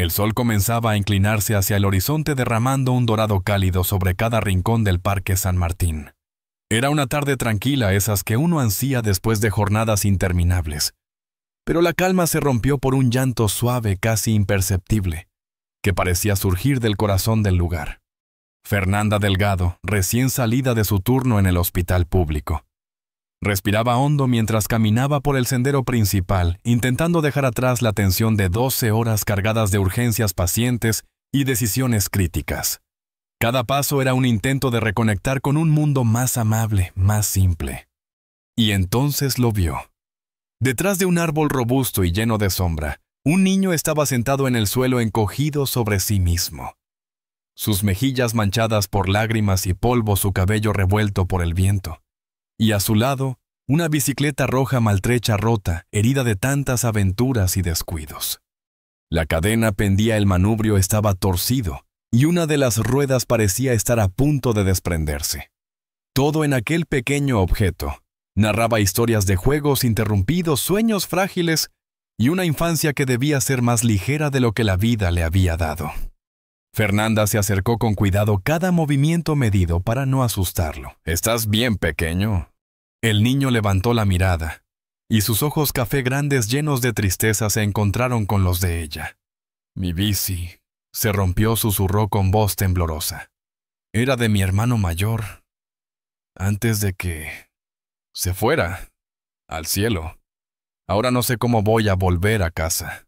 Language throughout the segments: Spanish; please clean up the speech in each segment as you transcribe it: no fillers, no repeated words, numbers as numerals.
El sol comenzaba a inclinarse hacia el horizonte derramando un dorado cálido sobre cada rincón del Parque San Martín. Era una tarde tranquila, esas que uno ansía después de jornadas interminables. Pero la calma se rompió por un llanto suave, casi imperceptible, que parecía surgir del corazón del lugar. Fernanda Delgado, recién salida de su turno en el hospital público. Respiraba hondo mientras caminaba por el sendero principal, intentando dejar atrás la tensión de 12 horas cargadas de urgencias pacientes y decisiones críticas. Cada paso era un intento de reconectar con un mundo más amable, más simple. Y entonces lo vio. Detrás de un árbol robusto y lleno de sombra, un niño estaba sentado en el suelo encogido sobre sí mismo. Sus mejillas manchadas por lágrimas y polvo, su cabello revuelto por el viento. Y a su lado, una bicicleta roja maltrecha rota, herida de tantas aventuras y descuidos. La cadena pendía, el manubrio estaba torcido, y una de las ruedas parecía estar a punto de desprenderse. Todo en aquel pequeño objeto narraba historias de juegos interrumpidos, sueños frágiles y una infancia que debía ser más ligera de lo que la vida le había dado. Fernanda se acercó con cuidado, cada movimiento medido para no asustarlo. «¿Estás bien, pequeño?» El niño levantó la mirada, y sus ojos café grandes llenos de tristeza se encontraron con los de ella. «Mi bici», se rompió, susurró con voz temblorosa. «Era de mi hermano mayor, antes de que se fuera al cielo. Ahora no sé cómo voy a volver a casa».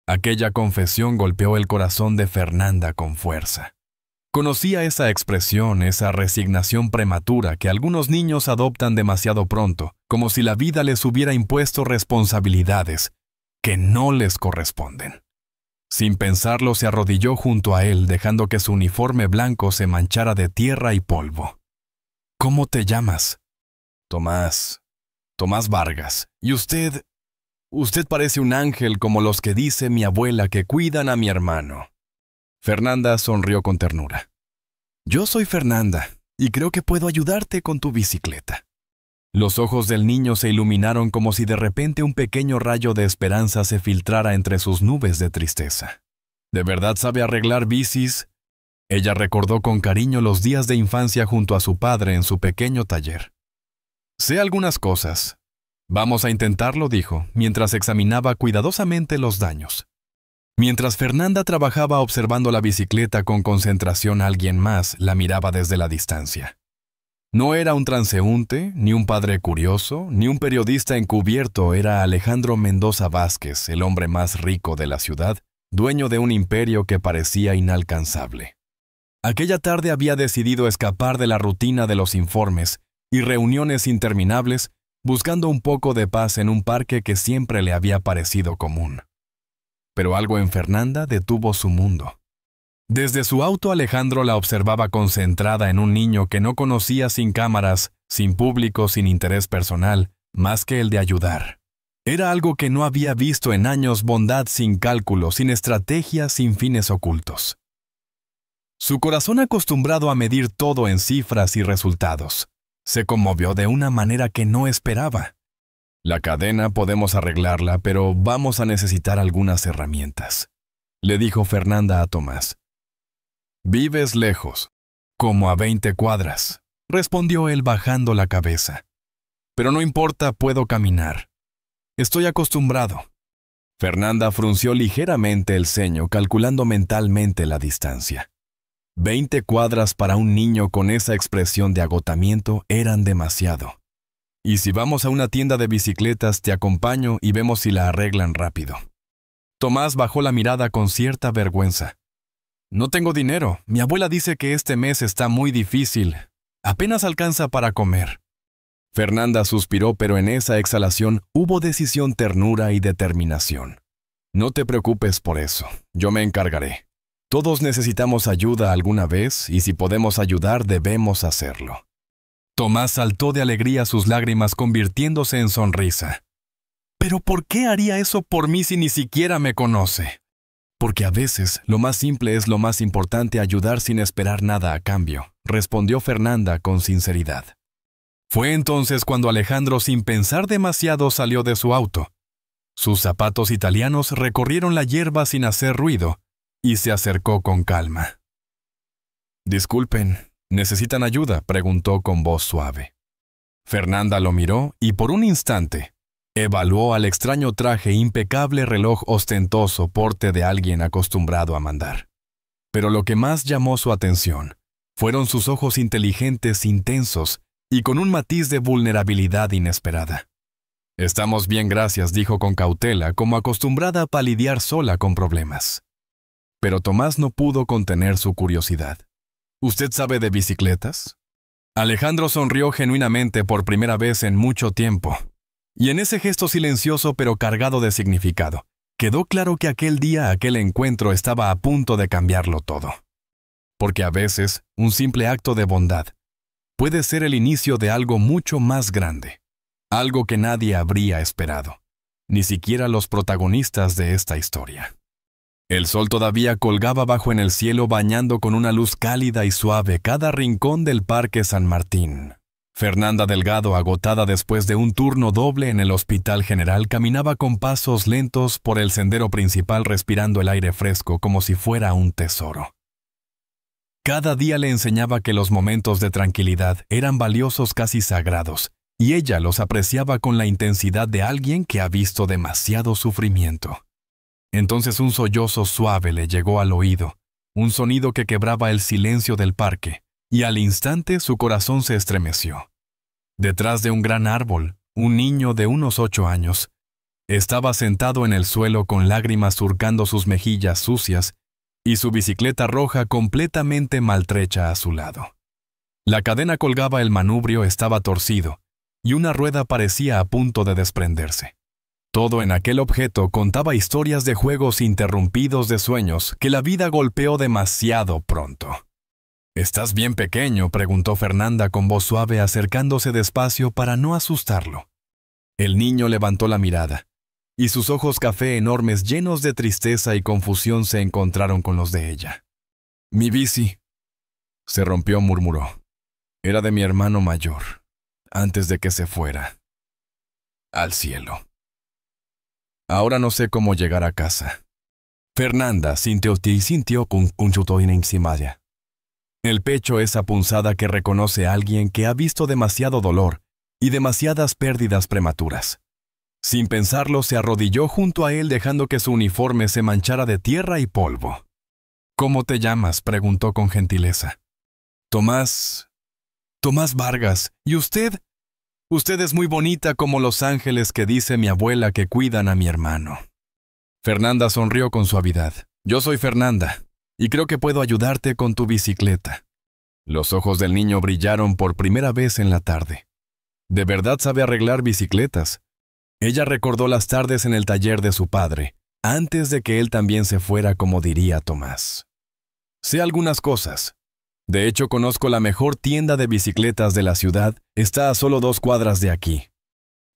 Aquella confesión golpeó el corazón de Fernanda con fuerza. Conocía esa expresión, esa resignación prematura que algunos niños adoptan demasiado pronto, como si la vida les hubiera impuesto responsabilidades que no les corresponden. Sin pensarlo, se arrodilló junto a él, dejando que su uniforme blanco se manchara de tierra y polvo. «¿Cómo te llamas?» «Tomás Vargas. ¿Y usted? Usted parece un ángel como los que dice mi abuela que cuidan a mi hermano». Fernanda sonrió con ternura. «Yo soy Fernanda, y creo que puedo ayudarte con tu bicicleta». Los ojos del niño se iluminaron como si de repente un pequeño rayo de esperanza se filtrara entre sus nubes de tristeza. «¿De verdad sabe arreglar bicis?» Ella recordó con cariño los días de infancia junto a su padre en su pequeño taller. «Sé algunas cosas. Vamos a intentarlo», dijo, mientras examinaba cuidadosamente los daños. Mientras Fernanda trabajaba observando la bicicleta con concentración, alguien más la miraba desde la distancia. No era un transeúnte, ni un padre curioso, ni un periodista encubierto. Era Alejandro Mendoza Vázquez, el hombre más rico de la ciudad, dueño de un imperio que parecía inalcanzable. Aquella tarde había decidido escapar de la rutina de los informes y reuniones interminables, buscando un poco de paz en un parque que siempre le había parecido común. Pero algo en Fernanda detuvo su mundo. Desde su auto, Alejandro la observaba concentrada en un niño que no conocía, sin cámaras, sin público, sin interés personal, más que el de ayudar. Era algo que no había visto en años: bondad sin cálculo, sin estrategia, sin fines ocultos. Su corazón, acostumbrado a medir todo en cifras y resultados, se conmovió de una manera que no esperaba. «La cadena podemos arreglarla, pero vamos a necesitar algunas herramientas», le dijo Fernanda a Tomás. «Vives lejos, como a 20 cuadras», respondió él bajando la cabeza. «Pero no importa, puedo caminar. Estoy acostumbrado». Fernanda frunció ligeramente el ceño, calculando mentalmente la distancia. 20 cuadras para un niño con esa expresión de agotamiento eran demasiado. «Y si vamos a una tienda de bicicletas, te acompaño y vemos si la arreglan rápido». Tomás bajó la mirada con cierta vergüenza. «No tengo dinero. Mi abuela dice que este mes está muy difícil. Apenas alcanza para comer». Fernanda suspiró, pero en esa exhalación hubo decisión, ternura y determinación. «No te preocupes por eso. Yo me encargaré. Todos necesitamos ayuda alguna vez, y si podemos ayudar, debemos hacerlo». Tomás saltó de alegría, sus lágrimas convirtiéndose en sonrisa. «¿Pero por qué haría eso por mí si ni siquiera me conoce?» «Porque a veces lo más simple es lo más importante, ayudar sin esperar nada a cambio», respondió Fernanda con sinceridad. Fue entonces cuando Alejandro, sin pensar demasiado, salió de su auto. Sus zapatos italianos recorrieron la hierba sin hacer ruido, y se acercó con calma. «Disculpen, ¿necesitan ayuda?», preguntó con voz suave. Fernanda lo miró y por un instante evaluó al extraño traje e impecable reloj ostentoso, porte de alguien acostumbrado a mandar. Pero lo que más llamó su atención fueron sus ojos inteligentes, intensos y con un matiz de vulnerabilidad inesperada. «Estamos bien, gracias», dijo con cautela, como acostumbrada a lidiar sola con problemas. Pero Tomás no pudo contener su curiosidad. «¿Usted sabe de bicicletas?». Alejandro sonrió genuinamente por primera vez en mucho tiempo, y en ese gesto silencioso pero cargado de significado, quedó claro que aquel día, aquel encuentro estaba a punto de cambiarlo todo. Porque a veces, un simple acto de bondad puede ser el inicio de algo mucho más grande, algo que nadie habría esperado, ni siquiera los protagonistas de esta historia. El sol todavía colgaba bajo en el cielo, bañando con una luz cálida y suave cada rincón del Parque San Martín. Fernanda Delgado, agotada después de un turno doble en el Hospital General, caminaba con pasos lentos por el sendero principal, respirando el aire fresco como si fuera un tesoro. Cada día le enseñaba que los momentos de tranquilidad eran valiosos, casi sagrados, y ella los apreciaba con la intensidad de alguien que ha visto demasiado sufrimiento. Entonces un sollozo suave le llegó al oído, un sonido que quebraba el silencio del parque, y al instante su corazón se estremeció. Detrás de un gran árbol, un niño de unos 8 años estaba sentado en el suelo con lágrimas surcando sus mejillas sucias y su bicicleta roja completamente maltrecha a su lado. La cadena colgaba, el manubrio estaba torcido, y una rueda parecía a punto de desprenderse. Todo en aquel objeto contaba historias de juegos interrumpidos, de sueños que la vida golpeó demasiado pronto. «¿Estás bien, pequeño?», preguntó Fernanda con voz suave, acercándose despacio para no asustarlo. El niño levantó la mirada, y sus ojos café enormes, llenos de tristeza y confusión, se encontraron con los de ella. «Mi bici se rompió», murmuró. «Era de mi hermano mayor, antes de que se fuera al cielo. Ahora no sé cómo llegar a casa». Fernanda sintió con un chutón encima. El pecho, esa punzada que reconoce a alguien que ha visto demasiado dolor y demasiadas pérdidas prematuras. Sin pensarlo, se arrodilló junto a él, dejando que su uniforme se manchara de tierra y polvo. «¿Cómo te llamas?», preguntó con gentileza. Tomás Vargas. ¿Y usted? Usted es muy bonita como los ángeles que dice mi abuela que cuidan a mi hermano». Fernanda sonrió con suavidad. «Yo soy Fernanda, y creo que puedo ayudarte con tu bicicleta». Los ojos del niño brillaron por primera vez en la tarde. ¿De verdad sabe arreglar bicicletas? Ella recordó las tardes en el taller de su padre, antes de que él también se fuera, como diría Tomás. «Sé algunas cosas. De hecho, conozco la mejor tienda de bicicletas de la ciudad. Está a solo 2 cuadras de aquí».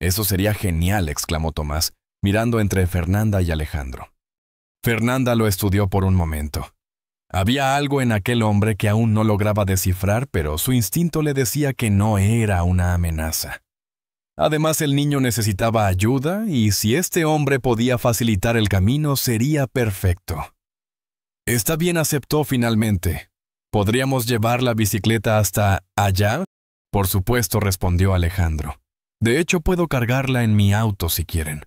«Eso sería genial», exclamó Tomás, mirando entre Fernanda y Alejandro. Fernanda lo estudió por un momento. Había algo en aquel hombre que aún no lograba descifrar, pero su instinto le decía que no era una amenaza. Además, el niño necesitaba ayuda, y si este hombre podía facilitar el camino, sería perfecto. «Está bien», aceptó finalmente. «¿Podríamos llevar la bicicleta hasta allá?». «Por supuesto», respondió Alejandro. «De hecho, puedo cargarla en mi auto si quieren».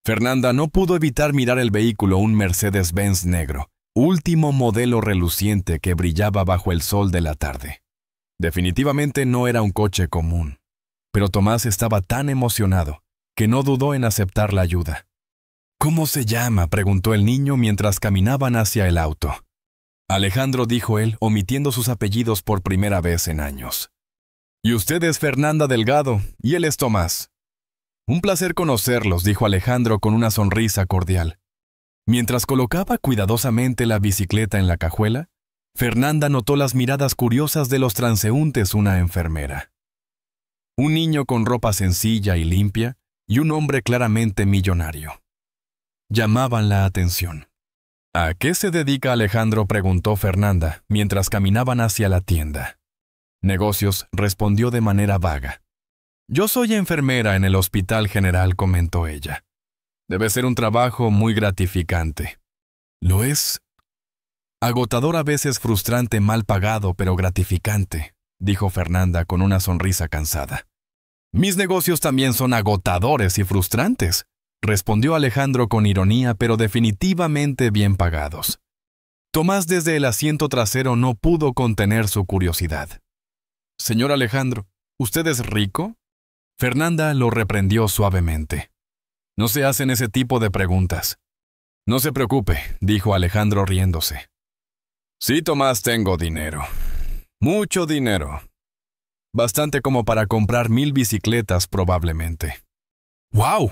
Fernanda no pudo evitar mirar el vehículo, un Mercedes-Benz negro, último modelo reluciente que brillaba bajo el sol de la tarde. Definitivamente no era un coche común. Pero Tomás estaba tan emocionado que no dudó en aceptar la ayuda. «¿Cómo se llama?», preguntó el niño mientras caminaban hacia el auto. «Alejandro», dijo él, omitiendo sus apellidos por primera vez en años. «Y usted es Fernanda Delgado, y él es Tomás». «Un placer conocerlos», dijo Alejandro con una sonrisa cordial. Mientras colocaba cuidadosamente la bicicleta en la cajuela, Fernanda notó las miradas curiosas de los transeúntes, una enfermera, un niño con ropa sencilla y limpia, y un hombre claramente millonario. Llamaban la atención. «¿A qué se dedica Alejandro?», preguntó Fernanda, mientras caminaban hacia la tienda. «Negocios», respondió de manera vaga. «Yo soy enfermera en el Hospital General», comentó ella. «Debe ser un trabajo muy gratificante». «Lo es Agotador, a veces frustrante, mal pagado, pero gratificante, dijo Fernanda con una sonrisa cansada. Mis negocios también son agotadores y frustrantes, respondió Alejandro con ironía, pero definitivamente bien pagados. Tomás desde el asiento trasero no pudo contener su curiosidad. Señor Alejandro, ¿usted es rico? Fernanda lo reprendió suavemente. No se hacen ese tipo de preguntas. No se preocupe, dijo Alejandro riéndose. Sí, Tomás, tengo dinero. Mucho dinero. Bastante como para comprar 1000 bicicletas probablemente. ¡Guau!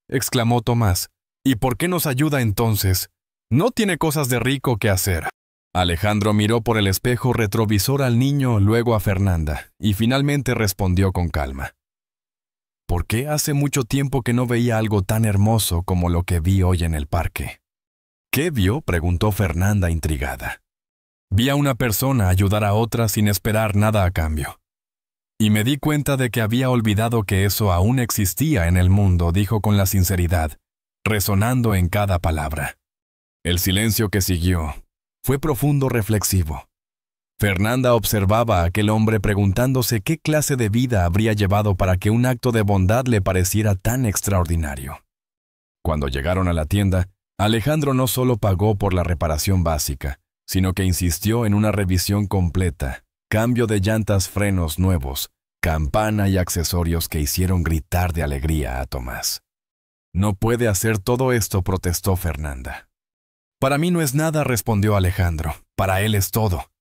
Exclamó Tomás. ¿Y por qué nos ayuda entonces? No tiene cosas de rico que hacer. Alejandro miró por el espejo retrovisor al niño, luego a Fernanda, y finalmente respondió con calma. ¿Por qué hace mucho tiempo que no veía algo tan hermoso como lo que vi hoy en el parque? ¿Qué vio?, preguntó Fernanda intrigada. Vi a una persona ayudar a otra sin esperar nada a cambio. Y me di cuenta de que había olvidado que eso aún existía en el mundo, dijo con la sinceridad, resonando en cada palabra. El silencio que siguió fue profundo, reflexivo. Fernanda observaba a aquel hombre preguntándose qué clase de vida habría llevado para que un acto de bondad le pareciera tan extraordinario. Cuando llegaron a la tienda, Alejandro no solo pagó por la reparación básica, sino que insistió en una revisión completa, cambio de llantas, frenos nuevos, campana y accesorios que hicieron gritar de alegría a Tomás. No puede hacer todo esto, protestó Fernanda. Para mí no es nada, respondió Alejandro, para él es todo.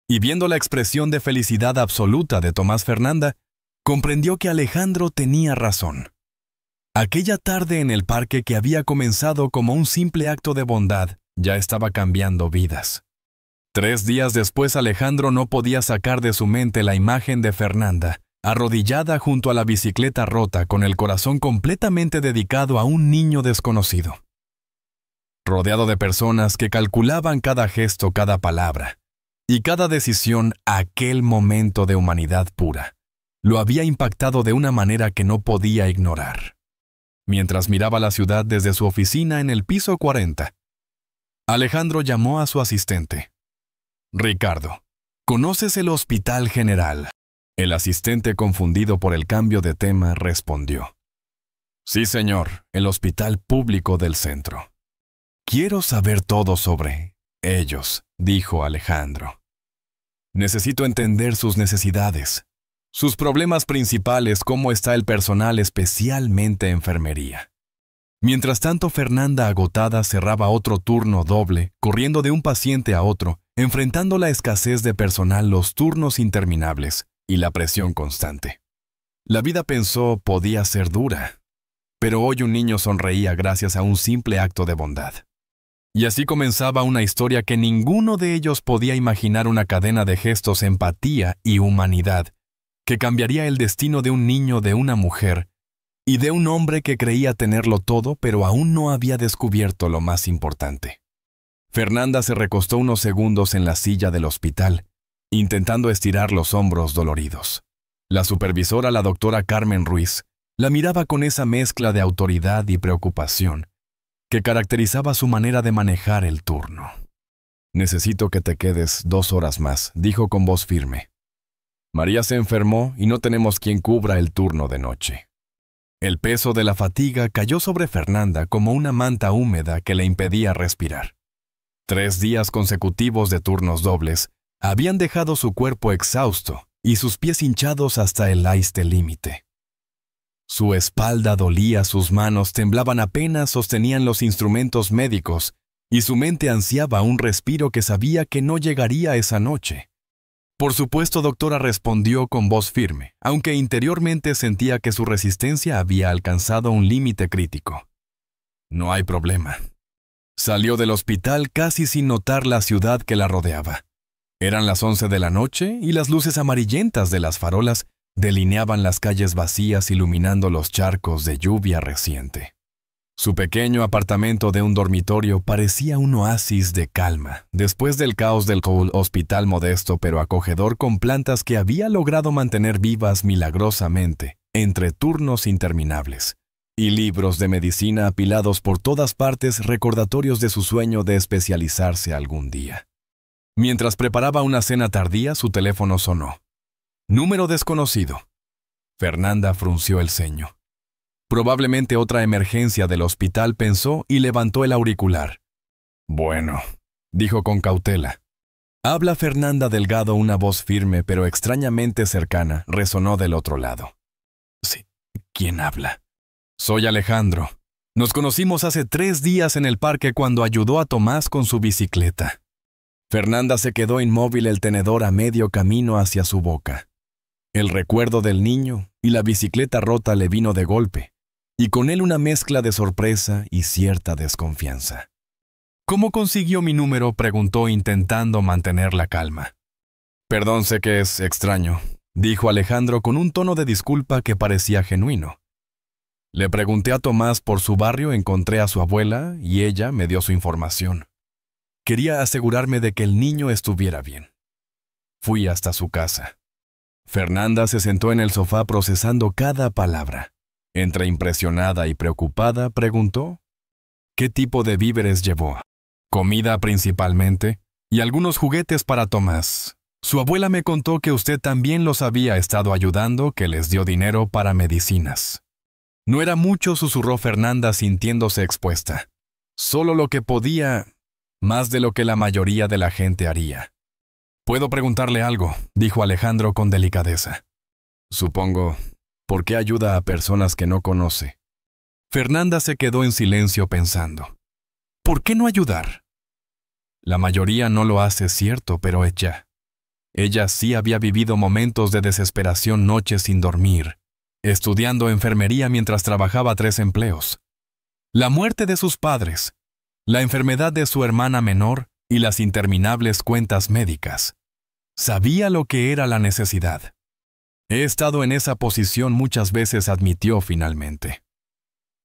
Y viendo la expresión de felicidad absoluta de Tomás, Fernanda comprendió que Alejandro tenía razón. Aquella tarde en el parque, que había comenzado como un simple acto de bondad, ya estaba cambiando vidas. 3 días después, Alejandro no podía sacar de su mente la imagen de Fernanda, arrodillada junto a la bicicleta rota, con el corazón completamente dedicado a un niño desconocido. Rodeado de personas que calculaban cada gesto, cada palabra y cada decisión, aquel momento de humanidad pura lo había impactado de una manera que no podía ignorar. Mientras miraba la ciudad desde su oficina en el piso 40, Alejandro llamó a su asistente. Ricardo, ¿conoces el Hospital General? El asistente, confundido por el cambio de tema, respondió. Sí, señor, el hospital público del centro. Quiero saber todo sobre ellos, dijo Alejandro. Necesito entender sus necesidades, sus problemas principales, cómo está el personal, especialmente enfermería. Mientras tanto, Fernanda, agotada, cerraba otro turno doble, corriendo de un paciente a otro, enfrentando la escasez de personal, los turnos interminables y la presión constante. La vida, pensó, podía ser dura, pero hoy un niño sonreía gracias a un simple acto de bondad. Y así comenzaba una historia que ninguno de ellos podía imaginar, una cadena de gestos, empatía y humanidad, que cambiaría el destino de un niño, de una mujer y de un hombre que creía tenerlo todo, pero aún no había descubierto lo más importante. Fernanda se recostó unos segundos en la silla del hospital, intentando estirar los hombros doloridos. La supervisora, la doctora Carmen Ruiz, la miraba con esa mezcla de autoridad y preocupación que caracterizaba su manera de manejar el turno. Necesito que te quedes 2 horas más, dijo con voz firme. María se enfermó y no tenemos quien cubra el turno de noche. El peso de la fatiga cayó sobre Fernanda como una manta húmeda que le impedía respirar. 3 días consecutivos de turnos dobles habían dejado su cuerpo exhausto y sus pies hinchados hasta el límite. Su espalda dolía, sus manos temblaban apenas sostenían los instrumentos médicos y su mente ansiaba un respiro que sabía que no llegaría esa noche. Por supuesto, doctora, respondió con voz firme, aunque interiormente sentía que su resistencia había alcanzado un límite crítico. No hay problema. Salió del hospital casi sin notar la ciudad que la rodeaba. Eran las 11 de la noche y las luces amarillentas de las farolas delineaban las calles vacías, iluminando los charcos de lluvia reciente. Su pequeño apartamento de un dormitorio parecía un oasis de calma, después del caos del hospital modesto pero acogedor, con plantas que había logrado mantener vivas milagrosamente entre turnos interminables, y libros de medicina apilados por todas partes, recordatorios de su sueño de especializarse algún día. Mientras preparaba una cena tardía, su teléfono sonó. Número desconocido. Fernanda frunció el ceño. Probablemente otra emergencia del hospital, pensó y levantó el auricular. Bueno, dijo con cautela. Habla Fernanda Delgado. Una voz firme pero extrañamente cercana resonó del otro lado. Sí, ¿quién habla? Soy Alejandro. Nos conocimos hace 3 días en el parque cuando ayudó a Tomás con su bicicleta. Fernanda se quedó inmóvil, el tenedor a medio camino hacia su boca. El recuerdo del niño y la bicicleta rota le vino de golpe, y con él una mezcla de sorpresa y cierta desconfianza. ¿Cómo consiguió mi número?, preguntó intentando mantener la calma. Perdón, sé que es extraño, dijo Alejandro con un tono de disculpa que parecía genuino. Le pregunté a Tomás por su barrio, encontré a su abuela y ella me dio su información. Quería asegurarme de que el niño estuviera bien. Fui hasta su casa. Fernanda se sentó en el sofá procesando cada palabra. Entre impresionada y preocupada, preguntó: ¿qué tipo de víveres llevó? Comida principalmente, y algunos juguetes para Tomás. Su abuela me contó que usted también los había estado ayudando, que les dio dinero para medicinas. No era mucho, susurró Fernanda sintiéndose expuesta. Solo lo que podía, más de lo que la mayoría de la gente haría. «¿Puedo preguntarle algo?», dijo Alejandro con delicadeza. «Supongo, ¿por qué ayuda a personas que no conoce?». Fernanda se quedó en silencio pensando. ¿Por qué no ayudar? La mayoría no lo hace, cierto, pero ella sí había vivido momentos de desesperación, noches sin dormir, estudiando enfermería mientras trabajaba 3 empleos. La muerte de sus padres, la enfermedad de su hermana menor y las interminables cuentas médicas. Sabía lo que era la necesidad. He estado en esa posición muchas veces, admitió finalmente.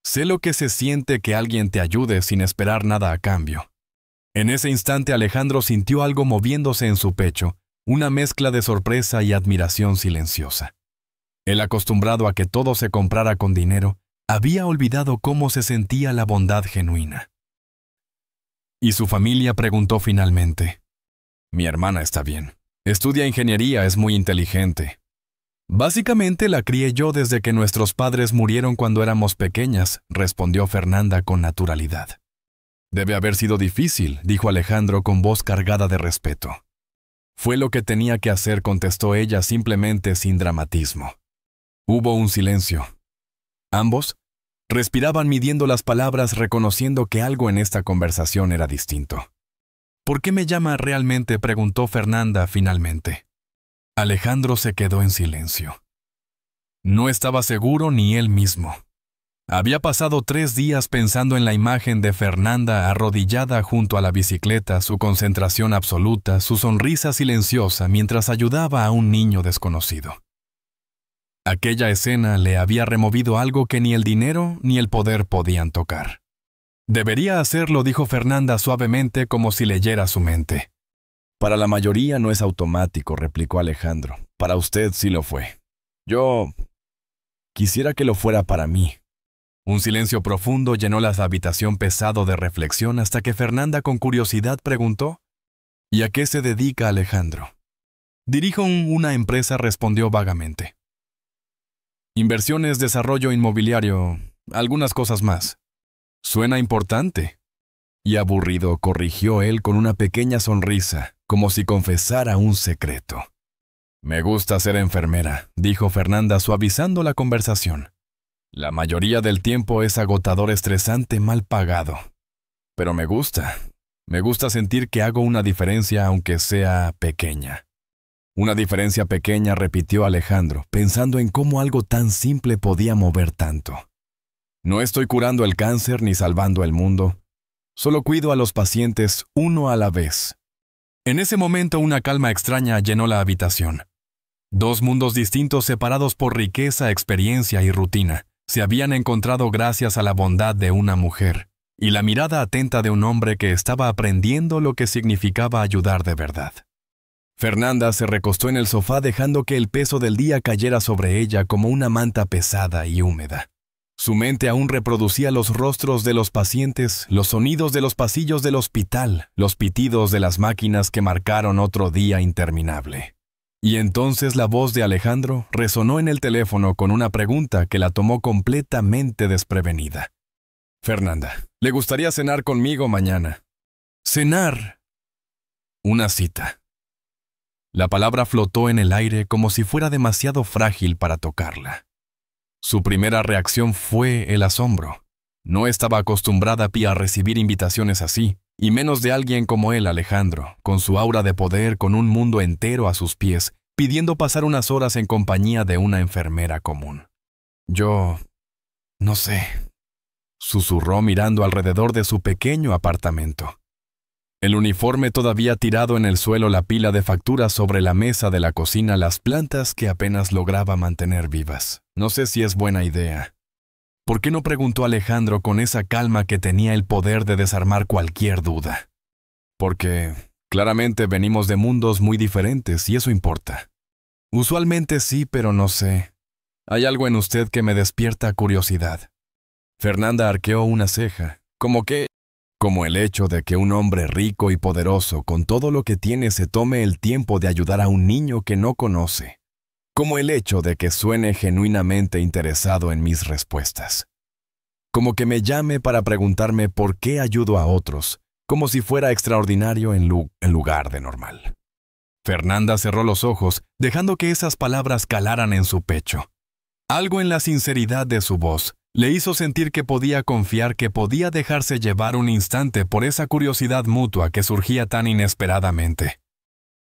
Sé lo que se siente que alguien te ayude sin esperar nada a cambio. En ese instante Alejandro sintió algo moviéndose en su pecho, una mezcla de sorpresa y admiración silenciosa. Él, acostumbrado a que todo se comprara con dinero, había olvidado cómo se sentía la bondad genuina. ¿Y su familia?, preguntó finalmente. Mi hermana está bien. Estudia ingeniería, es muy inteligente. Básicamente la crié yo desde que nuestros padres murieron cuando éramos pequeñas, respondió Fernanda con naturalidad. Debe haber sido difícil, dijo Alejandro con voz cargada de respeto. Fue lo que tenía que hacer, contestó ella simplemente sin dramatismo. Hubo un silencio. Ambos respiraban midiendo las palabras, reconociendo que algo en esta conversación era distinto. ¿Por qué me llama realmente?, preguntó Fernanda finalmente. Alejandro se quedó en silencio. No estaba seguro ni él mismo. Había pasado 3 días pensando en la imagen de Fernanda arrodillada junto a la bicicleta, su concentración absoluta, su sonrisa silenciosa mientras ayudaba a un niño desconocido. Aquella escena le había removido algo que ni el dinero ni el poder podían tocar. Debería hacerlo, dijo Fernanda suavemente, como si leyera su mente. Para la mayoría no es automático, replicó Alejandro. Para usted sí lo fue. Yo quisiera que lo fuera para mí. Un silencio profundo llenó la habitación, pesado de reflexión, hasta que Fernanda con curiosidad preguntó: ¿y a qué se dedica Alejandro? Dirijo una empresa, respondió vagamente. Inversiones, desarrollo inmobiliario, algunas cosas más. Suena importante. Y aburrido, corrigió él con una pequeña sonrisa, como si confesara un secreto. Me gusta ser enfermera, dijo Fernanda suavizando la conversación. La mayoría del tiempo es agotador, estresante, mal pagado. Pero me gusta sentir que hago una diferencia aunque sea pequeña. Una diferencia pequeña, repitió Alejandro, pensando en cómo algo tan simple podía mover tanto. No estoy curando el cáncer ni salvando el mundo. Solo cuido a los pacientes uno a la vez. En ese momento una calma extraña llenó la habitación. 2 mundos distintos, separados por riqueza, experiencia y rutina, se habían encontrado gracias a la bondad de una mujer y la mirada atenta de un hombre que estaba aprendiendo lo que significaba ayudar de verdad. Fernanda se recostó en el sofá, dejando que el peso del día cayera sobre ella como una manta pesada y húmeda. Su mente aún reproducía los rostros de los pacientes, los sonidos de los pasillos del hospital, los pitidos de las máquinas que marcaron otro día interminable. Y entonces la voz de Alejandro resonó en el teléfono con una pregunta que la tomó completamente desprevenida. «Fernanda, ¿le gustaría cenar conmigo mañana?» «¿Cenar?» «Una cita». La palabra flotó en el aire como si fuera demasiado frágil para tocarla. Su primera reacción fue el asombro. No estaba acostumbrada a recibir invitaciones así, y menos de alguien como él, Alejandro, con su aura de poder, con un mundo entero a sus pies, pidiendo pasar unas horas en compañía de una enfermera común. «Yo... no sé», susurró mirando alrededor de su pequeño apartamento. El uniforme todavía tirado en el suelo, la pila de facturas sobre la mesa de la cocina, las plantas que apenas lograba mantener vivas. «No sé si es buena idea». ¿Por qué no?, preguntó Alejandro con esa calma que tenía el poder de desarmar cualquier duda. «Porque claramente venimos de mundos muy diferentes y eso importa». «Usualmente sí, pero no sé. Hay algo en usted que me despierta curiosidad». Fernanda arqueó una ceja. «¿Cómo qué?» «Como el hecho de que un hombre rico y poderoso, con todo lo que tiene, se tome el tiempo de ayudar a un niño que no conoce. Como el hecho de que suene genuinamente interesado en mis respuestas. Como que me llame para preguntarme por qué ayudo a otros, como si fuera extraordinario en lugar de normal». Fernanda cerró los ojos, dejando que esas palabras calaran en su pecho. Algo en la sinceridad de su voz le hizo sentir que podía confiar, que podía dejarse llevar un instante por esa curiosidad mutua que surgía tan inesperadamente.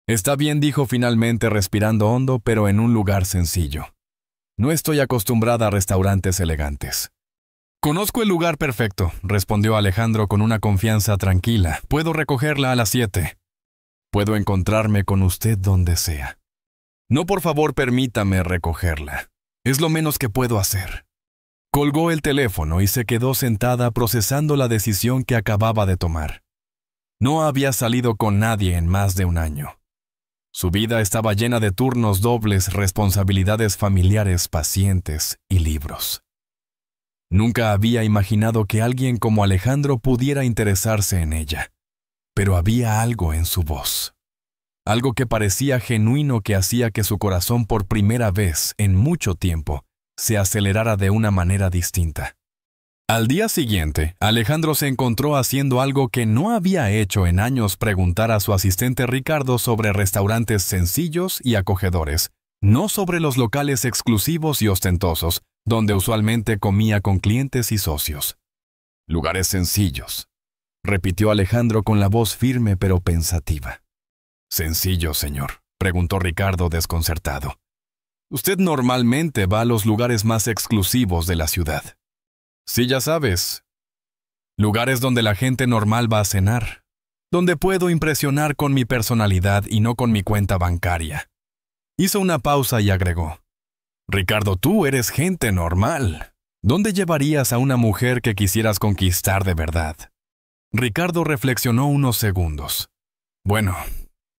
«Está bien», dijo finalmente respirando hondo, «pero en un lugar sencillo. No estoy acostumbrada a restaurantes elegantes». «Conozco el lugar perfecto», respondió Alejandro con una confianza tranquila. «Puedo recogerla a las 7. Puedo encontrarme con usted donde sea». «No, por favor, permítame recogerla. Es lo menos que puedo hacer». Colgó el teléfono y se quedó sentada procesando la decisión que acababa de tomar. No había salido con nadie en más de un año. Su vida estaba llena de turnos dobles, responsabilidades familiares, pacientes y libros. Nunca había imaginado que alguien como Alejandro pudiera interesarse en ella. Pero había algo en su voz. Algo que parecía genuino, que hacía que su corazón por primera vez en mucho tiempo se acelerara de una manera distinta. Al día siguiente, Alejandro se encontró haciendo algo que no había hecho en años: preguntar a su asistente Ricardo sobre restaurantes sencillos y acogedores, no sobre los locales exclusivos y ostentosos, donde usualmente comía con clientes y socios. «Lugares sencillos», repitió Alejandro con la voz firme pero pensativa. «¿Sencillo, señor?», preguntó Ricardo desconcertado. «Usted normalmente va a los lugares más exclusivos de la ciudad». «Sí, ya sabes. Lugares donde la gente normal va a cenar. Donde puedo impresionar con mi personalidad y no con mi cuenta bancaria». Hizo una pausa y agregó: «Ricardo, tú eres gente normal. ¿Dónde llevarías a una mujer que quisieras conquistar de verdad?» Ricardo reflexionó unos segundos. «Bueno,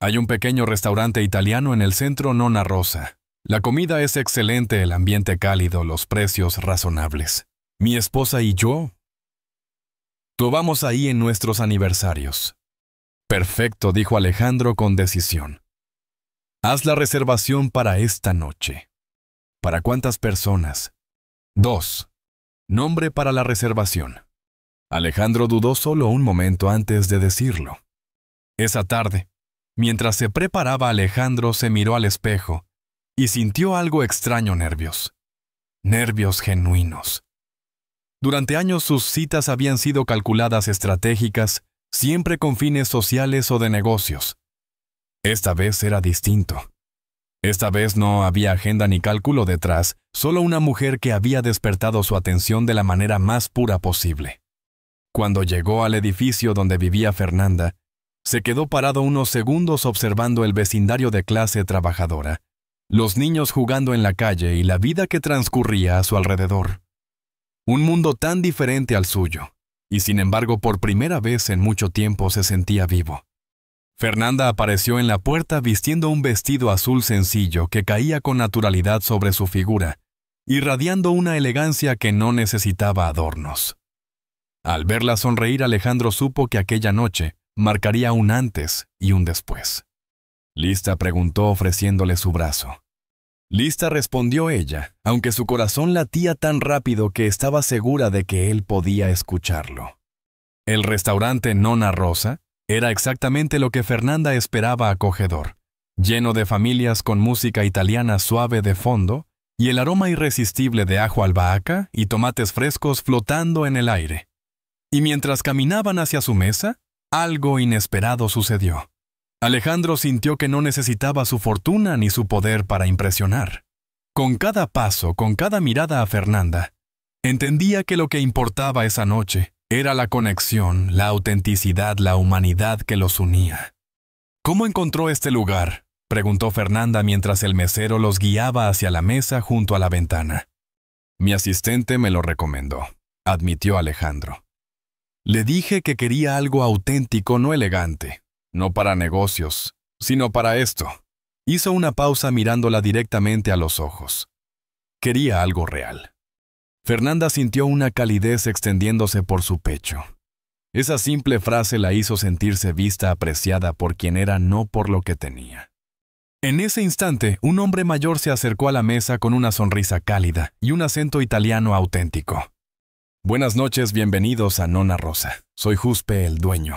hay un pequeño restaurante italiano en el centro Nonna Rosa. La comida es excelente, el ambiente cálido, los precios razonables. Mi esposa y yo vamos ahí en nuestros aniversarios». «Perfecto», dijo Alejandro con decisión. «Haz la reservación para esta noche». «¿Para cuántas personas?» «2. Nombre para la reservación». Alejandro dudó solo un momento antes de decirlo. Esa tarde, mientras se preparaba, Alejandro se miró al espejo y sintió algo extraño: nervios. Nervios genuinos. Durante años sus citas habían sido calculadas, estratégicas, siempre con fines sociales o de negocios. Esta vez era distinto. Esta vez no había agenda ni cálculo detrás, solo una mujer que había despertado su atención de la manera más pura posible. Cuando llegó al edificio donde vivía Fernanda, se quedó parado unos segundos observando el vecindario de clase trabajadora, los niños jugando en la calle y la vida que transcurría a su alrededor. Un mundo tan diferente al suyo, y sin embargo por primera vez en mucho tiempo se sentía vivo. Fernanda apareció en la puerta vistiendo un vestido azul sencillo que caía con naturalidad sobre su figura, irradiando una elegancia que no necesitaba adornos. Al verla sonreír, Alejandro supo que aquella noche marcaría un antes y un después. Lista preguntó ofreciéndole su brazo. Lista, respondió ella, aunque su corazón latía tan rápido que estaba segura de que él podía escucharlo. El restaurante Nonna Rosa era exactamente lo que Fernanda esperaba, acogedor, lleno de familias con música italiana suave de fondo y el aroma irresistible de ajo albahaca y tomates frescos flotando en el aire. Y mientras caminaban hacia su mesa, algo inesperado sucedió. Alejandro sintió que no necesitaba su fortuna ni su poder para impresionar. Con cada paso, con cada mirada a Fernanda, entendía que lo que importaba esa noche era la conexión, la autenticidad, la humanidad que los unía. ¿Cómo encontró este lugar?, preguntó Fernanda mientras el mesero los guiaba hacia la mesa junto a la ventana. Mi asistente me lo recomendó, admitió Alejandro. Le dije que quería algo auténtico, no elegante, no para negocios, sino para esto. Hizo una pausa mirándola directamente a los ojos. Quería algo real. Fernanda sintió una calidez extendiéndose por su pecho. Esa simple frase la hizo sentirse vista, apreciada por quien era, no por lo que tenía. En ese instante, un hombre mayor se acercó a la mesa con una sonrisa cálida y un acento italiano auténtico. Buenas noches, bienvenidos a Nonna Rosa. Soy Giuseppe, el dueño.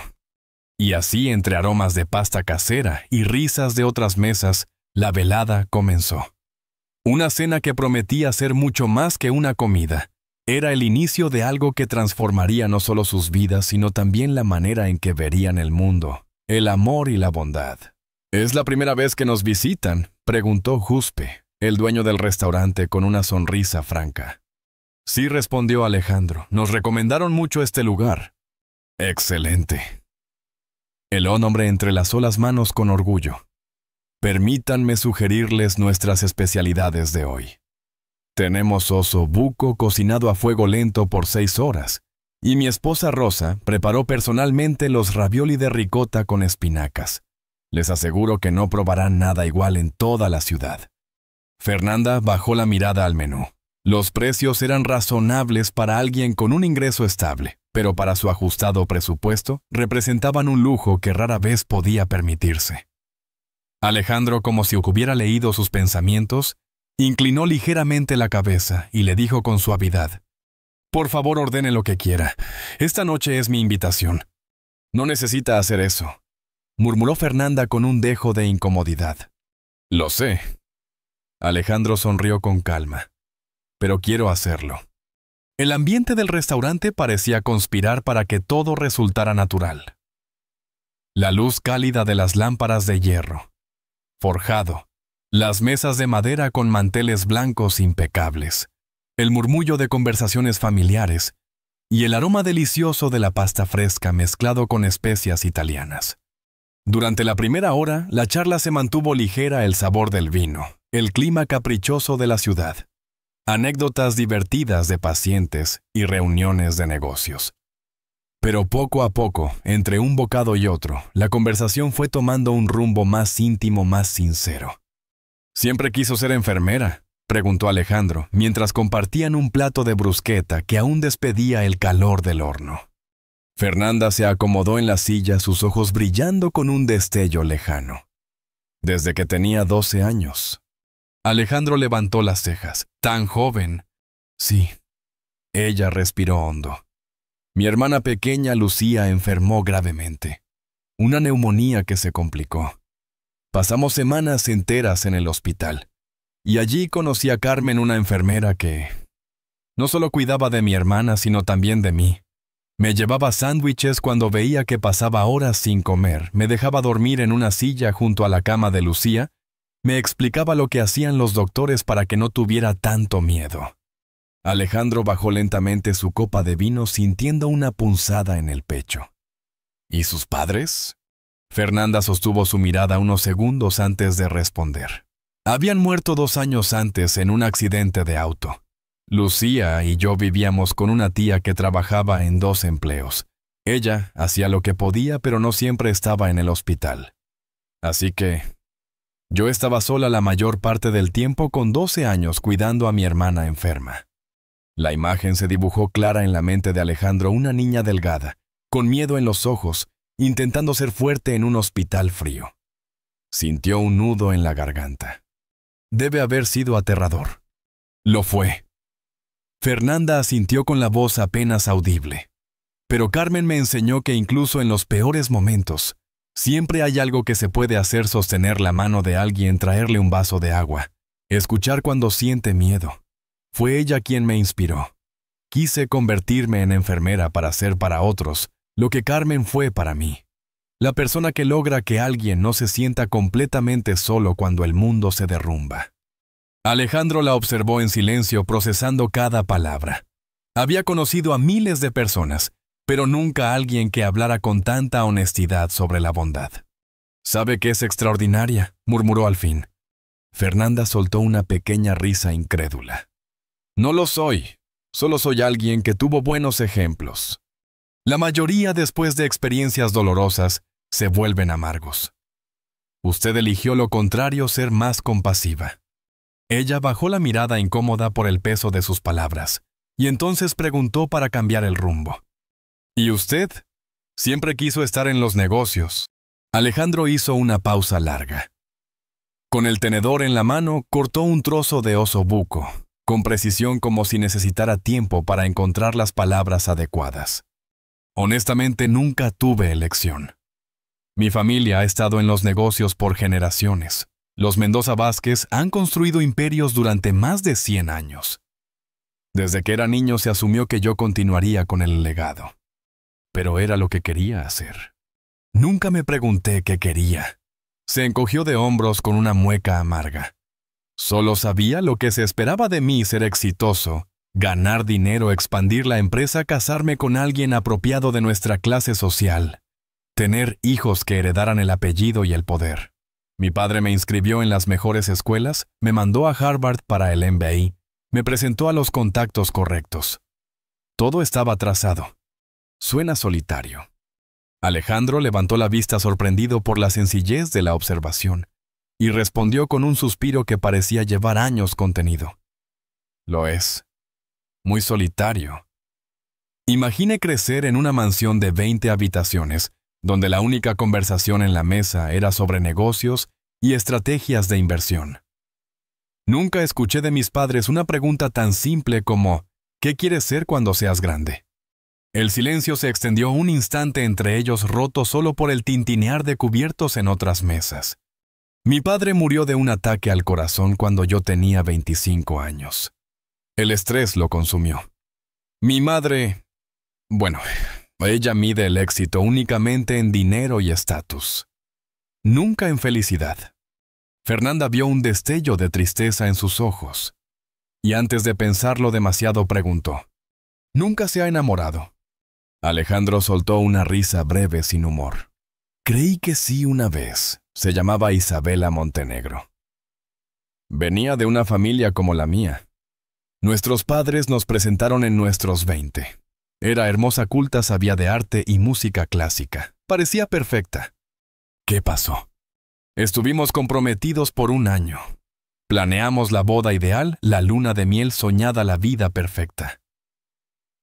Y así, entre aromas de pasta casera y risas de otras mesas, la velada comenzó. Una cena que prometía ser mucho más que una comida. Era el inicio de algo que transformaría no solo sus vidas, sino también la manera en que verían el mundo, el amor y la bondad. ¿Es la primera vez que nos visitan?, preguntó Giuseppe, el dueño del restaurante, con una sonrisa franca. Sí, respondió Alejandro, nos recomendaron mucho este lugar. Excelente. El hombre entrelazó las manos con orgullo. Permítanme sugerirles nuestras especialidades de hoy. Tenemos oso buco cocinado a fuego lento por 6 horas, y mi esposa Rosa preparó personalmente los ravioli de ricota con espinacas. Les aseguro que no probarán nada igual en toda la ciudad. Fernanda bajó la mirada al menú. Los precios eran razonables para alguien con un ingreso estable, pero para su ajustado presupuesto representaban un lujo que rara vez podía permitirse. Alejandro, como si hubiera leído sus pensamientos, inclinó ligeramente la cabeza y le dijo con suavidad: «Por favor, ordene lo que quiera. Esta noche es mi invitación». «No necesita hacer eso», murmuró Fernanda con un dejo de incomodidad. «Lo sé». Alejandro sonrió con calma. «Pero quiero hacerlo». El ambiente del restaurante parecía conspirar para que todo resultara natural. La luz cálida de las lámparas de hierro, forjado, las mesas de madera con manteles blancos impecables, el murmullo de conversaciones familiares y el aroma delicioso de la pasta fresca mezclado con especias italianas. Durante la primera hora, la charla se mantuvo ligera, el sabor del vino, el clima caprichoso de la ciudad, anécdotas divertidas de pacientes y reuniones de negocios. Pero poco a poco, entre un bocado y otro, la conversación fue tomando un rumbo más íntimo, más sincero. «¿Siempre quiso ser enfermera?», preguntó Alejandro, mientras compartían un plato de brusqueta que aún despedía el calor del horno. Fernanda se acomodó en la silla, sus ojos brillando con un destello lejano. «Desde que tenía 12 años». Alejandro levantó las cejas. «¿Tan joven?» «Sí». Ella respiró hondo. «Mi hermana pequeña, Lucía, enfermó gravemente. Una neumonía que se complicó. Pasamos semanas enteras en el hospital. Y allí conocí a Carmen, una enfermera que no solo cuidaba de mi hermana, sino también de mí. Me llevaba sándwiches cuando veía que pasaba horas sin comer, me dejaba dormir en una silla junto a la cama de Lucía, me explicaba lo que hacían los doctores para que no tuviera tanto miedo». Alejandro bajó lentamente su copa de vino sintiendo una punzada en el pecho. «¿Y sus padres?». Fernanda sostuvo su mirada unos segundos antes de responder. «Habían muerto 2 años antes en un accidente de auto. Lucía y yo vivíamos con una tía que trabajaba en 2 empleos. Ella hacía lo que podía, pero no siempre estaba en el hospital. Así que Yo estaba sola la mayor parte del tiempo con 12 años cuidando a mi hermana enferma. La imagen se dibujó clara en la mente de Alejandro, una niña delgada, con miedo en los ojos, intentando ser fuerte en un hospital frío. Sintió un nudo en la garganta. Debe haber sido aterrador. Lo fue. Fernanda asintió con la voz apenas audible. Pero Carmen me enseñó que incluso en los peores momentos, siempre hay algo que se puede hacer: sostener la mano de alguien, traerle un vaso de agua, escuchar cuando siente miedo. Fue ella quien me inspiró. Quise convertirme en enfermera para ser para otros lo que Carmen fue para mí. La persona que logra que alguien no se sienta completamente solo cuando el mundo se derrumba. Alejandro la observó en silencio, procesando cada palabra. Había conocido a miles de personas, pero nunca a alguien que hablara con tanta honestidad sobre la bondad. «¿Sabe que es extraordinaria?», murmuró al fin. Fernanda soltó una pequeña risa incrédula. «No lo soy. Solo soy alguien que tuvo buenos ejemplos. La mayoría, después de experiencias dolorosas, se vuelven amargos. Usted eligió lo contrario, ser más compasiva». Ella bajó la mirada incómoda por el peso de sus palabras, y entonces preguntó para cambiar el rumbo. «¿Y usted? Siempre quiso estar en los negocios». Alejandro hizo una pausa larga. Con el tenedor en la mano, cortó un trozo de oso buco, con precisión, como si necesitara tiempo para encontrar las palabras adecuadas. «Honestamente, nunca tuve elección. Mi familia ha estado en los negocios por generaciones. Los Mendoza Vázquez han construido imperios durante más de 100 años. Desde que era niño se asumió que yo continuaría con el legado. Pero era lo que quería hacer. Nunca me pregunté qué quería». Se encogió de hombros con una mueca amarga. «Solo sabía lo que se esperaba de mí: ser exitoso, ganar dinero, expandir la empresa, casarme con alguien apropiado de nuestra clase social, tener hijos que heredaran el apellido y el poder. Mi padre me inscribió en las mejores escuelas, me mandó a Harvard para el MBA, me presentó a los contactos correctos. Todo estaba trazado. Suena solitario». Alejandro levantó la vista, sorprendido por la sencillez de la observación, y respondió con un suspiro que parecía llevar años contenido. «Lo es. Muy solitario. Imagine crecer en una mansión de 20 habitaciones, donde la única conversación en la mesa era sobre negocios y estrategias de inversión. Nunca escuché de mis padres una pregunta tan simple como: ¿qué quieres ser cuando seas grande?». El silencio se extendió un instante entre ellos, roto solo por el tintinear de cubiertos en otras mesas. Mi padre murió de un ataque al corazón cuando yo tenía 25 años. El estrés lo consumió. Mi madre, bueno, ella mide el éxito únicamente en dinero y estatus, nunca en felicidad. Fernanda vio un destello de tristeza en sus ojos, y antes de pensarlo demasiado preguntó: «¿Nunca se ha enamorado?». Alejandro soltó una risa breve sin humor. «Creí que sí una vez. Se llamaba Isabela Montenegro. Venía de una familia como la mía. Nuestros padres nos presentaron en nuestros 20. Era hermosa, culta, sabía de arte y música clásica. Parecía perfecta». «¿Qué pasó?». «Estuvimos comprometidos por 1 año. Planeamos la boda ideal, la luna de miel soñada, la vida perfecta.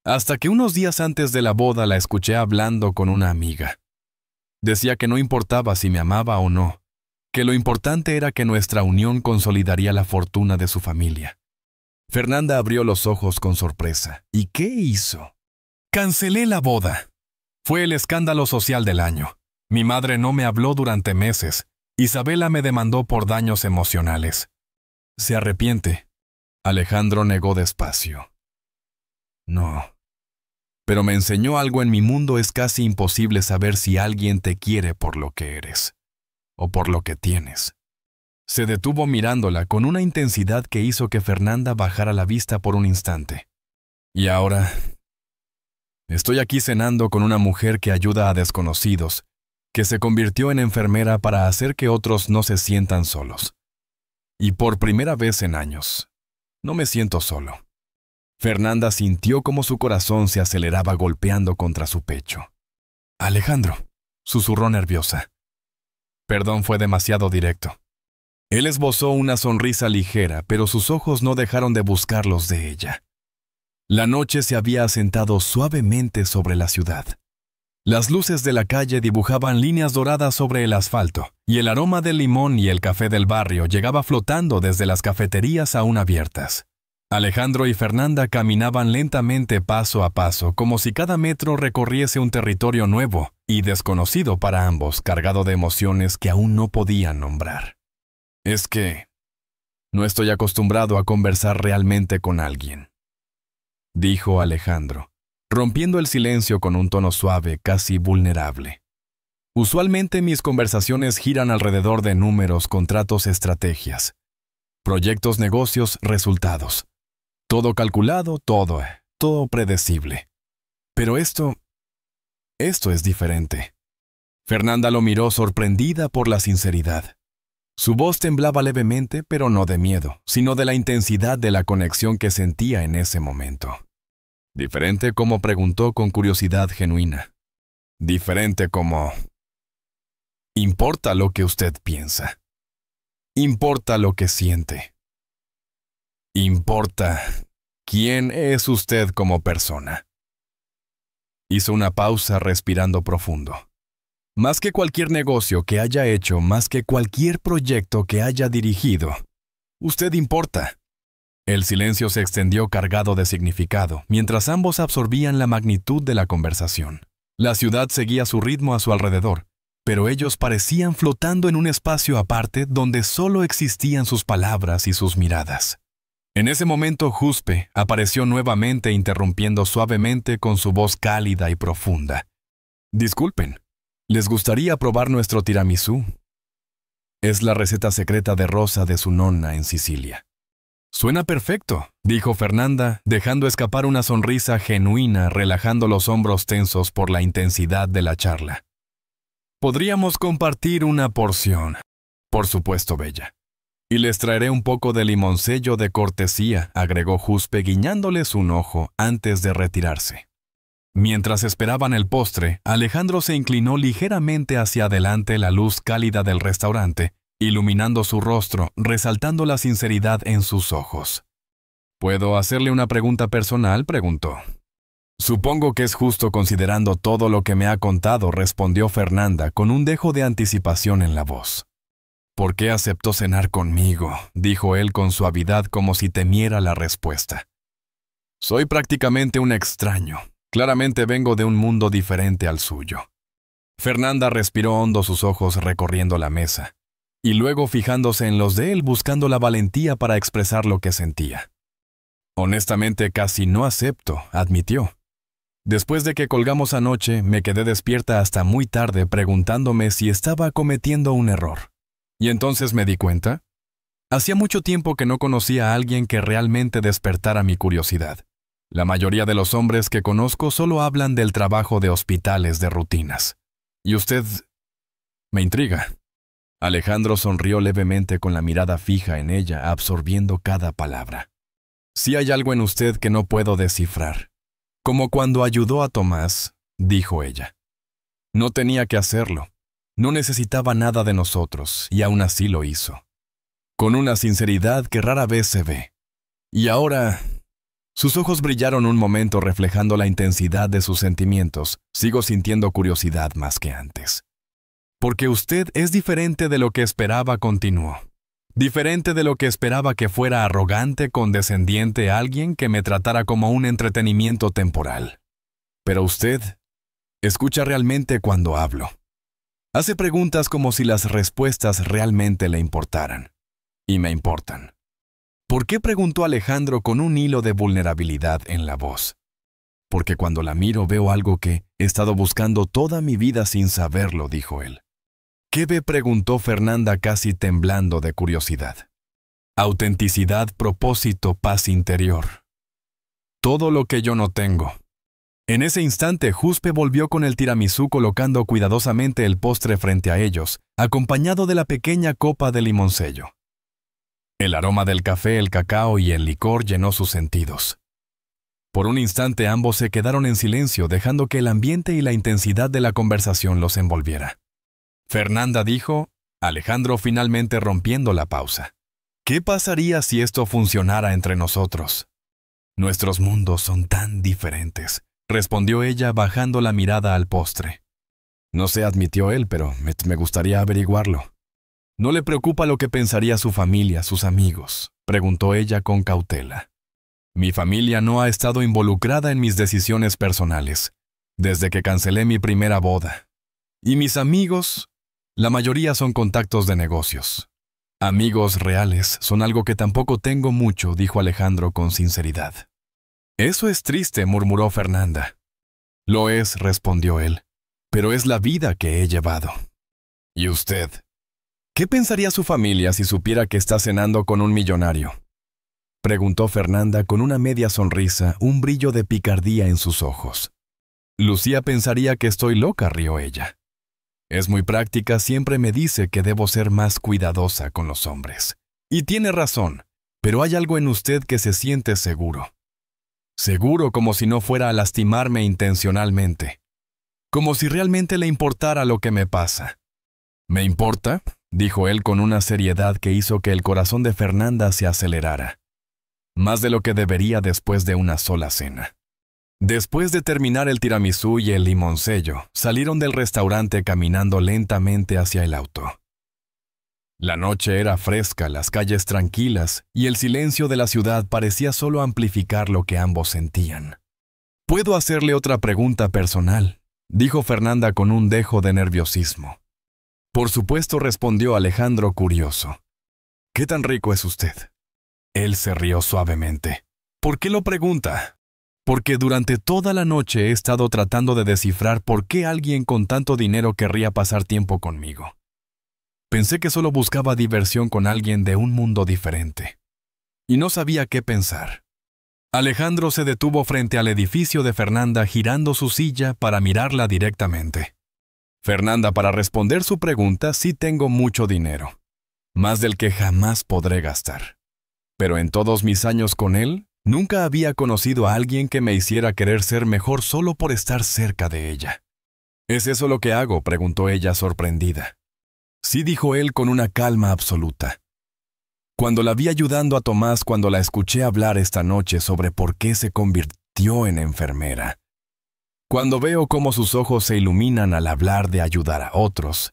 Hasta que unos días antes de la boda la escuché hablando con una amiga. Decía que no importaba si me amaba o no, que lo importante era que nuestra unión consolidaría la fortuna de su familia». Fernanda abrió los ojos con sorpresa. «¿Y qué hizo?». «Cancelé la boda. Fue el escándalo social del año. Mi madre no me habló durante meses. Isabela me demandó por daños emocionales». «¿Se arrepiente?». Alejandro negó despacio. «No. Pero me enseñó algo: en mi mundo es casi imposible saber si alguien te quiere por lo que eres o por lo que tienes». Se detuvo mirándola con una intensidad que hizo que Fernanda bajara la vista por un instante. «Y ahora estoy aquí cenando con una mujer que ayuda a desconocidos, que se convirtió en enfermera para hacer que otros no se sientan solos. Y por primera vez en años, no me siento solo». Fernanda sintió como su corazón se aceleraba golpeando contra su pecho. «Alejandro», susurró nerviosa. «Perdón, fue demasiado directo». Él esbozó una sonrisa ligera, pero sus ojos no dejaron de buscar los de ella. La noche se había asentado suavemente sobre la ciudad. Las luces de la calle dibujaban líneas doradas sobre el asfalto, y el aroma del limón y el café del barrio llegaba flotando desde las cafeterías aún abiertas. Alejandro y Fernanda caminaban lentamente paso a paso, como si cada metro recorriese un territorio nuevo y desconocido para ambos, cargado de emociones que aún no podían nombrar. Es que no estoy acostumbrado a conversar realmente con alguien, dijo Alejandro, rompiendo el silencio con un tono suave, casi vulnerable. Usualmente mis conversaciones giran alrededor de números, contratos, estrategias, proyectos, negocios, resultados. Todo calculado, todo predecible. Pero esto es diferente. Fernanda lo miró sorprendida por la sinceridad. Su voz temblaba levemente, pero no de miedo, sino de la intensidad de la conexión que sentía en ese momento. Diferente como preguntó con curiosidad genuina. Diferente como... Importa lo que usted piensa. Importa lo que siente. Importa quién es usted como persona. Hizo una pausa respirando profundo. Más que cualquier negocio que haya hecho, más que cualquier proyecto que haya dirigido, usted importa. El silencio se extendió cargado de significado, mientras ambos absorbían la magnitud de la conversación. La ciudad seguía su ritmo a su alrededor, pero ellos parecían flotando en un espacio aparte donde solo existían sus palabras y sus miradas. En ese momento, Juspe apareció nuevamente interrumpiendo suavemente con su voz cálida y profunda. Disculpen, ¿les gustaría probar nuestro tiramisú? Es la receta secreta de Rosa de su nonna en Sicilia. Suena perfecto, dijo Fernanda, dejando escapar una sonrisa genuina, relajando los hombros tensos por la intensidad de la charla. Podríamos compartir una porción. Por supuesto, bella. Y les traeré un poco de limoncello de cortesía, agregó Juspe guiñándoles un ojo antes de retirarse. Mientras esperaban el postre, Alejandro se inclinó ligeramente hacia adelante la luz cálida del restaurante, iluminando su rostro, resaltando la sinceridad en sus ojos. ¿Puedo hacerle una pregunta personal?, preguntó. Supongo que es justo considerando todo lo que me ha contado, respondió Fernanda con un dejo de anticipación en la voz. ¿Por qué aceptó cenar conmigo?, dijo él con suavidad como si temiera la respuesta. Soy prácticamente un extraño. Claramente vengo de un mundo diferente al suyo. Fernanda respiró hondo, sus ojos recorriendo la mesa, y luego fijándose en los de él buscando la valentía para expresar lo que sentía. Honestamente casi no acepto, admitió. Después de que colgamos anoche, me quedé despierta hasta muy tarde preguntándome si estaba cometiendo un error. Y entonces me di cuenta. Hacía mucho tiempo que no conocía a alguien que realmente despertara mi curiosidad. La mayoría de los hombres que conozco solo hablan del trabajo de hospitales de rutinas. Y usted me intriga. Alejandro sonrió levemente con la mirada fija en ella, absorbiendo cada palabra. Sí hay algo en usted que no puedo descifrar. Como cuando ayudó a Tomás, dijo ella. No tenía que hacerlo. No necesitaba nada de nosotros, y aún así lo hizo. Con una sinceridad que rara vez se ve. Y ahora... Sus ojos brillaron un momento reflejando la intensidad de sus sentimientos. Sigo sintiendo curiosidad más que antes. Porque usted es diferente de lo que esperaba, continuó. Diferente de lo que esperaba que fuera arrogante, condescendiente, alguien que me tratara como un entretenimiento temporal. Pero usted escucha realmente cuando hablo. Hace preguntas como si las respuestas realmente le importaran. Y me importan. ¿Por qué?, preguntó Alejandro con un hilo de vulnerabilidad en la voz. Porque cuando la miro veo algo que he estado buscando toda mi vida sin saberlo, dijo él. ¿Qué ve?, preguntó Fernanda casi temblando de curiosidad. Autenticidad, propósito, paz interior. Todo lo que yo no tengo. En ese instante, Juspe volvió con el tiramisú colocando cuidadosamente el postre frente a ellos, acompañado de la pequeña copa de limoncello. El aroma del café, el cacao y el licor llenó sus sentidos. Por un instante ambos se quedaron en silencio, dejando que el ambiente y la intensidad de la conversación los envolviera. Fernanda dijo, Alejandro finalmente rompiendo la pausa. ¿Qué pasaría si esto funcionara entre nosotros? Nuestros mundos son tan diferentes, respondió ella bajando la mirada al postre. No sé, admitió él, pero me gustaría averiguarlo. ¿No le preocupa lo que pensaría su familia, sus amigos?, preguntó ella con cautela. Mi familia no ha estado involucrada en mis decisiones personales, desde que cancelé mi primera boda. Y mis amigos, la mayoría son contactos de negocios. Amigos reales son algo que tampoco tengo mucho, dijo Alejandro con sinceridad. Eso es triste, murmuró Fernanda. Lo es, respondió él, pero es la vida que he llevado. ¿Y usted? ¿Qué pensaría su familia si supiera que está cenando con un millonario?, preguntó Fernanda con una media sonrisa, un brillo de picardía en sus ojos. Lucía pensaría que estoy loca, rió ella. Es muy práctica, siempre me dice que debo ser más cuidadosa con los hombres. Y tiene razón, pero hay algo en usted que se siente seguro. Seguro como si no fuera a lastimarme intencionalmente. Como si realmente le importara lo que me pasa. ¿Me importa?, dijo él con una seriedad que hizo que el corazón de Fernanda se acelerara. Más de lo que debería después de una sola cena. Después de terminar el tiramisú y el limoncello, salieron del restaurante caminando lentamente hacia el auto. La noche era fresca, las calles tranquilas, y el silencio de la ciudad parecía solo amplificar lo que ambos sentían. «¿Puedo hacerle otra pregunta personal?», dijo Fernanda con un dejo de nerviosismo. «Por supuesto», respondió Alejandro curioso. «¿Qué tan rico es usted?». Él se rió suavemente. «¿Por qué lo pregunta?». «Porque durante toda la noche he estado tratando de descifrar por qué alguien con tanto dinero querría pasar tiempo conmigo. Pensé que solo buscaba diversión con alguien de un mundo diferente. Y no sabía qué pensar». Alejandro se detuvo frente al edificio de Fernanda girando su silla para mirarla directamente. «Fernanda, para responder su pregunta, sí tengo mucho dinero. Más del que jamás podré gastar. Pero en todos mis años con él, nunca había conocido a alguien que me hiciera querer ser mejor solo por estar cerca de ella». «¿Es eso lo que hago?», preguntó ella sorprendida. «Sí», dijo él con una calma absoluta. «Cuando la vi ayudando a Tomás, cuando la escuché hablar esta noche sobre por qué se convirtió en enfermera, cuando veo cómo sus ojos se iluminan al hablar de ayudar a otros,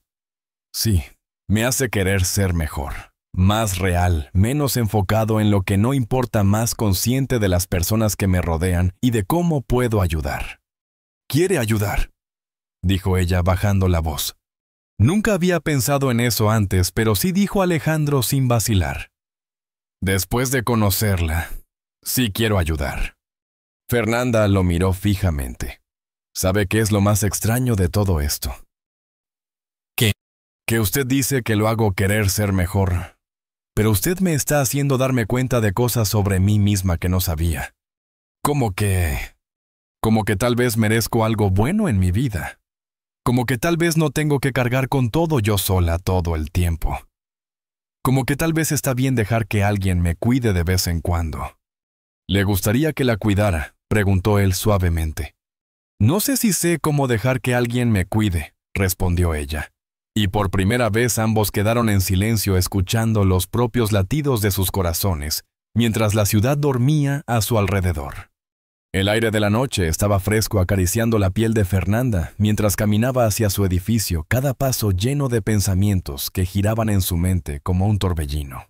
sí, me hace querer ser mejor. Más real, menos enfocado en lo que no importa, más consciente de las personas que me rodean y de cómo puedo ayudar». «¿Quiere ayudar?», dijo ella bajando la voz. Nunca había pensado en eso antes, pero sí, dijo Alejandro sin vacilar. «Después de conocerla, sí quiero ayudar». Fernanda lo miró fijamente. «¿Sabe qué es lo más extraño de todo esto?». «¿Qué?». «Que usted dice que lo hago querer ser mejor. Pero usted me está haciendo darme cuenta de cosas sobre mí misma que no sabía. Como que tal vez merezco algo bueno en mi vida. Como que tal vez no tengo que cargar con todo yo sola todo el tiempo. Como que tal vez está bien dejar que alguien me cuide de vez en cuando». «¿Le gustaría que la cuidara?», preguntó él suavemente. «No sé si sé cómo dejar que alguien me cuide», respondió ella. Y por primera vez ambos quedaron en silencio escuchando los propios latidos de sus corazones, mientras la ciudad dormía a su alrededor. El aire de la noche estaba fresco acariciando la piel de Fernanda mientras caminaba hacia su edificio, cada paso lleno de pensamientos que giraban en su mente como un torbellino.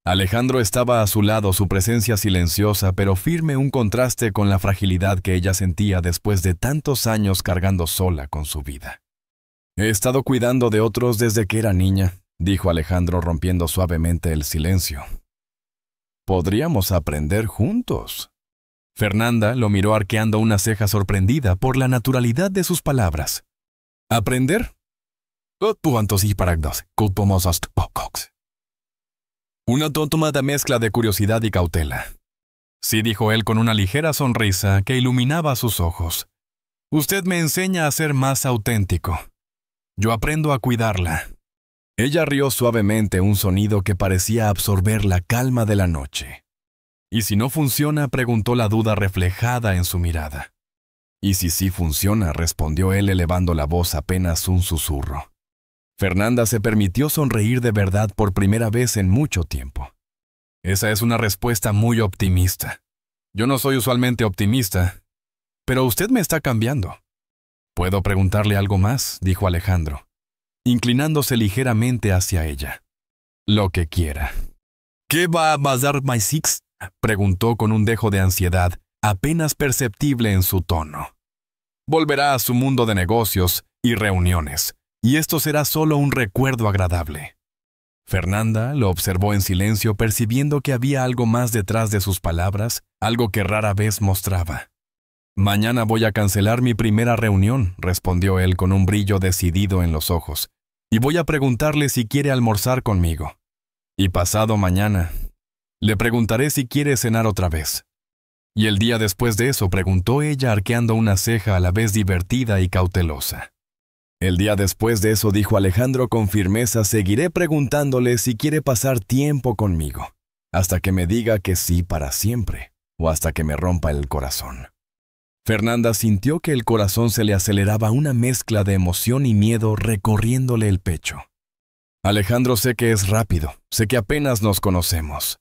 Alejandro estaba a su lado, su presencia silenciosa pero firme, un contraste con la fragilidad que ella sentía después de tantos años cargando sola con su vida. «He estado cuidando de otros desde que era niña», dijo Alejandro rompiendo suavemente el silencio. «Podríamos aprender juntos». Fernanda lo miró arqueando una ceja sorprendida por la naturalidad de sus palabras. «¿Aprender?». Una tontomada mezcla de curiosidad y cautela. «Sí», dijo él con una ligera sonrisa que iluminaba sus ojos. «Usted me enseña a ser más auténtico. Yo aprendo a cuidarla». Ella rió suavemente, un sonido que parecía absorber la calma de la noche. «¿Y si no funciona?», preguntó la duda reflejada en su mirada. «¿Y si sí funciona?», respondió él elevando la voz apenas un susurro. Fernanda se permitió sonreír de verdad por primera vez en mucho tiempo. Esa es una respuesta muy optimista. Yo no soy usualmente optimista, pero usted me está cambiando. ¿Puedo preguntarle algo más?, dijo Alejandro, inclinándose ligeramente hacia ella. Lo que quiera. ¿Qué va a pasar, my six?, preguntó con un dejo de ansiedad apenas perceptible en su tono. Volverá a su mundo de negocios y reuniones, y esto será solo un recuerdo agradable. Fernanda lo observó en silencio, percibiendo que había algo más detrás de sus palabras, algo que rara vez mostraba. «Mañana voy a cancelar mi primera reunión», respondió él con un brillo decidido en los ojos, «y voy a preguntarle si quiere almorzar conmigo. Y pasado mañana, le preguntaré si quiere cenar otra vez». Y el día después de eso, preguntó ella arqueando una ceja a la vez divertida y cautelosa. El día después de eso, dijo Alejandro con firmeza, seguiré preguntándole si quiere pasar tiempo conmigo, hasta que me diga que sí para siempre, o hasta que me rompa el corazón. Fernanda sintió que el corazón se le aceleraba, una mezcla de emoción y miedo recorriéndole el pecho. Alejandro, sé que es rápido, sé que apenas nos conocemos,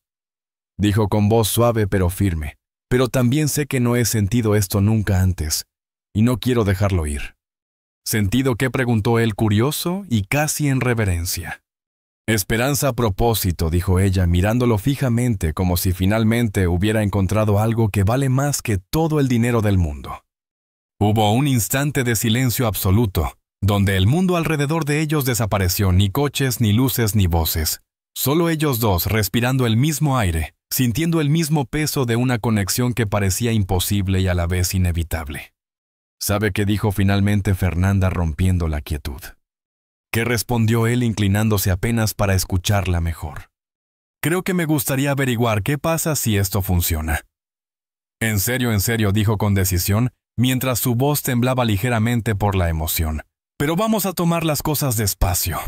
dijo con voz suave pero firme, pero también sé que no he sentido esto nunca antes, y no quiero dejarlo ir. ¿Sentido qué?, preguntó él curioso y casi en reverencia. Esperanza a propósito, dijo ella, mirándolo fijamente como si finalmente hubiera encontrado algo que vale más que todo el dinero del mundo. Hubo un instante de silencio absoluto, donde el mundo alrededor de ellos desapareció, ni coches, ni luces, ni voces. Solo ellos dos, respirando el mismo aire, sintiendo el mismo peso de una conexión que parecía imposible y a la vez inevitable. ¿Sabe qué dijo finalmente Fernanda, rompiendo la quietud? ¿Qué respondió él, inclinándose apenas para escucharla mejor? Creo que me gustaría averiguar qué pasa si esto funciona. En serio, dijo con decisión, mientras su voz temblaba ligeramente por la emoción. Pero vamos a tomar las cosas despacio.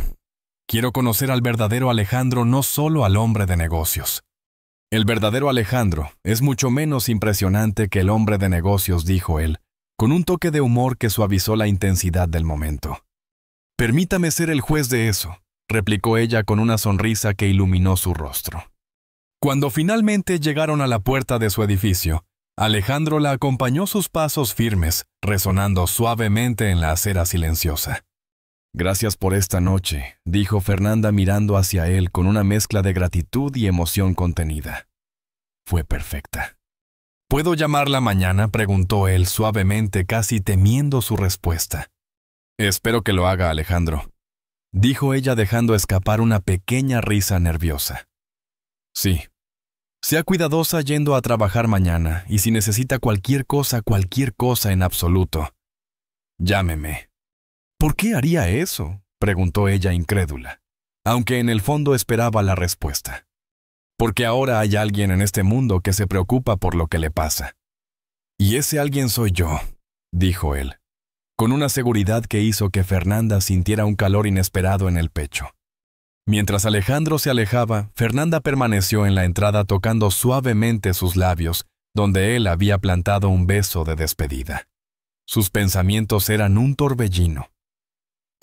Quiero conocer al verdadero Alejandro, no solo al hombre de negocios. El verdadero Alejandro es mucho menos impresionante que el hombre de negocios, dijo él, con un toque de humor que suavizó la intensidad del momento. Permítame ser el juez de eso, replicó ella con una sonrisa que iluminó su rostro. Cuando finalmente llegaron a la puerta de su edificio, Alejandro la acompañó sus pasos firmes, resonando suavemente en la acera silenciosa. Gracias por esta noche, dijo Fernanda mirando hacia él con una mezcla de gratitud y emoción contenida. Fue perfecta. ¿Puedo llamarla mañana?, preguntó él suavemente, casi temiendo su respuesta. Espero que lo haga, Alejandro, dijo ella dejando escapar una pequeña risa nerviosa. Sí. Sea cuidadosa yendo a trabajar mañana, y si necesita cualquier cosa en absoluto, llámeme. ¿Por qué haría eso?, preguntó ella incrédula, aunque en el fondo esperaba la respuesta. Porque ahora hay alguien en este mundo que se preocupa por lo que le pasa. Y ese alguien soy yo, dijo él, con una seguridad que hizo que Fernanda sintiera un calor inesperado en el pecho. Mientras Alejandro se alejaba, Fernanda permaneció en la entrada tocando suavemente sus labios, donde él había plantado un beso de despedida. Sus pensamientos eran un torbellino.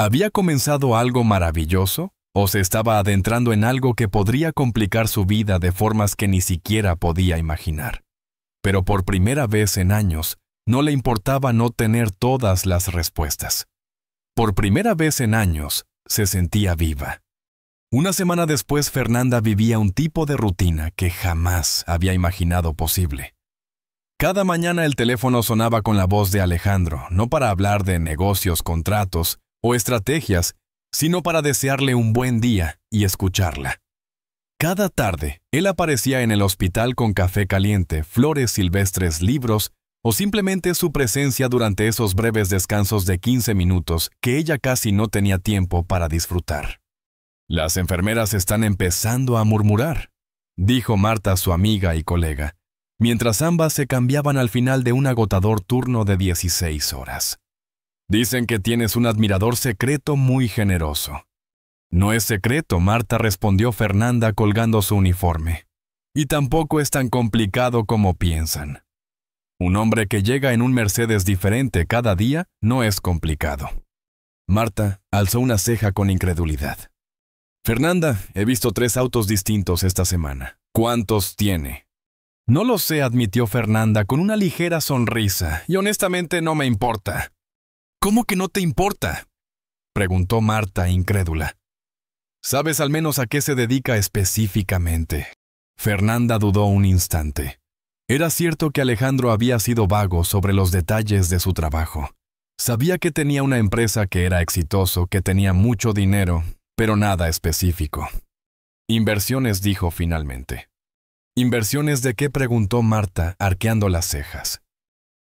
¿Había comenzado algo maravilloso o se estaba adentrando en algo que podría complicar su vida de formas que ni siquiera podía imaginar? Pero por primera vez en años, no le importaba no tener todas las respuestas. Por primera vez en años, se sentía viva. Una semana después, Fernanda vivía un tipo de rutina que jamás había imaginado posible. Cada mañana el teléfono sonaba con la voz de Alejandro, no para hablar de negocios, contratos o estrategias, sino para desearle un buen día y escucharla. Cada tarde, él aparecía en el hospital con café caliente, flores silvestres, libros, o simplemente su presencia durante esos breves descansos de 15 minutos que ella casi no tenía tiempo para disfrutar. Las enfermeras están empezando a murmurar, dijo Marta, su amiga y colega, mientras ambas se cambiaban al final de un agotador turno de 16 horas. Dicen que tienes un admirador secreto muy generoso. No es secreto, Marta, respondió Fernanda colgando su uniforme. Y tampoco es tan complicado como piensan. Un hombre que llega en un Mercedes diferente cada día no es complicado. Marta alzó una ceja con incredulidad. Fernanda, he visto 3 autos distintos esta semana. ¿Cuántos tiene? No lo sé, admitió Fernanda con una ligera sonrisa, y honestamente no me importa. ¿Cómo que no te importa?, preguntó Marta, incrédula. ¿Sabes al menos a qué se dedica específicamente? Fernanda dudó un instante. Era cierto que Alejandro había sido vago sobre los detalles de su trabajo. Sabía que tenía una empresa que era exitoso, que tenía mucho dinero, pero nada específico. Inversiones, dijo finalmente. ¿Inversiones de qué?, preguntó Marta, arqueando las cejas.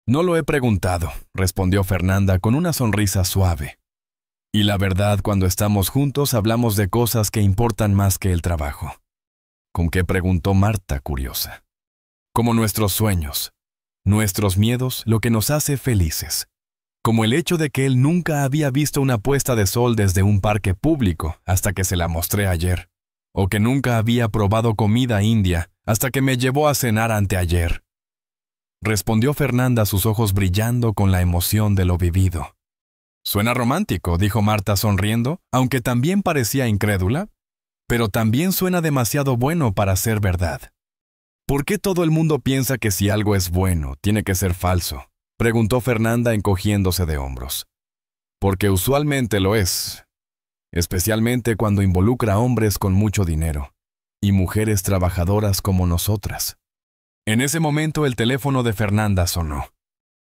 No lo he preguntado, respondió Fernanda con una sonrisa suave. Y la verdad, cuando estamos juntos hablamos de cosas que importan más que el trabajo. ¿Con qué?, preguntó Marta, curiosa. Como nuestros sueños, nuestros miedos, lo que nos hace felices. Como el hecho de que él nunca había visto una puesta de sol desde un parque público hasta que se la mostré ayer. O que nunca había probado comida india hasta que me llevó a cenar anteayer. Respondió Fernanda, sus ojos brillando con la emoción de lo vivido. Suena romántico, dijo Marta sonriendo, aunque también parecía incrédula, pero también suena demasiado bueno para ser verdad. ¿Por qué todo el mundo piensa que si algo es bueno, tiene que ser falso?, preguntó Fernanda encogiéndose de hombros. Porque usualmente lo es, especialmente cuando involucra a hombres con mucho dinero y mujeres trabajadoras como nosotras. En ese momento el teléfono de Fernanda sonó.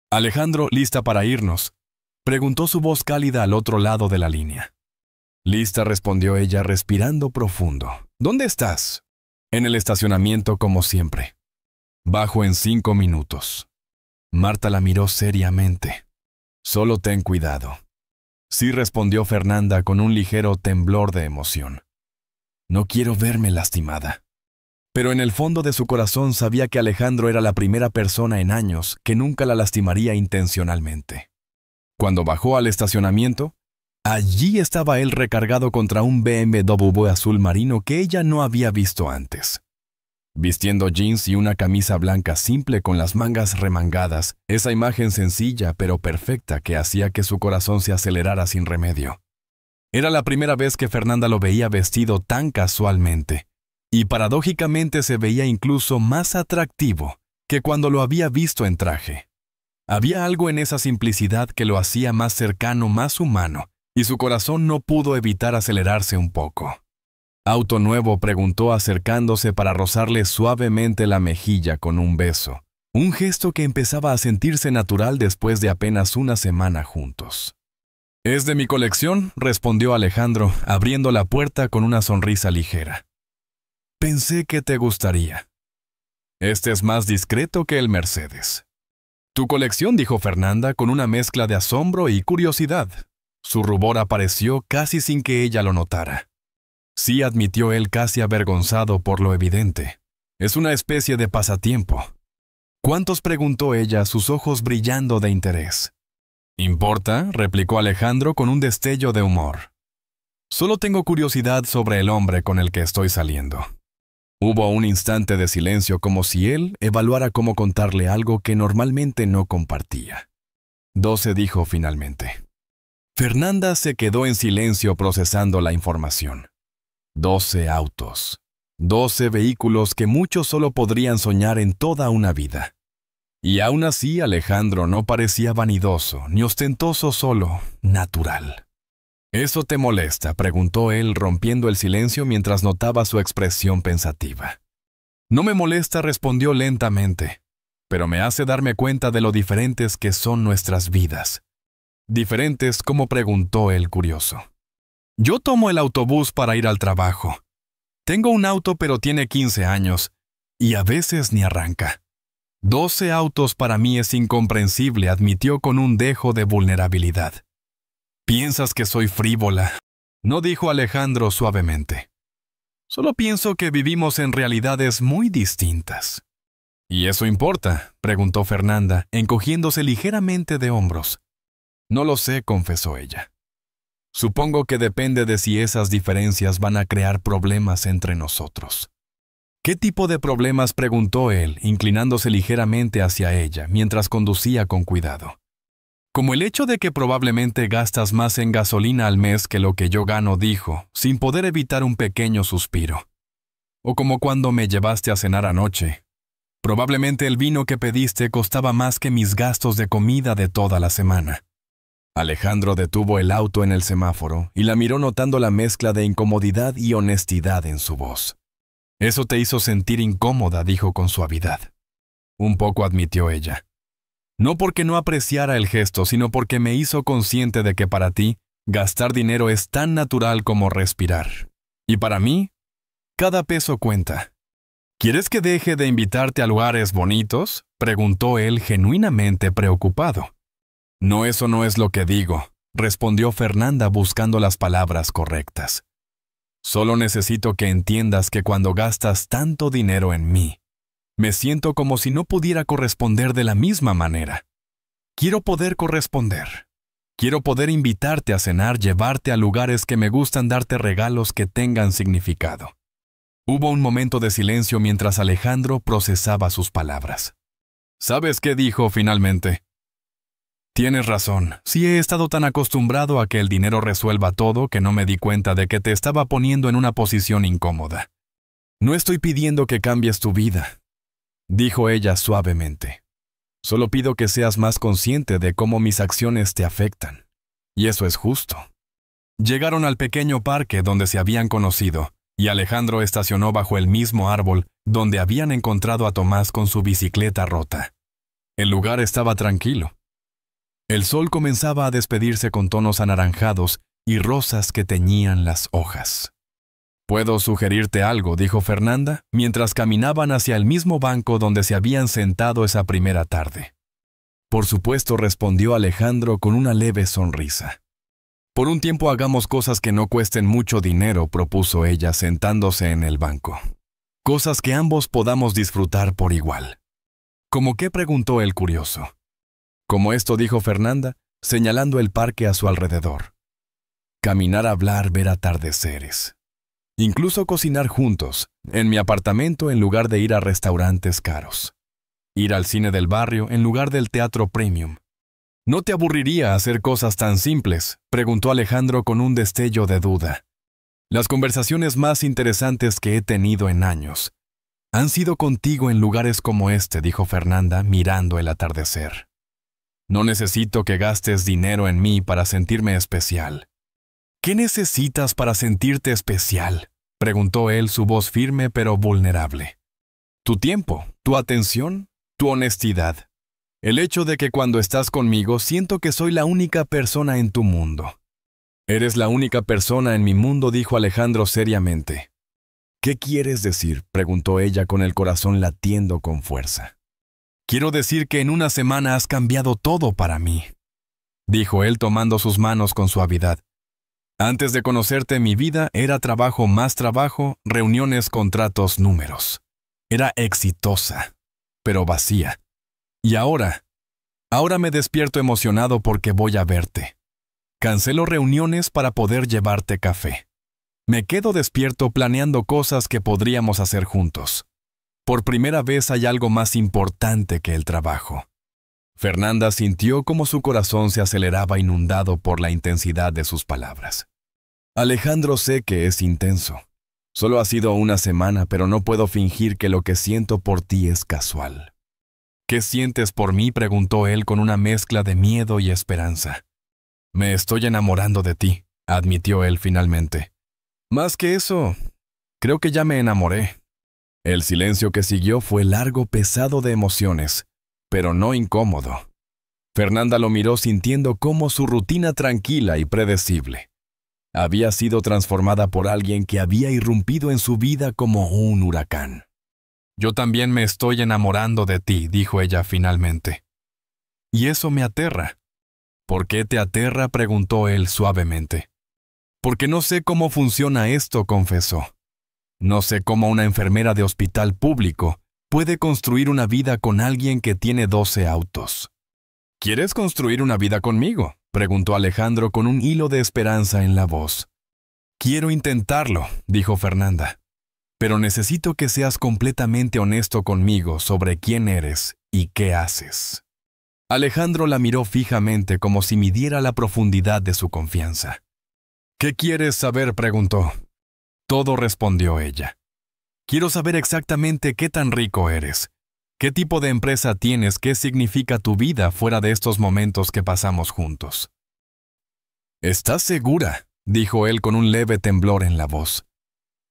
«Alejandro, ¿lista para irnos?», preguntó su voz cálida al otro lado de la línea. «Lista», respondió ella respirando profundo. «¿Dónde estás?» «En el estacionamiento como siempre. Bajo en 5 minutos». Marta la miró seriamente. «Solo ten cuidado». «Sí», respondió Fernanda con un ligero temblor de emoción. «No quiero verme lastimada». Pero en el fondo de su corazón sabía que Alejandro era la primera persona en años que nunca la lastimaría intencionalmente. Cuando bajó al estacionamiento, allí estaba él recargado contra un BMW azul marino que ella no había visto antes. Vistiendo jeans y una camisa blanca simple con las mangas remangadas, esa imagen sencilla pero perfecta que hacía que su corazón se acelerara sin remedio. Era la primera vez que Fernanda lo veía vestido tan casualmente, y paradójicamente se veía incluso más atractivo que cuando lo había visto en traje. Había algo en esa simplicidad que lo hacía más cercano, más humano, y su corazón no pudo evitar acelerarse un poco. «¿Auto nuevo?», preguntó acercándose para rozarle suavemente la mejilla con un beso, un gesto que empezaba a sentirse natural después de apenas una semana juntos. «Es de mi colección», respondió Alejandro, abriendo la puerta con una sonrisa ligera. «Pensé que te gustaría. Este es más discreto que el Mercedes». «¿Tu colección?», dijo Fernanda con una mezcla de asombro y curiosidad. Su rubor apareció casi sin que ella lo notara. «Sí», admitió él casi avergonzado por lo evidente. «Es una especie de pasatiempo». «¿Cuántos?», preguntó ella, sus ojos brillando de interés. «¿Importa?», replicó Alejandro con un destello de humor. «Solo tengo curiosidad sobre el hombre con el que estoy saliendo». Hubo un instante de silencio como si él evaluara cómo contarle algo que normalmente no compartía. «12», dijo finalmente. Fernanda se quedó en silencio procesando la información. 12 autos. 12 vehículos que muchos solo podrían soñar en toda una vida. Y aún así Alejandro no parecía vanidoso ni ostentoso, solo natural. «¿Eso te molesta?», preguntó él rompiendo el silencio mientras notaba su expresión pensativa. «No me molesta», respondió lentamente, «pero me hace darme cuenta de lo diferentes que son nuestras vidas». «¿Diferentes cómo?», preguntó él curioso. «Yo tomo el autobús para ir al trabajo. Tengo un auto pero tiene 15 años y a veces ni arranca. 12 autos para mí es incomprensible», admitió con un dejo de vulnerabilidad. «¿Piensas que soy frívola?», no, dijo Alejandro suavemente. «Solo pienso que vivimos en realidades muy distintas». «¿Y eso importa?», preguntó Fernanda, encogiéndose ligeramente de hombros. «No lo sé», confesó ella. «Supongo que depende de si esas diferencias van a crear problemas entre nosotros». «¿Qué tipo de problemas?», preguntó él, inclinándose ligeramente hacia ella mientras conducía con cuidado. Como el hecho de que probablemente gastas más en gasolina al mes que lo que yo gano, dijo, sin poder evitar un pequeño suspiro. O como cuando me llevaste a cenar anoche. Probablemente el vino que pediste costaba más que mis gastos de comida de toda la semana. Alejandro detuvo el auto en el semáforo y la miró notando la mezcla de incomodidad y honestidad en su voz. Eso te hizo sentir incómoda, dijo con suavidad. Un poco, admitió ella. No porque no apreciara el gesto, sino porque me hizo consciente de que para ti, gastar dinero es tan natural como respirar. Y para mí, cada peso cuenta. ¿Quieres que deje de invitarte a lugares bonitos?, preguntó él genuinamente preocupado. No, eso no es lo que digo, respondió Fernanda buscando las palabras correctas. Solo necesito que entiendas que cuando gastas tanto dinero en mí, me siento como si no pudiera corresponder de la misma manera. Quiero poder corresponder. Quiero poder invitarte a cenar, llevarte a lugares que me gustan, darte regalos que tengan significado. Hubo un momento de silencio mientras Alejandro procesaba sus palabras. ¿Sabes qué dijo finalmente? Tienes razón, sí he estado tan acostumbrado a que el dinero resuelva todo que no me di cuenta de que te estaba poniendo en una posición incómoda. No estoy pidiendo que cambies tu vida, dijo ella suavemente. Solo pido que seas más consciente de cómo mis acciones te afectan. Y eso es justo. Llegaron al pequeño parque donde se habían conocido, y Alejandro estacionó bajo el mismo árbol donde habían encontrado a Tomás con su bicicleta rota. El lugar estaba tranquilo. El sol comenzaba a despedirse con tonos anaranjados y rosas que teñían las hojas. «¿Puedo sugerirte algo?», dijo Fernanda, mientras caminaban hacia el mismo banco donde se habían sentado esa primera tarde. «Por supuesto», respondió Alejandro con una leve sonrisa. «Por un tiempo hagamos cosas que no cuesten mucho dinero», propuso ella sentándose en el banco. «Cosas que ambos podamos disfrutar por igual». ¿Cómo qué?, preguntó el curioso. Como esto, dijo Fernanda, señalando el parque a su alrededor. Caminar, hablar, ver atardeceres. Incluso cocinar juntos, en mi apartamento en lugar de ir a restaurantes caros. Ir al cine del barrio en lugar del teatro premium. ¿No te aburriría hacer cosas tan simples?, preguntó Alejandro con un destello de duda. Las conversaciones más interesantes que he tenido en años han sido contigo en lugares como este, dijo Fernanda mirando el atardecer. No necesito que gastes dinero en mí para sentirme especial. ¿Qué necesitas para sentirte especial?, preguntó él, su voz firme pero vulnerable. Tu tiempo, tu atención, tu honestidad. El hecho de que cuando estás conmigo siento que soy la única persona en tu mundo. Eres la única persona en mi mundo, dijo Alejandro seriamente. ¿Qué quieres decir?, preguntó ella con el corazón latiendo con fuerza. Quiero decir que en una semana has cambiado todo para mí, dijo él tomando sus manos con suavidad. Antes de conocerte, mi vida era trabajo más trabajo, reuniones, contratos, números. Era exitosa, pero vacía. Y ahora me despierto emocionado porque voy a verte. Cancelo reuniones para poder llevarte café. Me quedo despierto planeando cosas que podríamos hacer juntos. Por primera vez hay algo más importante que el trabajo. Fernanda sintió como su corazón se aceleraba inundado por la intensidad de sus palabras. Alejandro, sé que es intenso. Solo ha sido una semana, pero no puedo fingir que lo que siento por ti es casual. ¿Qué sientes por mí?, preguntó él con una mezcla de miedo y esperanza. Me estoy enamorando de ti, admitió él finalmente. Más que eso, creo que ya me enamoré. El silencio que siguió fue largo, pesado de emociones, pero no incómodo. Fernanda lo miró sintiendo cómo su rutina tranquila y predecible había sido transformada por alguien que había irrumpido en su vida como un huracán. Yo también me estoy enamorando de ti, dijo ella finalmente. Y eso me aterra. ¿Por qué te aterra?, preguntó él suavemente. Porque no sé cómo funciona esto, confesó. No sé cómo una enfermera de hospital público puede construir una vida con alguien que tiene 12 autos. ¿Quieres construir una vida conmigo?, preguntó Alejandro con un hilo de esperanza en la voz. Quiero intentarlo, dijo Fernanda. Pero necesito que seas completamente honesto conmigo sobre quién eres y qué haces. Alejandro la miró fijamente como si midiera la profundidad de su confianza. ¿Qué quieres saber?, preguntó. Todo, respondió ella. Quiero saber exactamente qué tan rico eres. ¿Qué tipo de empresa tienes? ¿Qué significa tu vida fuera de estos momentos que pasamos juntos? ¿Estás segura?, dijo él con un leve temblor en la voz.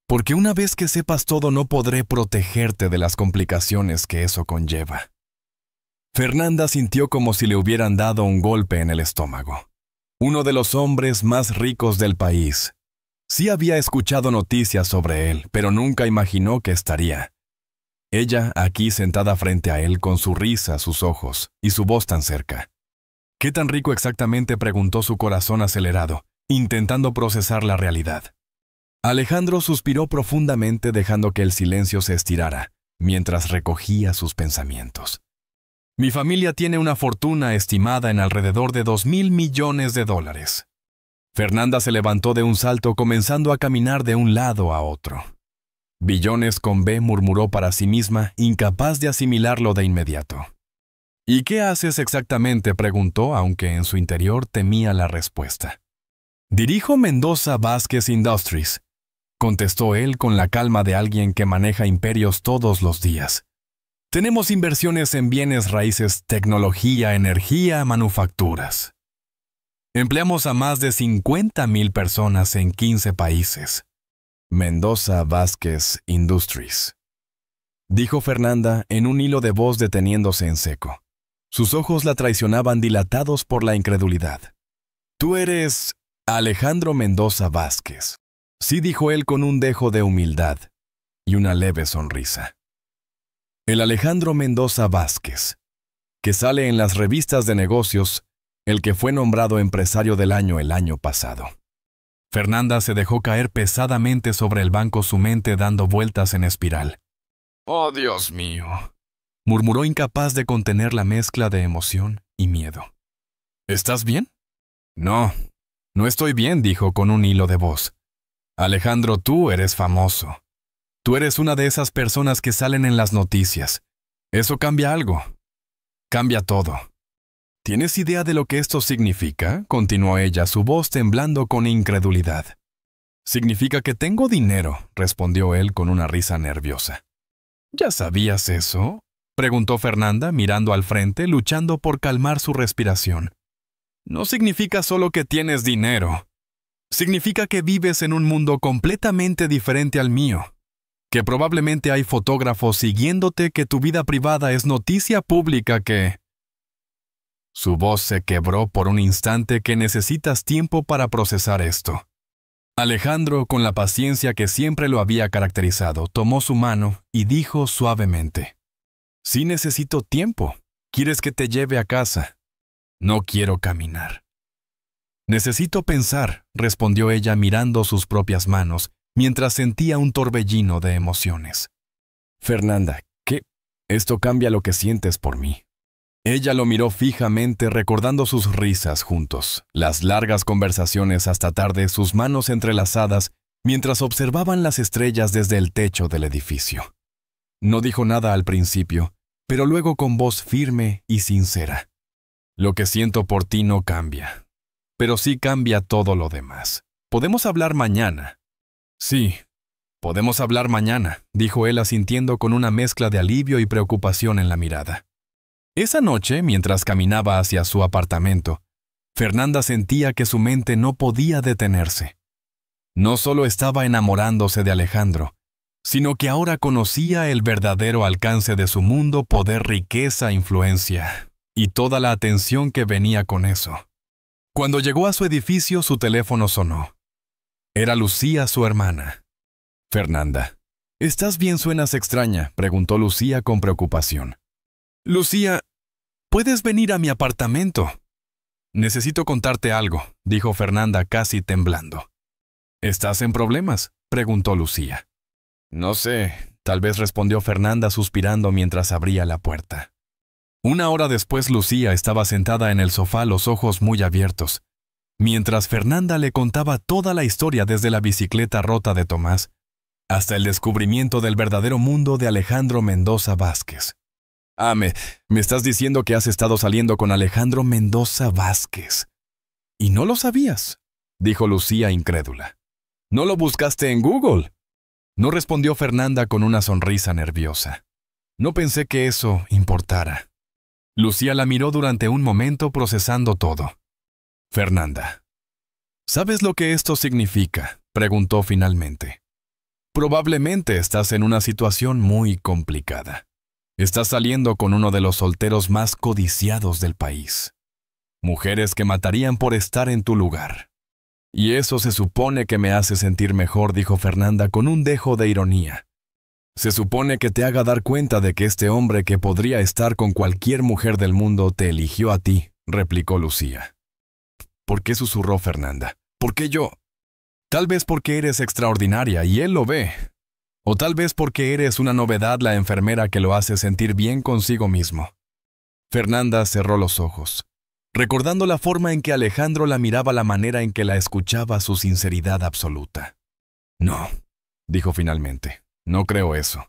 Porque una vez que sepas todo no podré protegerte de las complicaciones que eso conlleva. Fernanda sintió como si le hubieran dado un golpe en el estómago. Uno de los hombres más ricos del país. Sí había escuchado noticias sobre él, pero nunca imaginó que estaría. Ella aquí sentada frente a él con su risa, sus ojos y su voz tan cerca. ¿Qué tan rico exactamente?, preguntó su corazón acelerado, intentando procesar la realidad. Alejandro suspiró profundamente dejando que el silencio se estirara, mientras recogía sus pensamientos. Mi familia tiene una fortuna estimada en alrededor de $2,000 millones. Fernanda se levantó de un salto comenzando a caminar de un lado a otro. Billones con B, murmuró para sí misma, incapaz de asimilarlo de inmediato. ¿Y qué haces exactamente?, preguntó, aunque en su interior temía la respuesta. Dirijo Mendoza Vázquez Industries, contestó él con la calma de alguien que maneja imperios todos los días. Tenemos inversiones en bienes raíces, tecnología, energía, manufacturas. Empleamos a más de 50,000 personas en 15 países. Mendoza Vázquez Industries, dijo Fernanda en un hilo de voz deteniéndose en seco. Sus ojos la traicionaban dilatados por la incredulidad. Tú eres Alejandro Mendoza Vázquez. Sí, dijo él con un dejo de humildad y una leve sonrisa. El Alejandro Mendoza Vázquez, que sale en las revistas de negocios, el que fue nombrado empresario del año el año pasado. Fernanda se dejó caer pesadamente sobre el banco, su mente dando vueltas en espiral. «Oh, Dios mío», murmuró, incapaz de contener la mezcla de emoción y miedo. «¿Estás bien?» «No, no estoy bien», dijo con un hilo de voz. «Alejandro, tú eres famoso. Tú eres una de esas personas que salen en las noticias. Eso cambia algo. Cambia todo». «¿Tienes idea de lo que esto significa?», continuó ella, su voz temblando con incredulidad. «Significa que tengo dinero», respondió él con una risa nerviosa. «¿Ya sabías eso?», preguntó Fernanda, mirando al frente, luchando por calmar su respiración. «No significa solo que tienes dinero. Significa que vives en un mundo completamente diferente al mío, que probablemente hay fotógrafos siguiéndote, que tu vida privada es noticia pública, que...» Su voz se quebró por un instante. «Que necesitas tiempo para procesar esto». Alejandro, con la paciencia que siempre lo había caracterizado, tomó su mano y dijo suavemente: «Sí, necesito tiempo. ¿Quieres que te lleve a casa?» «No quiero caminar». «Necesito pensar», respondió ella mirando sus propias manos, mientras sentía un torbellino de emociones. «Fernanda, ¿qué? Esto cambia lo que sientes por mí». Ella lo miró fijamente, recordando sus risas juntos, las largas conversaciones hasta tarde, sus manos entrelazadas, mientras observaban las estrellas desde el techo del edificio. No dijo nada al principio, pero luego con voz firme y sincera: «Lo que siento por ti no cambia, pero sí cambia todo lo demás. ¿Podemos hablar mañana?» «Sí, podemos hablar mañana», dijo él, asintiendo con una mezcla de alivio y preocupación en la mirada. Esa noche, mientras caminaba hacia su apartamento, Fernanda sentía que su mente no podía detenerse. No solo estaba enamorándose de Alejandro, sino que ahora conocía el verdadero alcance de su mundo, poder, riqueza, influencia y toda la atención que venía con eso. Cuando llegó a su edificio, su teléfono sonó. Era Lucía, su hermana. «Fernanda, ¿estás bien? Suenas extraña», preguntó Lucía con preocupación. «Lucía, ¿puedes venir a mi apartamento?» «Necesito contarte algo», dijo Fernanda casi temblando. «¿Estás en problemas?», preguntó Lucía. «No sé», tal vez, respondió Fernanda suspirando mientras abría la puerta. Una hora después, Lucía estaba sentada en el sofá, los ojos muy abiertos, mientras Fernanda le contaba toda la historia, desde la bicicleta rota de Tomás hasta el descubrimiento del verdadero mundo de Alejandro Mendoza Vázquez. Me estás diciendo que has estado saliendo con Alejandro Mendoza Vázquez. ¿Y no lo sabías?, dijo Lucía incrédula. ¿No lo buscaste en Google? No respondió Fernanda con una sonrisa nerviosa. No pensé que eso importara. Lucía la miró durante un momento procesando todo. Fernanda, ¿sabes lo que esto significa?, preguntó finalmente. Probablemente estás en una situación muy complicada. Estás saliendo con uno de los solteros más codiciados del país. Mujeres que matarían por estar en tu lugar. Y eso se supone que me hace sentir mejor, dijo Fernanda con un dejo de ironía. Se supone que te haga dar cuenta de que este hombre que podría estar con cualquier mujer del mundo te eligió a ti, replicó Lucía. ¿Por qué susurró Fernanda? ¿Por qué yo? Tal vez porque eres extraordinaria y él lo ve. O tal vez porque eres una novedad, la enfermera que lo hace sentir bien consigo mismo. Fernanda cerró los ojos, recordando la forma en que Alejandro la miraba, la manera en que la escuchaba, su sinceridad absoluta. No, dijo finalmente, no creo eso.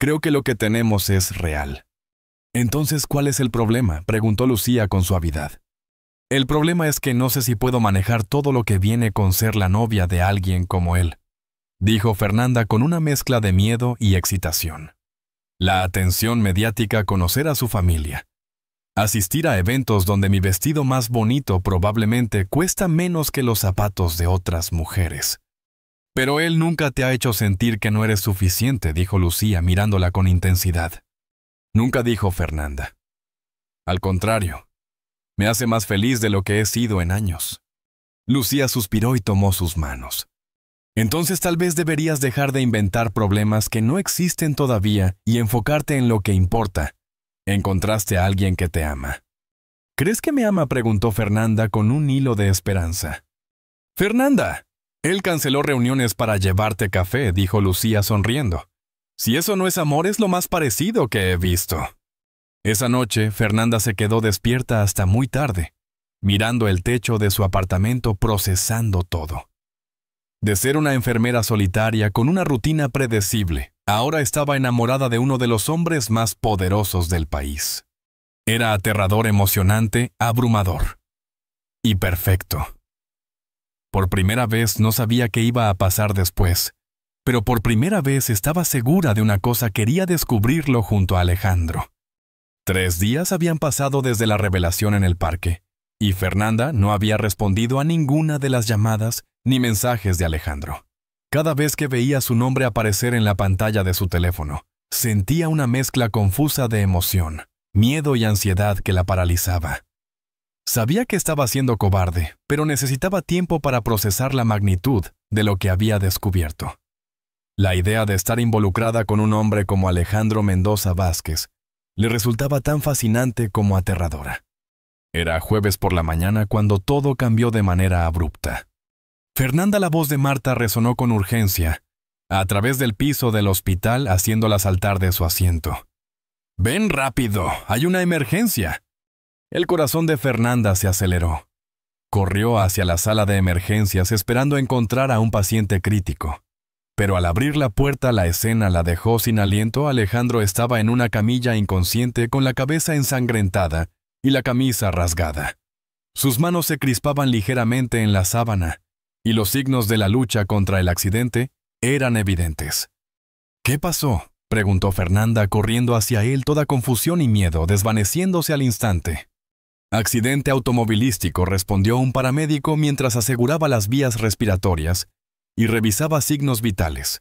Creo que lo que tenemos es real. Entonces, ¿cuál es el problema?, preguntó Lucía con suavidad. El problema es que no sé si puedo manejar todo lo que viene con ser la novia de alguien como él, dijo Fernanda con una mezcla de miedo y excitación. La atención mediática, conocer a su familia. Asistir a eventos donde mi vestido más bonito probablemente cuesta menos que los zapatos de otras mujeres. Pero él nunca te ha hecho sentir que no eres suficiente, dijo Lucía mirándola con intensidad. Nunca, dijo Fernanda. Al contrario, me hace más feliz de lo que he sido en años. Lucía suspiró y tomó sus manos. Entonces tal vez deberías dejar de inventar problemas que no existen todavía y enfocarte en lo que importa. Encontraste a alguien que te ama. ¿Crees que me ama?, preguntó Fernanda con un hilo de esperanza. Fernanda, él canceló reuniones para llevarte café, dijo Lucía sonriendo. Si eso no es amor, es lo más parecido que he visto. Esa noche, Fernanda se quedó despierta hasta muy tarde, mirando el techo de su apartamento, procesando todo. De ser una enfermera solitaria con una rutina predecible, ahora estaba enamorada de uno de los hombres más poderosos del país. Era aterrador, emocionante, abrumador. Y perfecto. Por primera vez no sabía qué iba a pasar después, pero por primera vez estaba segura de una cosa: quería descubrirlo junto a Alejandro. 3 días habían pasado desde la revelación en el parque, y Fernanda no había respondido a ninguna de las llamadas ni mensajes de Alejandro. Cada vez que veía su nombre aparecer en la pantalla de su teléfono, sentía una mezcla confusa de emoción, miedo y ansiedad que la paralizaba. Sabía que estaba siendo cobarde, pero necesitaba tiempo para procesar la magnitud de lo que había descubierto. La idea de estar involucrada con un hombre como Alejandro Mendoza Vázquez le resultaba tan fascinante como aterradora. Era jueves por la mañana cuando todo cambió de manera abrupta. Fernanda, la voz de Marta resonó con urgencia, a través del piso del hospital, haciéndola saltar de su asiento. «¡Ven rápido! ¡Hay una emergencia!». El corazón de Fernanda se aceleró. Corrió hacia la sala de emergencias esperando encontrar a un paciente crítico. Pero al abrir la puerta, la escena la dejó sin aliento. Alejandro estaba en una camilla inconsciente, con la cabeza ensangrentada y la camisa rasgada. Sus manos se crispaban ligeramente en la sábana, y los signos de la lucha contra el accidente eran evidentes. «¿Qué pasó?», preguntó Fernanda, corriendo hacia él, toda confusión y miedo desvaneciéndose al instante. «Accidente automovilístico», respondió un paramédico mientras aseguraba las vías respiratorias y revisaba signos vitales.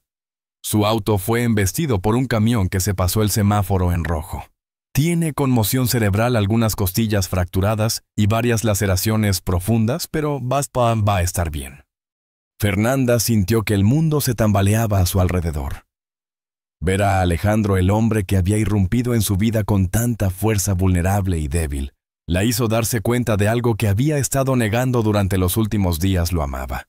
Su auto fue embestido por un camión que se pasó el semáforo en rojo. Tiene conmoción cerebral, algunas costillas fracturadas y varias laceraciones profundas, pero va a estar bien. Fernanda sintió que el mundo se tambaleaba a su alrededor. Ver a Alejandro, el hombre que había irrumpido en su vida con tanta fuerza, vulnerable y débil, la hizo darse cuenta de algo que había estado negando durante los últimos días: lo amaba.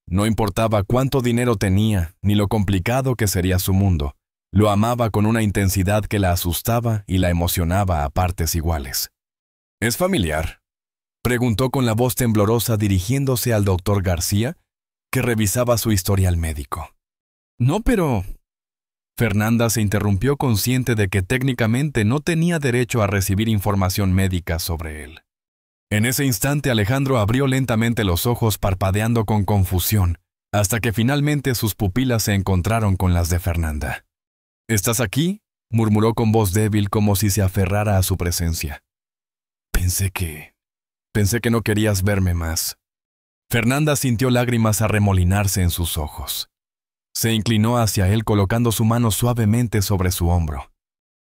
No importaba cuánto dinero tenía, ni lo complicado que sería su mundo. Lo amaba con una intensidad que la asustaba y la emocionaba a partes iguales. «¿Es familiar?», preguntó con la voz temblorosa, dirigiéndose al doctor García, que revisaba su historial médico. «No, pero...». Fernanda se interrumpió consciente de que técnicamente no tenía derecho a recibir información médica sobre él. En ese instante Alejandro abrió lentamente los ojos parpadeando con confusión, hasta que finalmente sus pupilas se encontraron con las de Fernanda. «¿Estás aquí?», murmuró con voz débil como si se aferrara a su presencia. Pensé que no querías verme más». Fernanda sintió lágrimas arremolinarse en sus ojos. Se inclinó hacia él colocando su mano suavemente sobre su hombro.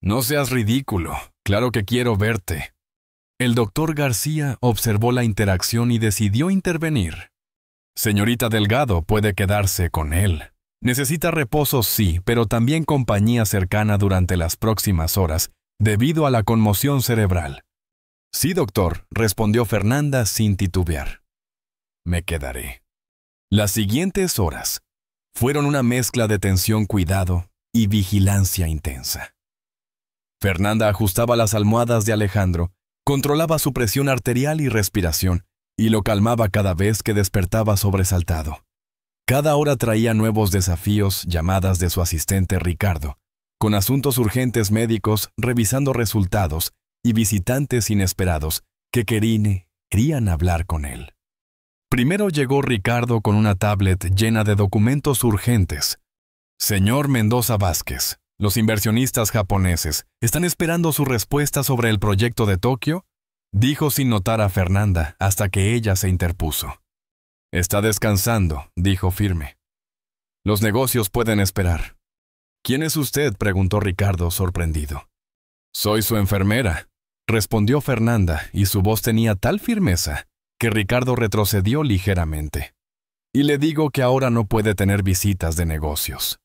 «No seas ridículo, claro que quiero verte». El doctor García observó la interacción y decidió intervenir. «Señorita Delgado, puede quedarse con él. Necesita reposo, sí, pero también compañía cercana durante las próximas horas, debido a la conmoción cerebral». «Sí, doctor», respondió Fernanda sin titubear. «Me quedaré». Las siguientes horas fueron una mezcla de tensión, cuidado y vigilancia intensa. Fernanda ajustaba las almohadas de Alejandro, controlaba su presión arterial y respiración, y lo calmaba cada vez que despertaba sobresaltado. Cada hora traía nuevos desafíos, llamadas de su asistente Ricardo, con asuntos urgentes médicos, revisando resultados, y visitantes inesperados que querían hablar con él. Primero llegó Ricardo con una tablet llena de documentos urgentes. «Señor Mendoza Vázquez, los inversionistas japoneses están esperando su respuesta sobre el proyecto de Tokio», dijo sin notar a Fernanda hasta que ella se interpuso. «Está descansando», dijo firme. «Los negocios pueden esperar». «¿Quién es usted?», preguntó Ricardo sorprendido. «Soy su enfermera», respondió Fernanda, y su voz tenía tal firmeza que Ricardo retrocedió ligeramente. «Y le digo que ahora no puede tener visitas de negocios».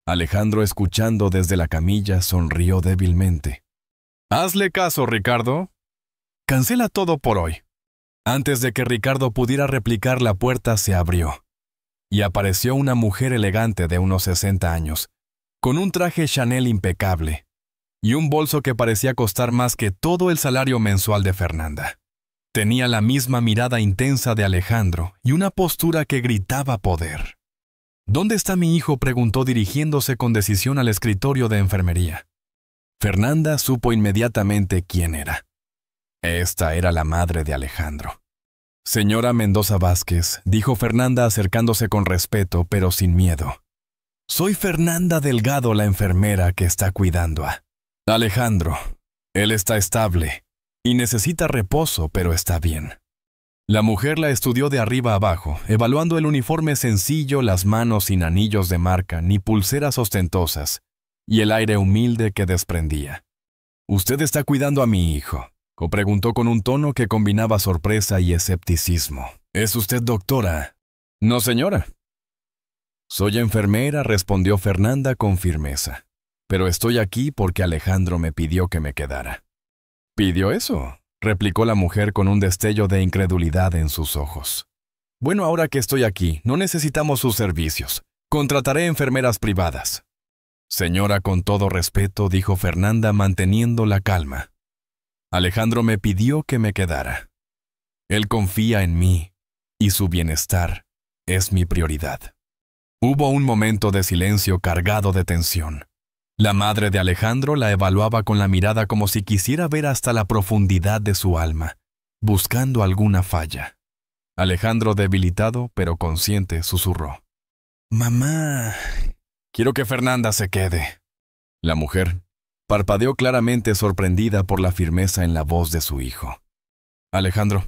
Alejandro, escuchando desde la camilla, sonrió débilmente. «Hazle caso, Ricardo. Cancela todo por hoy». Antes de que Ricardo pudiera replicar, la puerta se abrió, y apareció una mujer elegante de unos 60 años, con un traje Chanel impecable, y un bolso que parecía costar más que todo el salario mensual de Fernanda. Tenía la misma mirada intensa de Alejandro y una postura que gritaba poder. «¿Dónde está mi hijo?», preguntó dirigiéndose con decisión al escritorio de enfermería. Fernanda supo inmediatamente quién era. Esta era la madre de Alejandro. «Señora Mendoza Vázquez», dijo Fernanda acercándose con respeto pero sin miedo. «Soy Fernanda Delgado, la enfermera que está cuidando a Alejandro. Él está estable y necesita reposo, pero está bien». La mujer la estudió de arriba abajo, evaluando el uniforme sencillo, las manos sin anillos de marca ni pulseras ostentosas, y el aire humilde que desprendía. «¿Usted está cuidando a mi hijo?», preguntó con un tono que combinaba sorpresa y escepticismo. «¿Es usted doctora?». «No, señora». «Soy enfermera», respondió Fernanda con firmeza. «Pero estoy aquí porque Alejandro me pidió que me quedara». «¿Pidió eso?», replicó la mujer con un destello de incredulidad en sus ojos. «Bueno, ahora que estoy aquí, no necesitamos sus servicios. Contrataré enfermeras privadas». «Señora, con todo respeto», dijo Fernanda manteniendo la calma. «Alejandro me pidió que me quedara. Él confía en mí y su bienestar es mi prioridad». Hubo un momento de silencio cargado de tensión. La madre de Alejandro la evaluaba con la mirada como si quisiera ver hasta la profundidad de su alma, buscando alguna falla. Alejandro, debilitado pero consciente, susurró: «Mamá, quiero que Fernanda se quede». La mujer parpadeó claramente, sorprendida por la firmeza en la voz de su hijo. «Alejandro»,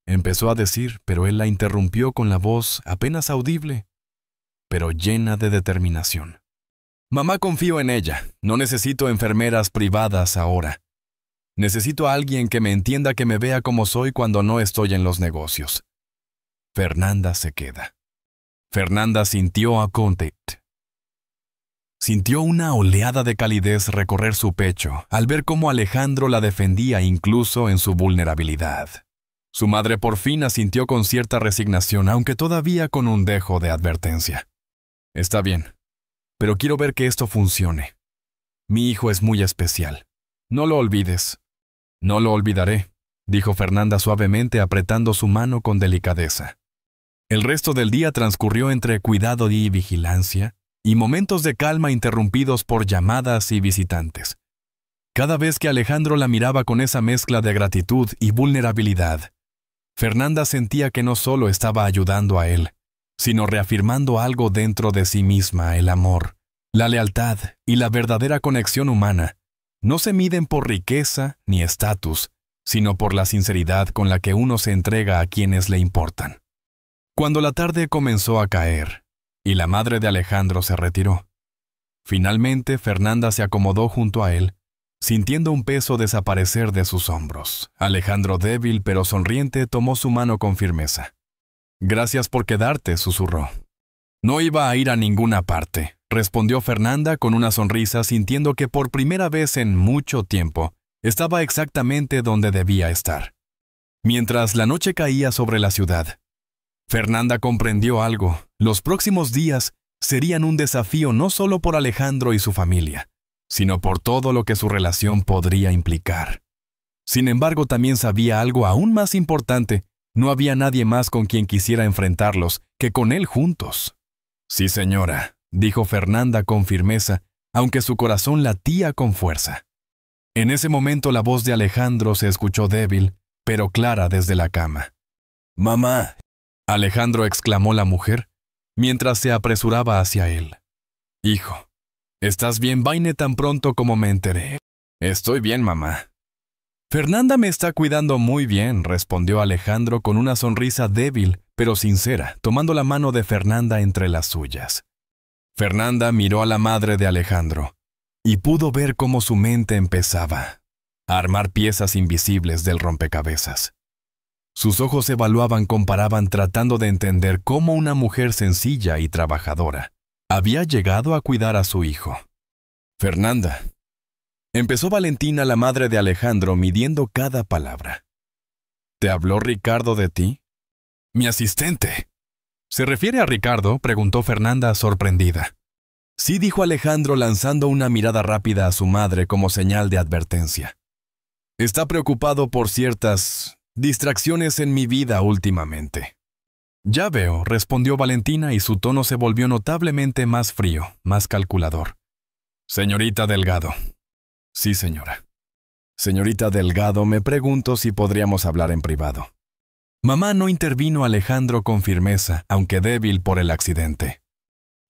empezó a decir, pero él la interrumpió con la voz apenas audible, pero llena de determinación. «Mamá, confío en ella. No necesito enfermeras privadas ahora. Necesito a alguien que me entienda, que me vea como soy cuando no estoy en los negocios. Fernanda se queda». Fernanda sintió a contact. Sintió una oleada de calidez recorrer su pecho al ver cómo Alejandro la defendía incluso en su vulnerabilidad. Su madre por fin asintió con cierta resignación, aunque todavía con un dejo de advertencia. «Está bien, pero quiero ver que esto funcione. Mi hijo es muy especial. No lo olvides». «No lo olvidaré», dijo Fernanda suavemente, apretando su mano con delicadeza. El resto del día transcurrió entre cuidado y vigilancia, y momentos de calma interrumpidos por llamadas y visitantes. Cada vez que Alejandro la miraba con esa mezcla de gratitud y vulnerabilidad, Fernanda sentía que no solo estaba ayudando a él, sino reafirmando algo dentro de sí misma: el amor, la lealtad y la verdadera conexión humana no se miden por riqueza ni estatus, sino por la sinceridad con la que uno se entrega a quienes le importan. Cuando la tarde comenzó a caer y la madre de Alejandro se retiró, finalmente Fernanda se acomodó junto a él, sintiendo un peso desaparecer de sus hombros. Alejandro, débil pero sonriente, tomó su mano con firmeza. «Gracias por quedarte», susurró. «No iba a ir a ninguna parte», respondió Fernanda con una sonrisa, sintiendo que por primera vez en mucho tiempo estaba exactamente donde debía estar. Mientras la noche caía sobre la ciudad, Fernanda comprendió algo: los próximos días serían un desafío no solo por Alejandro y su familia, sino por todo lo que su relación podría implicar. Sin embargo, también sabía algo aún más importante: no había nadie más con quien quisiera enfrentarlos que con él juntos. «Sí, señora», dijo Fernanda con firmeza, aunque su corazón latía con fuerza. En ese momento la voz de Alejandro se escuchó débil, pero clara desde la cama. «Mamá», Alejandro, exclamó la mujer, mientras se apresuraba hacia él. «Hijo, ¿estás bien?» «Vine tan pronto como me enteré». «Estoy bien, mamá». «Fernanda me está cuidando muy bien», respondió Alejandro con una sonrisa débil, pero sincera, tomando la mano de Fernanda entre las suyas. Fernanda miró a la madre de Alejandro y pudo ver cómo su mente empezaba a armar piezas invisibles del rompecabezas. Sus ojos evaluaban, comparaban, tratando de entender cómo una mujer sencilla y trabajadora había llegado a cuidar a su hijo. «Fernanda», empezó Valentina, la madre de Alejandro, midiendo cada palabra. «¿Te habló Ricardo de ti?» «Mi asistente». «¿Se refiere a Ricardo?», preguntó Fernanda, sorprendida. «Sí», dijo Alejandro, lanzando una mirada rápida a su madre como señal de advertencia. «Está preocupado por ciertas distracciones en mi vida últimamente». «Ya veo», respondió Valentina, y su tono se volvió notablemente más frío, más calculador. «Señorita Delgado». «Sí, señora». «Señorita Delgado, me pregunto si podríamos hablar en privado». Mamá, no intervino Alejandro con firmeza, aunque débil por el accidente.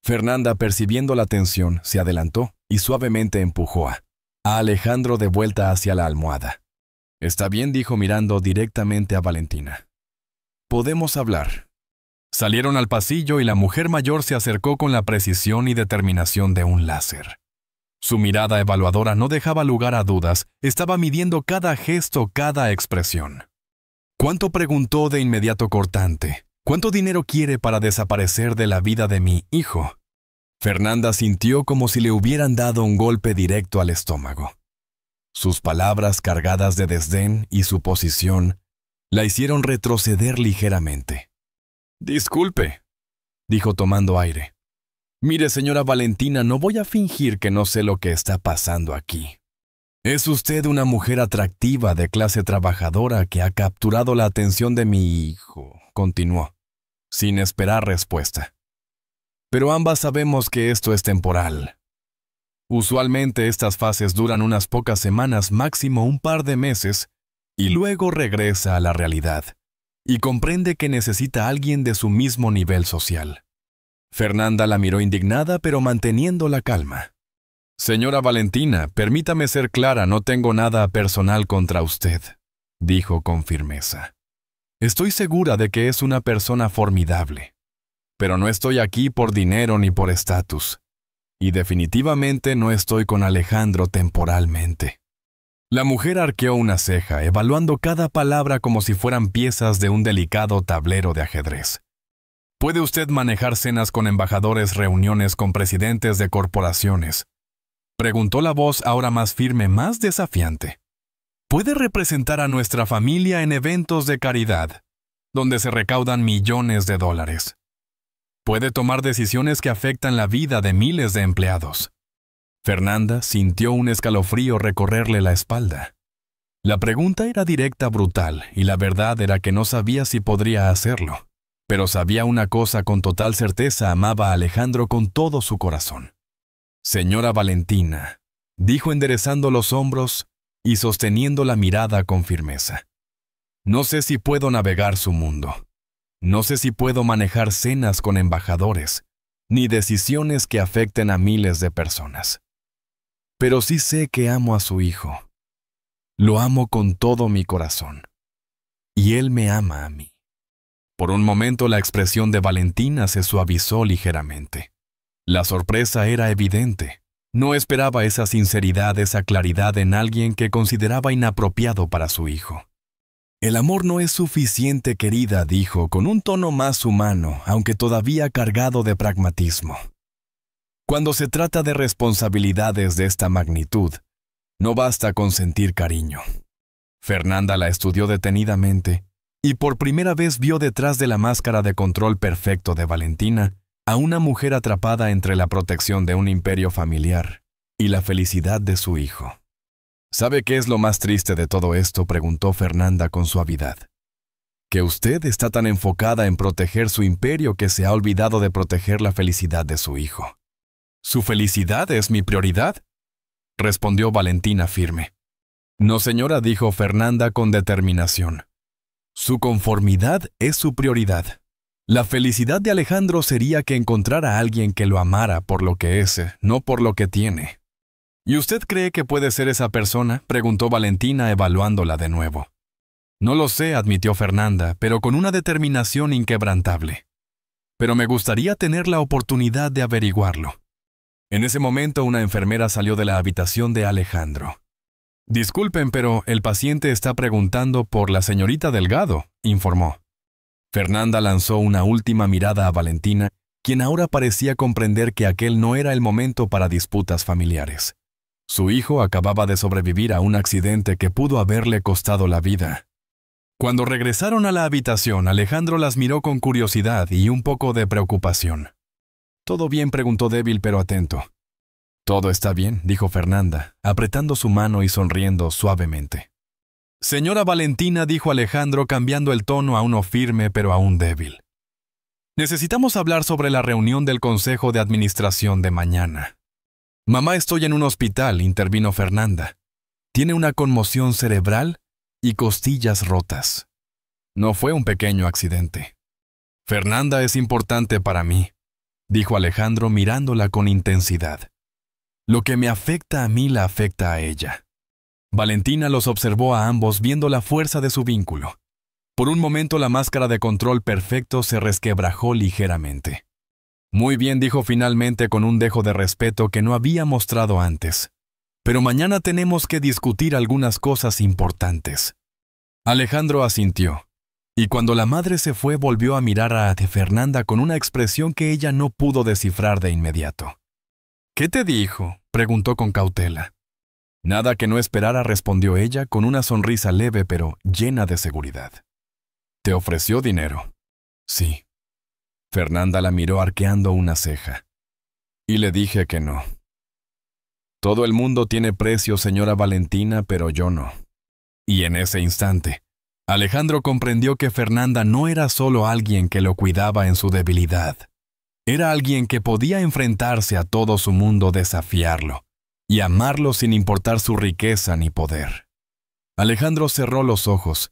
Fernanda, percibiendo la tensión, se adelantó y suavemente empujó a Alejandro de vuelta hacia la almohada. «Está bien», dijo mirando directamente a Valentina. «Podemos hablar». Salieron al pasillo y la mujer mayor se acercó con la precisión y determinación de un láser. Su mirada evaluadora no dejaba lugar a dudas, estaba midiendo cada gesto, cada expresión. «¿Cuánto?», preguntó de inmediato cortante. «¿Cuánto dinero quiere para desaparecer de la vida de mi hijo?» Fernanda sintió como si le hubieran dado un golpe directo al estómago. Sus palabras, cargadas de desdén, y su posición la hicieron retroceder ligeramente. «Disculpe», dijo tomando aire. «Mire, señora Valentina, no voy a fingir que no sé lo que está pasando aquí. Es usted una mujer atractiva de clase trabajadora que ha capturado la atención de mi hijo», continuó, sin esperar respuesta. «Pero ambas sabemos que esto es temporal. Usualmente estas fases duran unas pocas semanas, máximo un par de meses, y luego regresa a la realidad, y comprende que necesita a alguien de su mismo nivel social». Fernanda la miró indignada, pero manteniendo la calma. «Señora Valentina, permítame ser clara, no tengo nada personal contra usted», dijo con firmeza. «Estoy segura de que es una persona formidable, pero no estoy aquí por dinero ni por estatus, y definitivamente no estoy con Alejandro temporalmente». La mujer arqueó una ceja, evaluando cada palabra como si fueran piezas de un delicado tablero de ajedrez. «¿Puede usted manejar cenas con embajadores, reuniones con presidentes de corporaciones?», preguntó la voz ahora más firme, más desafiante. «¿Puede representar a nuestra familia en eventos de caridad, donde se recaudan millones de dólares? ¿Puede tomar decisiones que afectan la vida de miles de empleados?». Fernanda sintió un escalofrío recorrerle la espalda. La pregunta era directa, brutal, y la verdad era que no sabía si podría hacerlo. Pero sabía una cosa con total certeza: amaba a Alejandro con todo su corazón. «Señora Valentina», dijo enderezando los hombros y sosteniendo la mirada con firmeza, «no sé si puedo navegar su mundo. No sé si puedo manejar cenas con embajadores, ni decisiones que afecten a miles de personas. Pero sí sé que amo a su hijo. Lo amo con todo mi corazón. Y él me ama a mí». Por un momento la expresión de Valentina se suavizó ligeramente. La sorpresa era evidente. No esperaba esa sinceridad, esa claridad en alguien que consideraba inapropiado para su hijo. «El amor no es suficiente, querida», dijo, con un tono más humano, aunque todavía cargado de pragmatismo. «Cuando se trata de responsabilidades de esta magnitud, no basta con sentir cariño». Fernanda la estudió detenidamente y por primera vez vio detrás de la máscara de control perfecto de Valentina a una mujer atrapada entre la protección de un imperio familiar y la felicidad de su hijo. «¿Sabe qué es lo más triste de todo esto?», preguntó Fernanda con suavidad. «Que usted está tan enfocada en proteger su imperio que se ha olvidado de proteger la felicidad de su hijo». «¿Su felicidad es mi prioridad?», respondió Valentina firme. «No, señora», dijo Fernanda con determinación. «Su conformidad es su prioridad. La felicidad de Alejandro sería que encontrara a alguien que lo amara por lo que es, no por lo que tiene». «¿Y usted cree que puede ser esa persona?», preguntó Valentina evaluándola de nuevo. «No lo sé», admitió Fernanda, pero con una determinación inquebrantable. «Pero me gustaría tener la oportunidad de averiguarlo». En ese momento una enfermera salió de la habitación de Alejandro. «Disculpen, pero el paciente está preguntando por la señorita Delgado», informó. Fernanda lanzó una última mirada a Valentina, quien ahora parecía comprender que aquel no era el momento para disputas familiares. Su hijo acababa de sobrevivir a un accidente que pudo haberle costado la vida. Cuando regresaron a la habitación, Alejandro las miró con curiosidad y un poco de preocupación. «¿Todo bien?», preguntó débil pero atento. «Todo está bien», dijo Fernanda, apretando su mano y sonriendo suavemente. «Señora Valentina», dijo Alejandro cambiando el tono a uno firme pero aún débil. «Necesitamos hablar sobre la reunión del Consejo de Administración de mañana». «Mamá, estoy en un hospital», intervino Fernanda. «Tiene una conmoción cerebral y costillas rotas. No fue un pequeño accidente». «Fernanda es importante para mí», dijo Alejandro mirándola con intensidad. «Lo que me afecta a mí la afecta a ella». Valentina los observó a ambos viendo la fuerza de su vínculo. Por un momento la máscara de control perfecto se resquebrajó ligeramente. «Muy bien», dijo finalmente con un dejo de respeto que no había mostrado antes. «Pero mañana tenemos que discutir algunas cosas importantes». Alejandro asintió, y cuando la madre se fue volvió a mirar a Fernanda con una expresión que ella no pudo descifrar de inmediato. «¿Qué te dijo?», preguntó con cautela. «Nada que no esperara», respondió ella con una sonrisa leve pero llena de seguridad. «¿Te ofreció dinero?» «Sí». Fernanda la miró arqueando una ceja. «Y le dije que no». «Todo el mundo tiene precio, señora Valentina, pero yo no». Y en ese instante, Alejandro comprendió que Fernanda no era solo alguien que lo cuidaba en su debilidad. Era alguien que podía enfrentarse a todo su mundo, desafiarlo y amarlo sin importar su riqueza ni poder. Alejandro cerró los ojos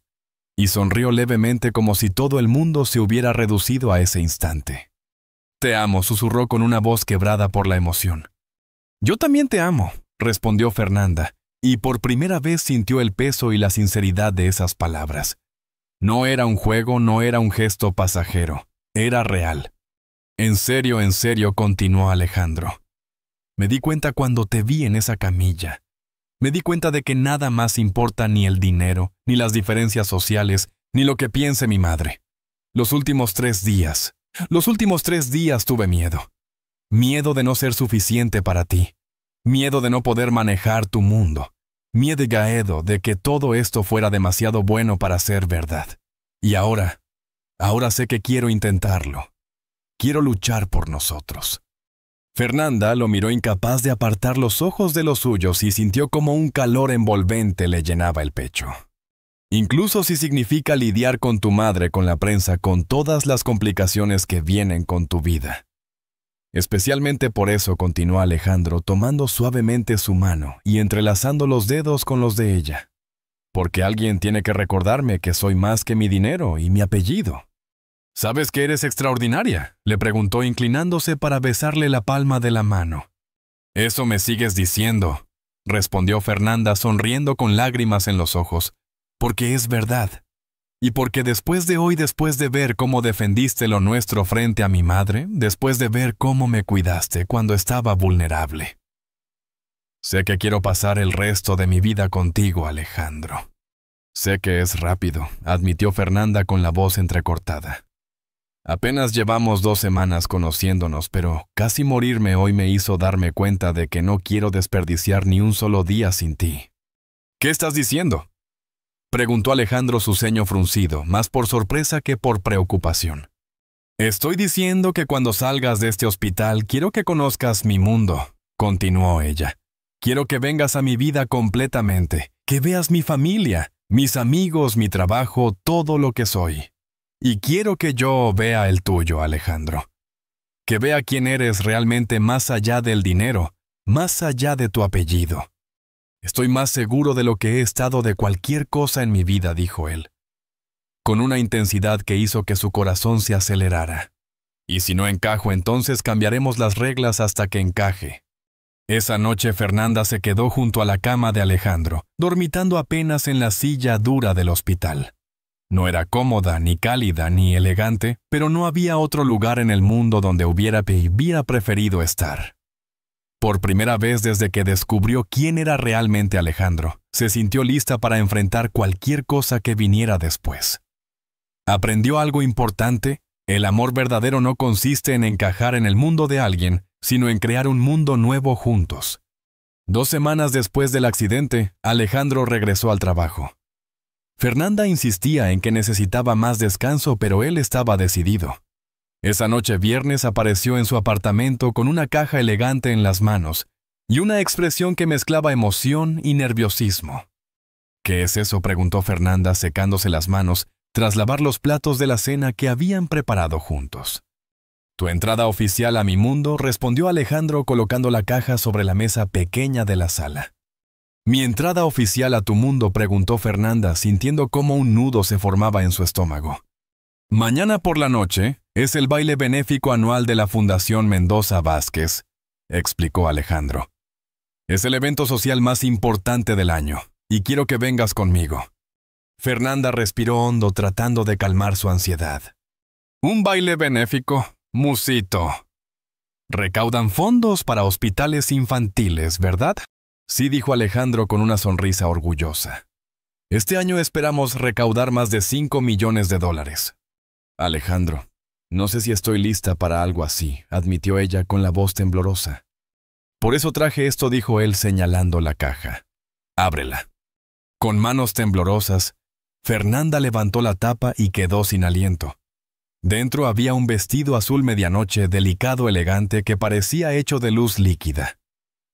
y sonrió levemente como si todo el mundo se hubiera reducido a ese instante. «Te amo», susurró con una voz quebrada por la emoción. «Yo también te amo», respondió Fernanda, y por primera vez sintió el peso y la sinceridad de esas palabras. No era un juego, no era un gesto pasajero, era real. En serio», continuó Alejandro. «Me di cuenta cuando te vi en esa camilla. Me di cuenta de que nada más importa ni el dinero, ni las diferencias sociales, ni lo que piense mi madre. Los últimos 3 días tuve miedo. Miedo de no ser suficiente para ti. Miedo de no poder manejar tu mundo. Miedo de que todo esto fuera demasiado bueno para ser verdad. Y ahora sé que quiero intentarlo. Quiero luchar por nosotros». Fernanda lo miró incapaz de apartar los ojos de los suyos y sintió como un calor envolvente le llenaba el pecho. incluso si significa lidiar con tu madre con la prensa, con todas las complicaciones que vienen con tu vida. Especialmente por eso, continuó Alejandro, tomando suavemente su mano y entrelazando los dedos con los de ella. Porque alguien tiene que recordarme que soy más que mi dinero y mi apellido. ¿Sabes que eres extraordinaria?, le preguntó inclinándose para besarle la palma de la mano. Eso me sigues diciendo, respondió Fernanda sonriendo con lágrimas en los ojos, porque es verdad. Y porque después de hoy, después de ver cómo defendiste lo nuestro frente a mi madre, después de ver cómo me cuidaste cuando estaba vulnerable. Sé que quiero pasar el resto de mi vida contigo, Alejandro. Sé que es rápido, admitió Fernanda con la voz entrecortada. Apenas llevamos 2 semanas conociéndonos, pero casi morirme hoy me hizo darme cuenta de que no quiero desperdiciar ni un solo día sin ti. ¿Qué estás diciendo?, preguntó Alejandro, su ceño fruncido, más por sorpresa que por preocupación. Estoy diciendo que cuando salgas de este hospital quiero que conozcas mi mundo, continuó ella. Quiero que vengas a mi vida completamente, que veas mi familia, mis amigos, mi trabajo, todo lo que soy. Y quiero que yo vea el tuyo, Alejandro. Que vea quién eres realmente más allá del dinero, más allá de tu apellido. Estoy más seguro de lo que he estado de cualquier cosa en mi vida, dijo él, con una intensidad que hizo que su corazón se acelerara. Y si no encajo, entonces cambiaremos las reglas hasta que encaje. Esa noche Fernanda se quedó junto a la cama de Alejandro, dormitando apenas en la silla dura del hospital. No era cómoda, ni cálida, ni elegante, pero no había otro lugar en el mundo donde hubiera preferido estar. Por primera vez desde que descubrió quién era realmente Alejandro, se sintió lista para enfrentar cualquier cosa que viniera después. Aprendió algo importante: el amor verdadero no consiste en encajar en el mundo de alguien, sino en crear un mundo nuevo juntos. 2 semanas después del accidente, Alejandro regresó al trabajo. Fernanda insistía en que necesitaba más descanso, pero él estaba decidido. Esa noche viernes apareció en su apartamento con una caja elegante en las manos y una expresión que mezclaba emoción y nerviosismo. ¿Qué es eso?, preguntó Fernanda secándose las manos tras lavar los platos de la cena que habían preparado juntos. Tu entrada oficial a mi mundo, respondió Alejandro colocando la caja sobre la mesa pequeña de la sala. ¿Mi entrada oficial a tu mundo?, preguntó Fernanda, sintiendo cómo un nudo se formaba en su estómago. Mañana por la noche es el baile benéfico anual de la Fundación Mendoza Vázquez, explicó Alejandro. Es el evento social más importante del año, y quiero que vengas conmigo. Fernanda respiró hondo tratando de calmar su ansiedad. ¿Un baile benéfico? Musito. Recaudan fondos para hospitales infantiles, ¿verdad? Sí, dijo Alejandro con una sonrisa orgullosa. Este año esperamos recaudar más de $5 millones. Alejandro, no sé si estoy lista para algo así, admitió ella con la voz temblorosa. Por eso traje esto, dijo él señalando la caja. Ábrela. Con manos temblorosas, Fernanda levantó la tapa y quedó sin aliento. Dentro había un vestido azul medianoche, delicado, elegante, que parecía hecho de luz líquida.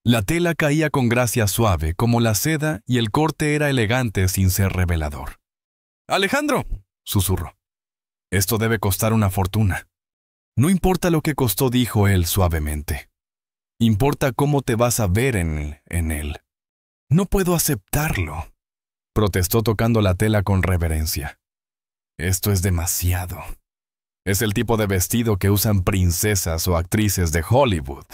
La tela caía con gracia suave, como la seda, y el corte era elegante sin ser revelador. «¡Alejandro!», susurró. «Esto debe costar una fortuna». «No importa lo que costó», dijo él suavemente. «Importa cómo te vas a ver en él». «No puedo aceptarlo», protestó tocando la tela con reverencia. «Esto es demasiado. Es el tipo de vestido que usan princesas o actrices de Hollywood».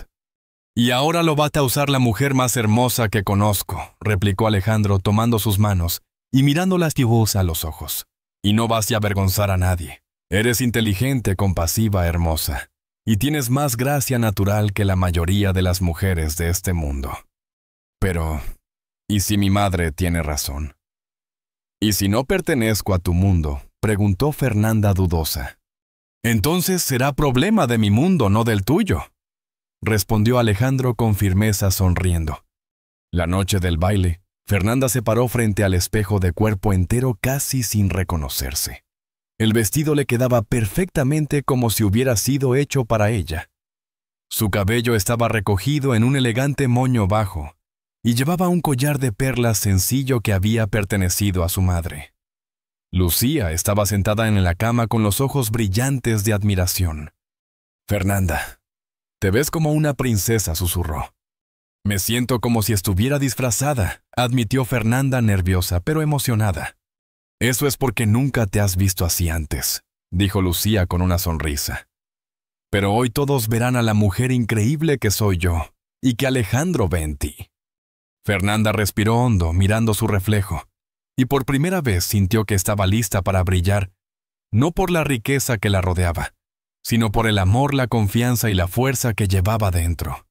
«Y ahora lo va a usar la mujer más hermosa que conozco», replicó Alejandro tomando sus manos y mirándolas a los ojos. «Y no vas a avergonzar a nadie. Eres inteligente, compasiva, hermosa, y tienes más gracia natural que la mayoría de las mujeres de este mundo. Pero, ¿y si mi madre tiene razón? ¿Y si no pertenezco a tu mundo?», preguntó Fernanda dudosa. «Entonces será problema de mi mundo, no del tuyo», respondió Alejandro con firmeza, sonriendo. La noche del baile, Fernanda se paró frente al espejo de cuerpo entero casi sin reconocerse. El vestido le quedaba perfectamente como si hubiera sido hecho para ella. Su cabello estaba recogido en un elegante moño bajo y llevaba un collar de perlas sencillo que había pertenecido a su madre. Lucía estaba sentada en la cama con los ojos brillantes de admiración. «Fernanda, te ves como una princesa», susurró. «Me siento como si estuviera disfrazada», admitió Fernanda nerviosa pero emocionada. «Eso es porque nunca te has visto así antes», dijo Lucía con una sonrisa. «Pero hoy todos verán a la mujer increíble que soy yo y que Alejandro ve en ti». Fernanda respiró hondo mirando su reflejo y por primera vez sintió que estaba lista para brillar, no por la riqueza que la rodeaba, sino por el amor, la confianza y la fuerza que llevaba dentro.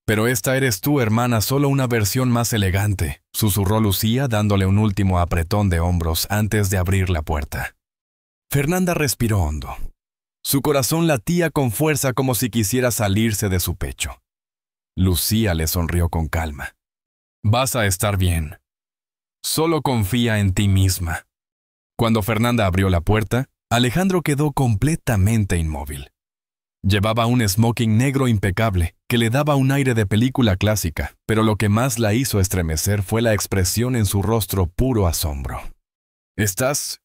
«Pero esta eres tú, hermana, solo una versión más elegante», susurró Lucía dándole un último apretón de hombros antes de abrir la puerta. Fernanda respiró hondo. Su corazón latía con fuerza como si quisiera salirse de su pecho. Lucía le sonrió con calma. «Vas a estar bien. Solo confía en ti misma». Cuando Fernanda abrió la puerta, Alejandro quedó completamente inmóvil. Llevaba un smoking negro impecable que le daba un aire de película clásica, pero lo que más la hizo estremecer fue la expresión en su rostro puro asombro. Estás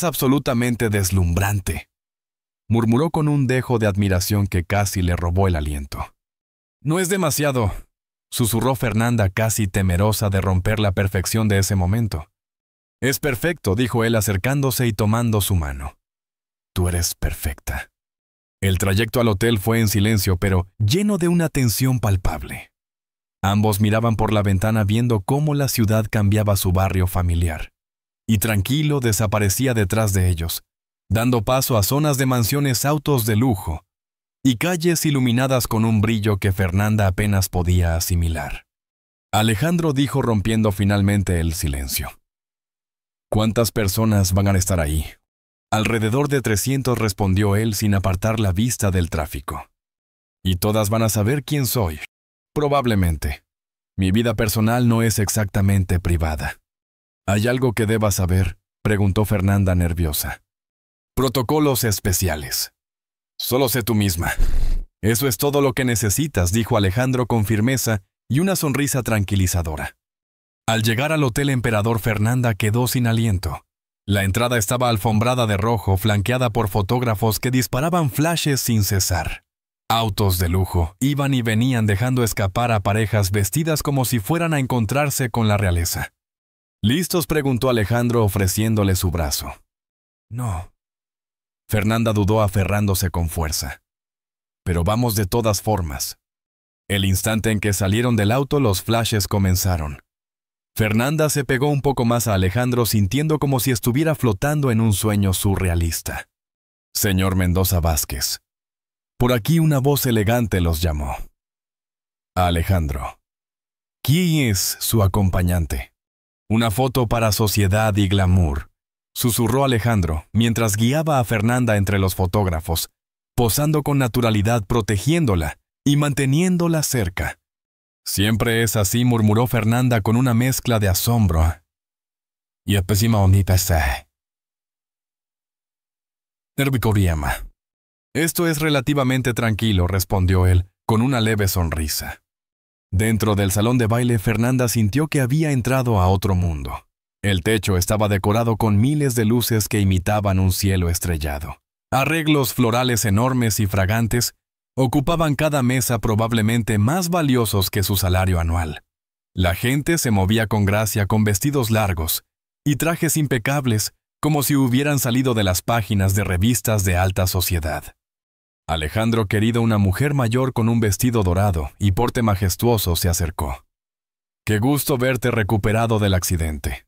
absolutamente deslumbrante», murmuró con un dejo de admiración que casi le robó el aliento. «No es demasiado», susurró Fernanda casi temerosa de romper la perfección de ese momento. «Es perfecto», dijo él acercándose y tomando su mano. «Tú eres perfecta». El trayecto al hotel fue en silencio, pero lleno de una tensión palpable. Ambos miraban por la ventana viendo cómo la ciudad cambiaba su barrio familiar, y tranquilo desaparecía detrás de ellos, dando paso a zonas de mansiones, autos de lujo, y calles iluminadas con un brillo que Fernanda apenas podía asimilar. Alejandro dijo rompiendo finalmente el silencio. «¿Cuántas personas van a estar ahí?» «Alrededor de 300», respondió él sin apartar la vista del tráfico. «Y todas van a saber quién soy». «Probablemente. Mi vida personal no es exactamente privada». «¿Hay algo que deba saber?», preguntó Fernanda nerviosa. «Protocolos especiales». «Solo sé tú misma». «Eso es todo lo que necesitas», dijo Alejandro con firmeza y una sonrisa tranquilizadora. Al llegar al Hotel Emperador, Fernanda quedó sin aliento. La entrada estaba alfombrada de rojo, flanqueada por fotógrafos que disparaban flashes sin cesar. Autos de lujo iban y venían dejando escapar a parejas vestidas como si fueran a encontrarse con la realeza. «¿Listos?», preguntó Alejandro ofreciéndole su brazo. «No». Fernanda dudó aferrándose con fuerza. «Pero vamos de todas formas». El instante en que salieron del auto, los flashes comenzaron. Fernanda se pegó un poco más a Alejandro sintiendo como si estuviera flotando en un sueño surrealista. «Señor Mendoza Vázquez». Por aquí una voz elegante los llamó. «Alejandro». «¿Quién es su acompañante?». «Una foto para Sociedad y Glamour», susurró Alejandro mientras guiaba a Fernanda entre los fotógrafos, posando con naturalidad, protegiéndola y manteniéndola cerca. «Siempre es así», murmuró Fernanda con una mezcla de asombro. «Y Esto es relativamente tranquilo», respondió él, con una leve sonrisa. Dentro del salón de baile, Fernanda sintió que había entrado a otro mundo. El techo estaba decorado con miles de luces que imitaban un cielo estrellado. Arreglos florales enormes y fragantes ocupaban cada mesa, probablemente más valiosos que su salario anual. La gente se movía con gracia con vestidos largos y trajes impecables, como si hubieran salido de las páginas de revistas de alta sociedad. Alejandro, querido, una mujer mayor con un vestido dorado y porte majestuoso, se acercó. «Qué gusto verte recuperado del accidente».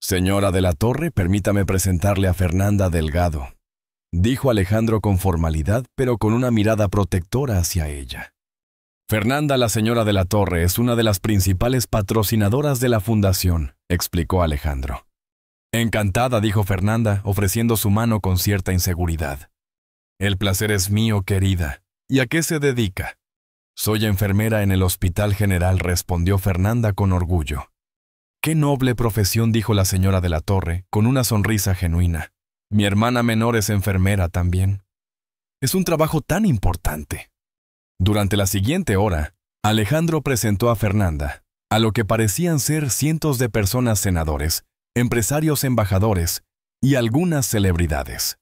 «Señora de la Torre, permítame presentarle a Fernanda Delgado», dijo Alejandro con formalidad, pero con una mirada protectora hacia ella. «Fernanda, la señora de la Torre, es una de las principales patrocinadoras de la fundación», explicó Alejandro. «Encantada», dijo Fernanda, ofreciendo su mano con cierta inseguridad. «El placer es mío, querida. ¿Y a qué se dedica?» «Soy enfermera en el Hospital General», respondió Fernanda con orgullo. «Qué noble profesión», dijo la señora de la Torre, con una sonrisa genuina. «Mi hermana menor es enfermera también. Es un trabajo tan importante». Durante la siguiente hora, Alejandro presentó a Fernanda a lo que parecían ser cientos de personas: senadores, empresarios, embajadores y algunas celebridades.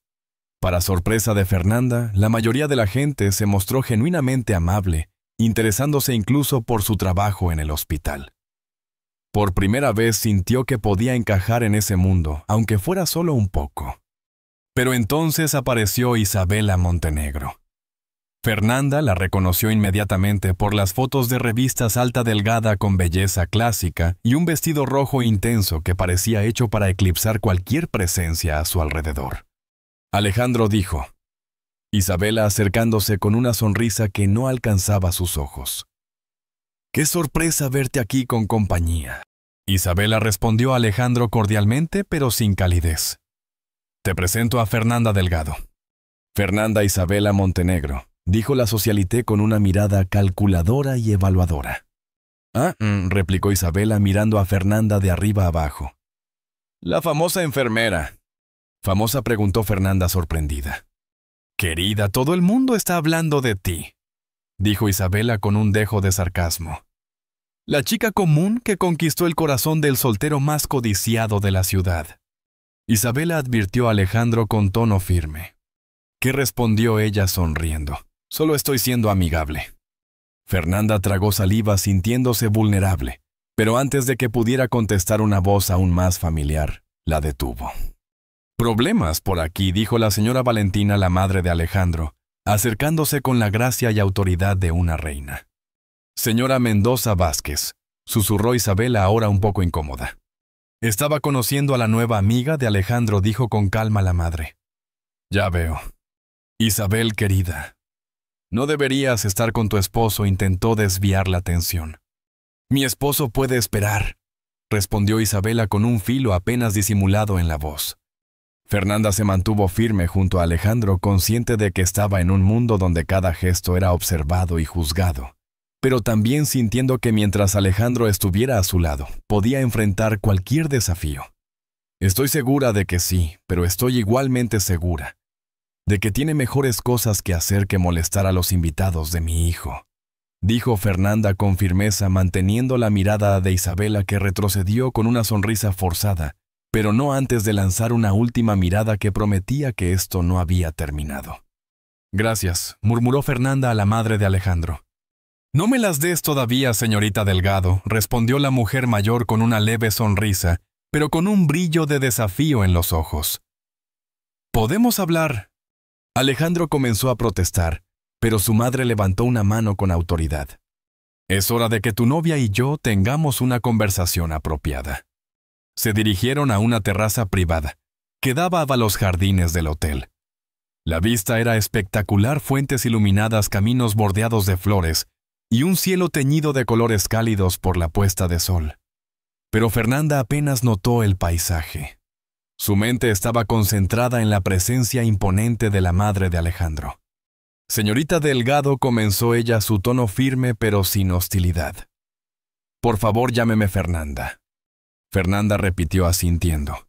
Para sorpresa de Fernanda, la mayoría de la gente se mostró genuinamente amable, interesándose incluso por su trabajo en el hospital. Por primera vez sintió que podía encajar en ese mundo, aunque fuera solo un poco. Pero entonces apareció Isabela Montenegro. Fernanda la reconoció inmediatamente por las fotos de revistas alta delgada con belleza clásica y un vestido rojo intenso que parecía hecho para eclipsar cualquier presencia a su alrededor. Alejandro dijo, Isabela acercándose con una sonrisa que no alcanzaba sus ojos. «¡Qué sorpresa verte aquí con compañía!». Isabela respondió a Alejandro cordialmente, pero sin calidez. «Te presento a Fernanda Delgado». «Fernanda Isabela Montenegro», dijo la socialité con una mirada calculadora y evaluadora. Replicó Isabela mirando a Fernanda de arriba abajo. «La famosa enfermera». «¿Famosa?», preguntó Fernanda sorprendida. «Querida, todo el mundo está hablando de ti», dijo Isabela con un dejo de sarcasmo. «La chica común que conquistó el corazón del soltero más codiciado de la ciudad». Isabela advirtió a Alejandro con tono firme. ¿Qué respondió ella sonriendo? «Solo estoy siendo amigable». Fernanda tragó saliva sintiéndose vulnerable, pero antes de que pudiera contestar una voz aún más familiar, la detuvo. «Problemas por aquí», dijo la señora Valentina, la madre de Alejandro, acercándose con la gracia y autoridad de una reina. «Señora Mendoza Vázquez», susurró Isabela ahora un poco incómoda. «Estaba conociendo a la nueva amiga de Alejandro», dijo con calma la madre. «Ya veo. Isabel, querida, no deberías estar con tu esposo», intentó desviar la atención. «Mi esposo puede esperar», respondió Isabela con un filo apenas disimulado en la voz. Fernanda se mantuvo firme junto a Alejandro, consciente de que estaba en un mundo donde cada gesto era observado y juzgado, pero también sintiendo que mientras Alejandro estuviera a su lado, podía enfrentar cualquier desafío. «Estoy segura de que sí, pero estoy igualmente segura de que tiene mejores cosas que hacer que molestar a los invitados de mi hijo», dijo Fernanda con firmeza, manteniendo la mirada de Isabela, que retrocedió con una sonrisa forzada, pero no antes de lanzar una última mirada que prometía que esto no había terminado. «Gracias», murmuró Fernanda a la madre de Alejandro. «No me las des todavía, señorita Delgado», respondió la mujer mayor con una leve sonrisa, pero con un brillo de desafío en los ojos. «¿Podemos hablar?». Alejandro comenzó a protestar, pero su madre levantó una mano con autoridad. «Es hora de que tu novia y yo tengamos una conversación apropiada». Se dirigieron a una terraza privada, que daba a los jardines del hotel. La vista era espectacular: fuentes iluminadas, caminos bordeados de flores y un cielo teñido de colores cálidos por la puesta de sol. Pero Fernanda apenas notó el paisaje. Su mente estaba concentrada en la presencia imponente de la madre de Alejandro. «Señorita Delgado», comenzó ella, su tono firme pero sin hostilidad. «Por favor, llámeme Fernanda». Fernanda repitió asintiendo.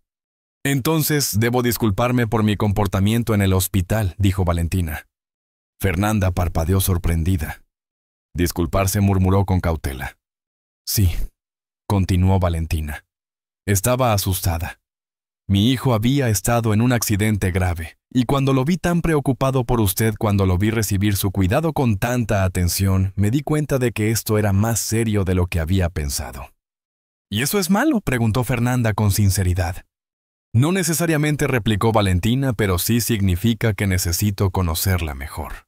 «Entonces, debo disculparme por mi comportamiento en el hospital», dijo Valentina. Fernanda parpadeó sorprendida. «Disculparse», murmuró con cautela. «Sí», continuó Valentina. «Estaba asustada. Mi hijo había estado en un accidente grave, y cuando lo vi tan preocupado por usted, cuando lo vi recibir su cuidado con tanta atención, me di cuenta de que esto era más serio de lo que había pensado». «¿Y eso es malo?», preguntó Fernanda con sinceridad. «No necesariamente», replicó Valentina, «pero sí significa que necesito conocerla mejor».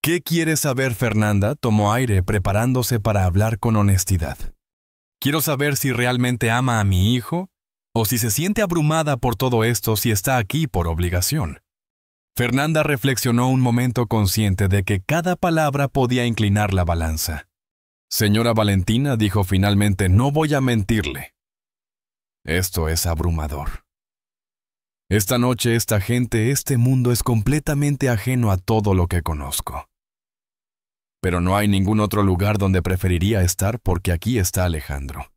«¿Qué quieres saber?», Fernanda tomó aire, preparándose para hablar con honestidad. «Quiero saber si realmente ama a mi hijo, o si se siente abrumada por todo esto, si está aquí por obligación». Fernanda reflexionó un momento, consciente de que cada palabra podía inclinar la balanza. «Señora Valentina», dijo finalmente, «no voy a mentirle. Esto es abrumador. Esta noche, esta gente, este mundo es completamente ajeno a todo lo que conozco. Pero no hay ningún otro lugar donde preferiría estar, porque aquí está Alejandro.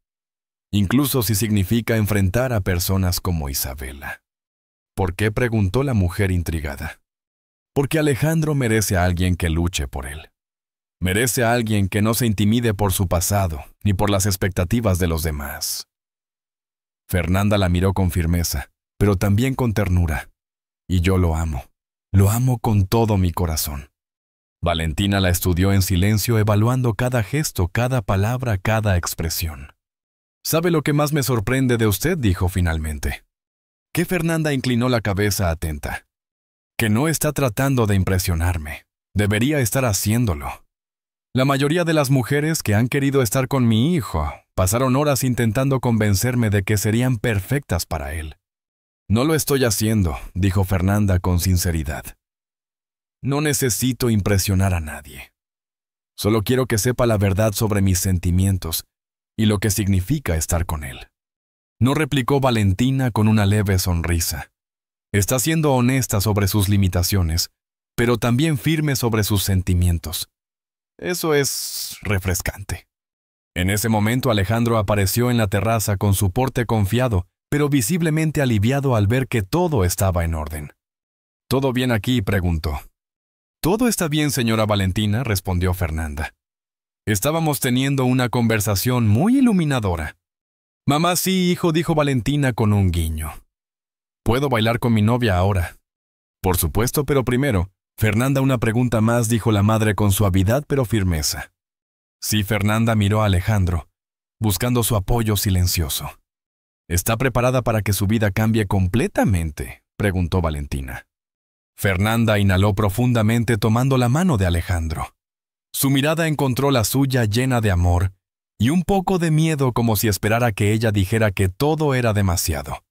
Incluso si significa enfrentar a personas como Isabela». «¿Por qué?», preguntó la mujer intrigada. «Porque Alejandro merece a alguien que luche por él. Merece a alguien que no se intimide por su pasado, ni por las expectativas de los demás». Fernanda la miró con firmeza, pero también con ternura. Y yo lo amo con todo mi corazón. Valentina la estudió en silencio, evaluando cada gesto, cada palabra, cada expresión. «¿Sabe lo que más me sorprende de usted?», dijo finalmente. Que Fernanda inclinó la cabeza atenta. «Que no está tratando de impresionarme. Debería estar haciéndolo. La mayoría de las mujeres que han querido estar con mi hijo pasaron horas intentando convencerme de que serían perfectas para él. No lo estoy haciendo», dijo Fernanda con sinceridad. «No necesito impresionar a nadie. Solo quiero que sepa la verdad sobre mis sentimientos y lo que significa estar con él». No replicó Valentina con una leve sonrisa. Está siendo honesta sobre sus limitaciones, pero también firme sobre sus sentimientos. Eso es refrescante. En ese momento Alejandro apareció en la terraza con su porte confiado, pero visiblemente aliviado al ver que todo estaba en orden. «¿Todo bien aquí?», preguntó. «Todo está bien, señora Valentina», respondió Fernanda. «Estábamos teniendo una conversación muy iluminadora». «Mamá, sí, hijo», dijo Valentina con un guiño. «¿Puedo bailar con mi novia ahora?» «Por supuesto, pero primero, Fernanda, una pregunta más», dijo la madre con suavidad pero firmeza. Sí, Fernanda miró a Alejandro, buscando su apoyo silencioso. «¿Está preparada para que su vida cambie completamente?», preguntó Valentina. Fernanda inhaló profundamente tomando la mano de Alejandro. Su mirada encontró la suya llena de amor y un poco de miedo, como si esperara que ella dijera que todo era demasiado.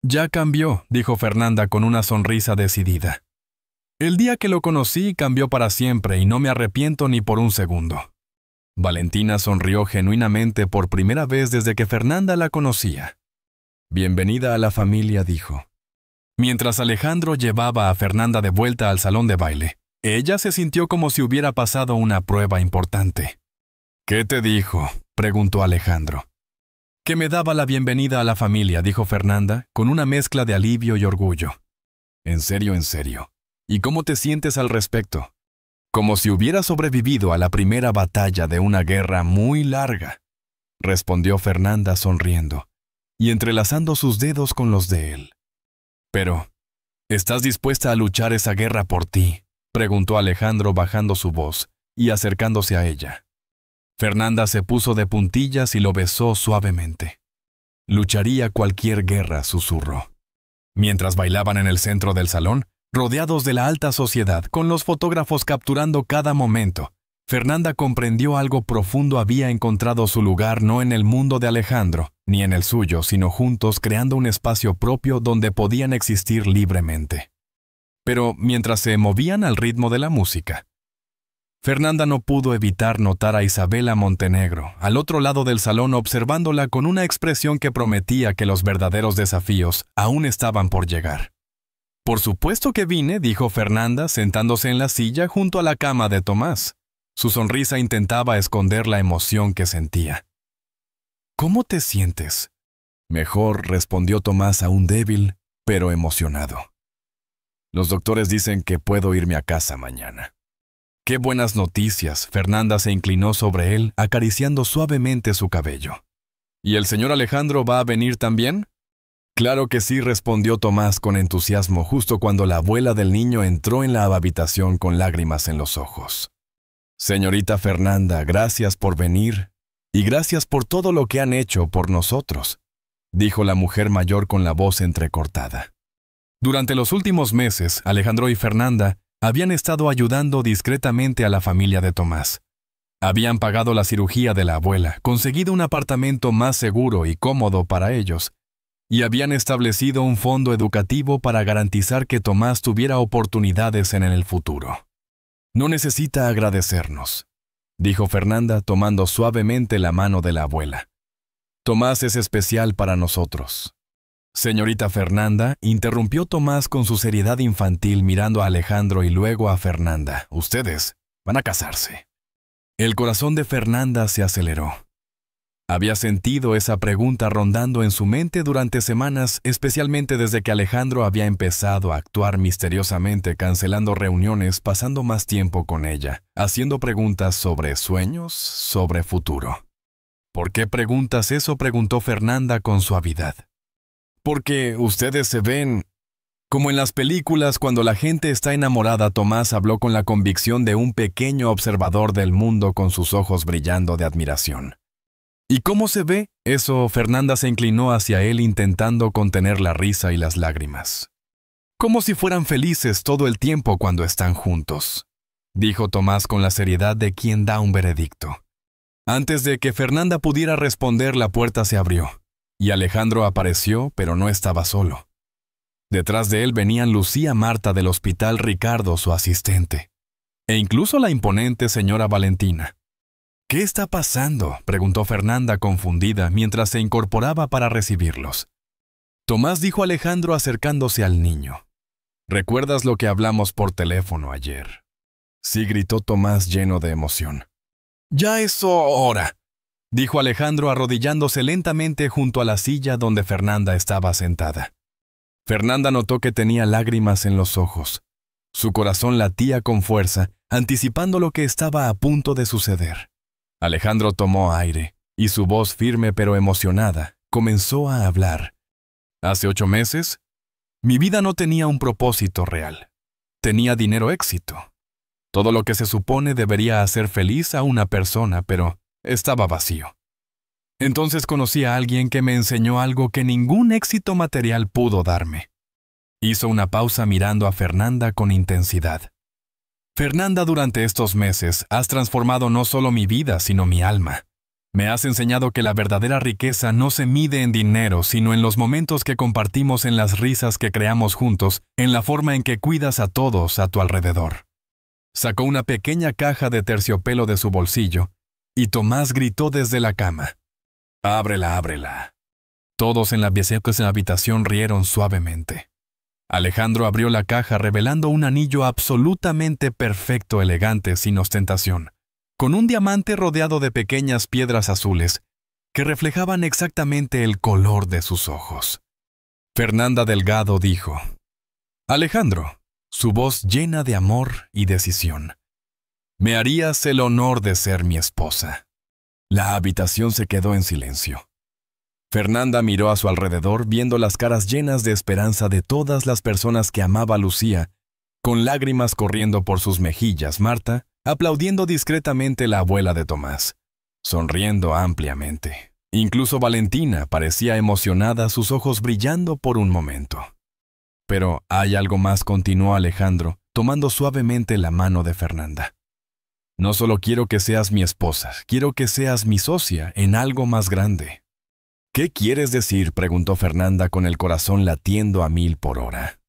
«Ya cambió», dijo Fernanda con una sonrisa decidida. «El día que lo conocí cambió para siempre y no me arrepiento ni por un segundo». Valentina sonrió genuinamente por primera vez desde que Fernanda la conocía. «Bienvenida a la familia», dijo. Mientras Alejandro llevaba a Fernanda de vuelta al salón de baile, ella se sintió como si hubiera pasado una prueba importante. «¿Qué te dijo?», preguntó Alejandro. «Que me daba la bienvenida a la familia», dijo Fernanda, con una mezcla de alivio y orgullo. En serio. ¿Y cómo te sientes al respecto?» «Como si hubiera sobrevivido a la primera batalla de una guerra muy larga», respondió Fernanda sonriendo y entrelazando sus dedos con los de él. «Pero, ¿estás dispuesta a luchar esa guerra por ti?», preguntó Alejandro bajando su voz y acercándose a ella. Fernanda se puso de puntillas y lo besó suavemente. «Lucharía cualquier guerra», susurró. Mientras bailaban en el centro del salón, rodeados de la alta sociedad, con los fotógrafos capturando cada momento, Fernanda comprendió algo profundo: había encontrado su lugar no en el mundo de Alejandro, ni en el suyo, sino juntos creando un espacio propio donde podían existir libremente. Pero mientras se movían al ritmo de la música, Fernanda no pudo evitar notar a Isabela Montenegro, al otro lado del salón, observándola con una expresión que prometía que los verdaderos desafíos aún estaban por llegar. «Por supuesto que vine», dijo Fernanda, sentándose en la silla junto a la cama de Tomás. Su sonrisa intentaba esconder la emoción que sentía. «¿Cómo te sientes?». «Mejor», respondió Tomás, aún débil, pero emocionado. «Los doctores dicen que puedo irme a casa mañana». «¡Qué buenas noticias!». Fernanda se inclinó sobre él, acariciando suavemente su cabello. «¿Y el señor Alejandro va a venir también?». «Claro que sí», respondió Tomás con entusiasmo, justo cuando la abuela del niño entró en la habitación con lágrimas en los ojos. «Señorita Fernanda, gracias por venir, y gracias por todo lo que han hecho por nosotros», dijo la mujer mayor con la voz entrecortada. Durante los últimos meses, Alejandro y Fernanda habían estado ayudando discretamente a la familia de Tomás. Habían pagado la cirugía de la abuela, conseguido un apartamento más seguro y cómodo para ellos, y habían establecido un fondo educativo para garantizar que Tomás tuviera oportunidades en el futuro. «No necesita agradecernos», dijo Fernanda tomando suavemente la mano de la abuela. «Tomás es especial para nosotros». «Señorita Fernanda», interrumpió Tomás con su seriedad infantil, mirando a Alejandro y luego a Fernanda, «ustedes van a casarse». El corazón de Fernanda se aceleró. Había sentido esa pregunta rondando en su mente durante semanas, especialmente desde que Alejandro había empezado a actuar misteriosamente, cancelando reuniones, pasando más tiempo con ella, haciendo preguntas sobre sueños, sobre futuro. «¿Por qué preguntas eso?», preguntó Fernanda con suavidad. porque ustedes se ven... Como en las películas, cuando la gente está enamorada, Tomás habló con la convicción de un pequeño observador del mundo con sus ojos brillando de admiración. ¿Y cómo se ve? Eso, Fernanda se inclinó hacia él intentando contener la risa y las lágrimas. Como si fueran felices todo el tiempo cuando están juntos, dijo Tomás con la seriedad de quien da un veredicto. Antes de que Fernanda pudiera responder, la puerta se abrió, y Alejandro apareció, pero no estaba solo. Detrás de él venían Lucía Marta del hospital, Ricardo, su asistente, e incluso la imponente señora Valentina. ¿Qué está pasando?, preguntó Fernanda confundida mientras se incorporaba para recibirlos. Tomás dijo Alejandro acercándose al niño. ¿Recuerdas lo que hablamos por teléfono ayer? Sí, gritó Tomás lleno de emoción. Ya es hora, dijo Alejandro arrodillándose lentamente junto a la silla donde Fernanda estaba sentada. Fernanda notó que tenía lágrimas en los ojos. Su corazón latía con fuerza, anticipando lo que estaba a punto de suceder. Alejandro tomó aire, y su voz firme pero emocionada comenzó a hablar. Hace 8 meses, mi vida no tenía un propósito real. Tenía dinero, éxito. Todo lo que se supone debería hacer feliz a una persona, pero estaba vacío. Entonces conocí a alguien que me enseñó algo que ningún éxito material pudo darme. Hizo una pausa mirando a Fernanda con intensidad. Fernanda, durante estos meses has transformado no solo mi vida, sino mi alma. Me has enseñado que la verdadera riqueza no se mide en dinero, sino en los momentos que compartimos, en las risas que creamos juntos, en la forma en que cuidas a todos a tu alrededor. Sacó una pequeña caja de terciopelo de su bolsillo, y Tomás gritó desde la cama. «Ábrela, ábrela». Todos en la habitación rieron suavemente. Alejandro abrió la caja revelando un anillo absolutamente perfecto, elegante, sin ostentación, con un diamante rodeado de pequeñas piedras azules que reflejaban exactamente el color de sus ojos. Fernanda Delgado dijo: «Alejandro», su voz llena de amor y decisión, «me harías el honor de ser mi esposa». La habitación se quedó en silencio. Fernanda miró a su alrededor viendo las caras llenas de esperanza de todas las personas que amaba a Lucía, con lágrimas corriendo por sus mejillas. Marta, aplaudiendo discretamente, la abuela de Tomás, sonriendo ampliamente. Incluso Valentina parecía emocionada, sus ojos brillando por un momento. «Pero hay algo más», continuó Alejandro, tomando suavemente la mano de Fernanda. «No solo quiero que seas mi esposa, quiero que seas mi socia en algo más grande». «¿Qué quieres decir?», preguntó Fernanda con el corazón latiendo a 1000 por hora.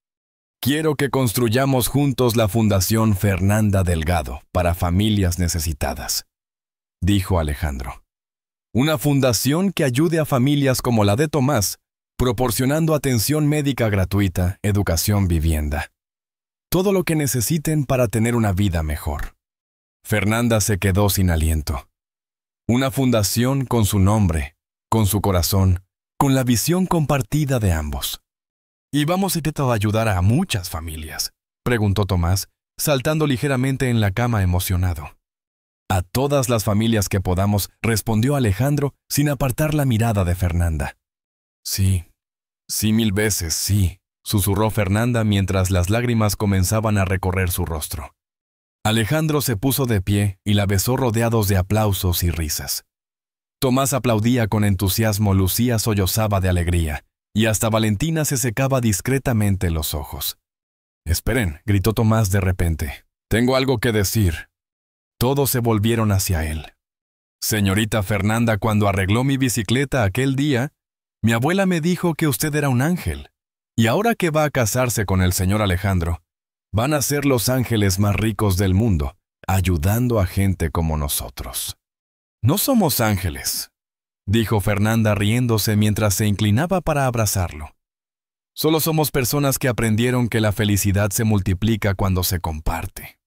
«Quiero que construyamos juntos la Fundación Fernanda Delgado para familias necesitadas», dijo Alejandro. «Una fundación que ayude a familias como la de Tomás, proporcionando atención médica gratuita, educación, vivienda. Todo lo que necesiten para tener una vida mejor». Fernanda se quedó sin aliento. Una fundación con su nombre, con su corazón, con la visión compartida de ambos. «¿Y vamos a intentar ayudar a muchas familias?», preguntó Tomás, saltando ligeramente en la cama emocionado. «A todas las familias que podamos», respondió Alejandro sin apartar la mirada de Fernanda. «Sí, sí, 1000 veces, sí», susurró Fernanda mientras las lágrimas comenzaban a recorrer su rostro. Alejandro se puso de pie y la besó rodeados de aplausos y risas. Tomás aplaudía con entusiasmo, Lucía sollozaba de alegría, y hasta Valentina se secaba discretamente los ojos. «Esperen», gritó Tomás de repente. «Tengo algo que decir». Todos se volvieron hacia él. «Señorita Fernanda, cuando arregló mi bicicleta aquel día, mi abuela me dijo que usted era un ángel, y ahora que va a casarse con el señor Alejandro, van a ser los ángeles más ricos del mundo, ayudando a gente como nosotros». «No somos ángeles», dijo Fernanda riéndose mientras se inclinaba para abrazarlo. «Solo somos personas que aprendieron que la felicidad se multiplica cuando se comparte».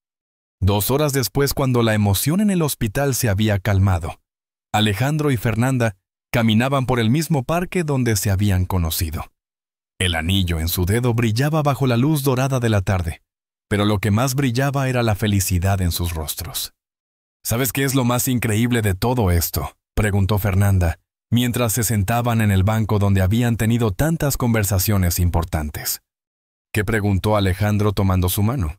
2 horas después, cuando la emoción en el hospital se había calmado, Alejandro y Fernanda caminaban por el mismo parque donde se habían conocido. El anillo en su dedo brillaba bajo la luz dorada de la tarde, pero lo que más brillaba era la felicidad en sus rostros. «¿Sabes qué es lo más increíble de todo esto?», preguntó Fernanda, mientras se sentaban en el banco donde habían tenido tantas conversaciones importantes. ¿Qué preguntó Alejandro tomando su mano?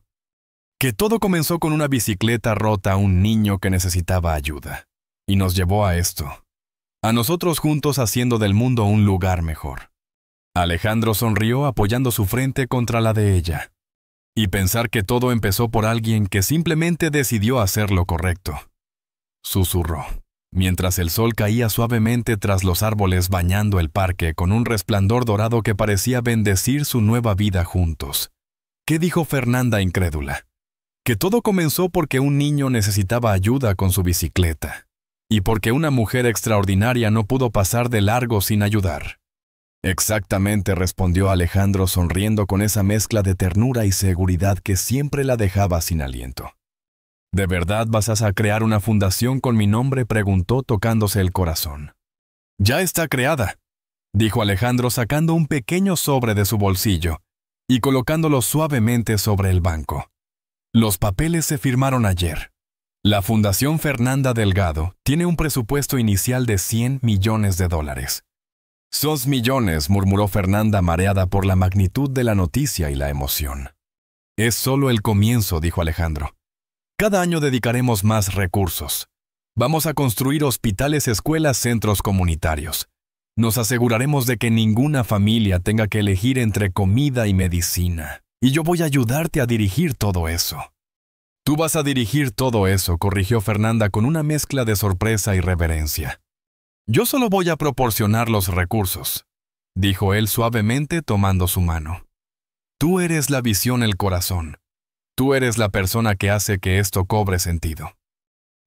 Que todo comenzó con una bicicleta rota a un niño que necesitaba ayuda. Y nos llevó a esto. A nosotros juntos haciendo del mundo un lugar mejor. Alejandro sonrió apoyando su frente contra la de ella. Y pensar que todo empezó por alguien que simplemente decidió hacer lo correcto. Susurró, mientras el sol caía suavemente tras los árboles bañando el parque con un resplandor dorado que parecía bendecir su nueva vida juntos. ¿Qué dijo Fernanda incrédula? Que todo comenzó porque un niño necesitaba ayuda con su bicicleta. Y porque una mujer extraordinaria no pudo pasar de largo sin ayudar. Exactamente, respondió Alejandro sonriendo con esa mezcla de ternura y seguridad que siempre la dejaba sin aliento. ¿De verdad vas a crear una fundación con mi nombre?, preguntó tocándose el corazón. Ya está creada, dijo Alejandro sacando un pequeño sobre de su bolsillo y colocándolo suavemente sobre el banco. Los papeles se firmaron ayer. La Fundación Fernanda Delgado tiene un presupuesto inicial de $100 millones. «Sos millones», murmuró Fernanda mareada por la magnitud de la noticia y la emoción. «Es solo el comienzo», dijo Alejandro. «Cada año dedicaremos más recursos. Vamos a construir hospitales, escuelas, centros comunitarios. Nos aseguraremos de que ninguna familia tenga que elegir entre comida y medicina. Y yo voy a ayudarte a dirigir todo eso». «Tú vas a dirigir todo eso», corrigió Fernanda con una mezcla de sorpresa y reverencia. «Yo solo voy a proporcionar los recursos», dijo él suavemente tomando su mano. «Tú eres la visión, el corazón. Tú eres la persona que hace que esto cobre sentido».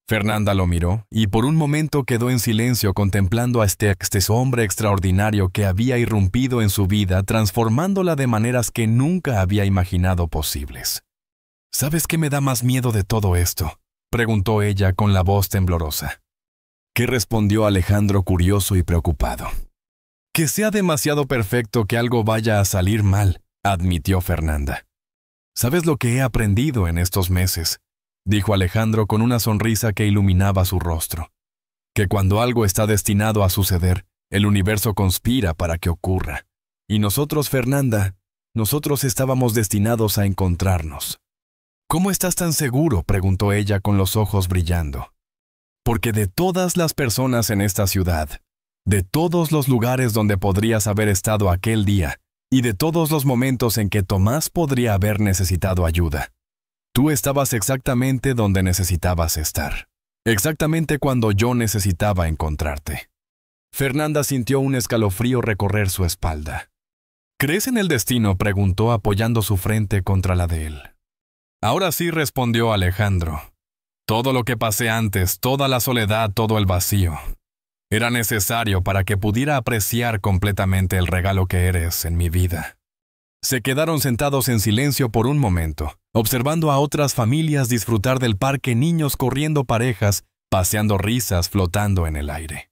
Fernanda lo miró y por un momento quedó en silencio contemplando a este hombre extraordinario que había irrumpido en su vida, transformándola de maneras que nunca había imaginado posibles. «¿Sabes qué me da más miedo de todo esto?», preguntó ella con la voz temblorosa. ¿Qué respondió Alejandro curioso y preocupado? «Que sea demasiado perfecto que algo vaya a salir mal», admitió Fernanda. «¿Sabes lo que he aprendido en estos meses?», dijo Alejandro con una sonrisa que iluminaba su rostro. «Que cuando algo está destinado a suceder, el universo conspira para que ocurra. Y nosotros, Fernanda, nosotros estábamos destinados a encontrarnos». «¿Cómo estás tan seguro?», preguntó ella con los ojos brillando. «Porque de todas las personas en esta ciudad, de todos los lugares donde podrías haber estado aquel día, y de todos los momentos en que Tomás podría haber necesitado ayuda, tú estabas exactamente donde necesitabas estar, exactamente cuando yo necesitaba encontrarte». Fernanda sintió un escalofrío recorrer su espalda. «¿Crees en el destino?», preguntó apoyando su frente contra la de él. «Ahora sí», respondió Alejandro. «Todo lo que pasé antes, toda la soledad, todo el vacío, era necesario para que pudiera apreciar completamente el regalo que eres en mi vida». Se quedaron sentados en silencio por un momento, observando a otras familias disfrutar del parque, niños corriendo, parejas, paseando, risas flotando en el aire.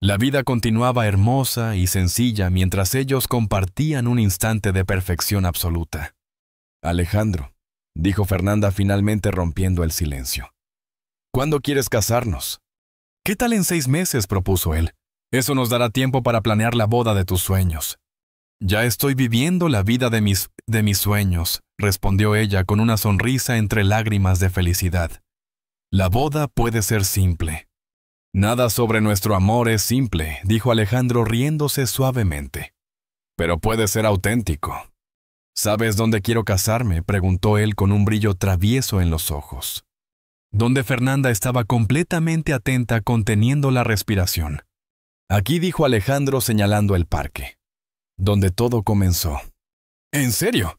La vida continuaba hermosa y sencilla mientras ellos compartían un instante de perfección absoluta. «Alejandro», dijo Fernanda finalmente rompiendo el silencio, «¿cuándo quieres casarnos?». «¿Qué tal en 6 meses?», propuso él. «Eso nos dará tiempo para planear la boda de tus sueños». «Ya estoy viviendo la vida de mis sueños», respondió ella con una sonrisa entre lágrimas de felicidad. «La boda puede ser simple». «Nada sobre nuestro amor es simple», dijo Alejandro riéndose suavemente. «Pero puede ser auténtico». «¿Sabes dónde quiero casarme?», preguntó él con un brillo travieso en los ojos. Donde Fernanda estaba completamente atenta, conteniendo la respiración. «Aquí», dijo Alejandro señalando el parque. «Donde todo comenzó». «¿En serio?».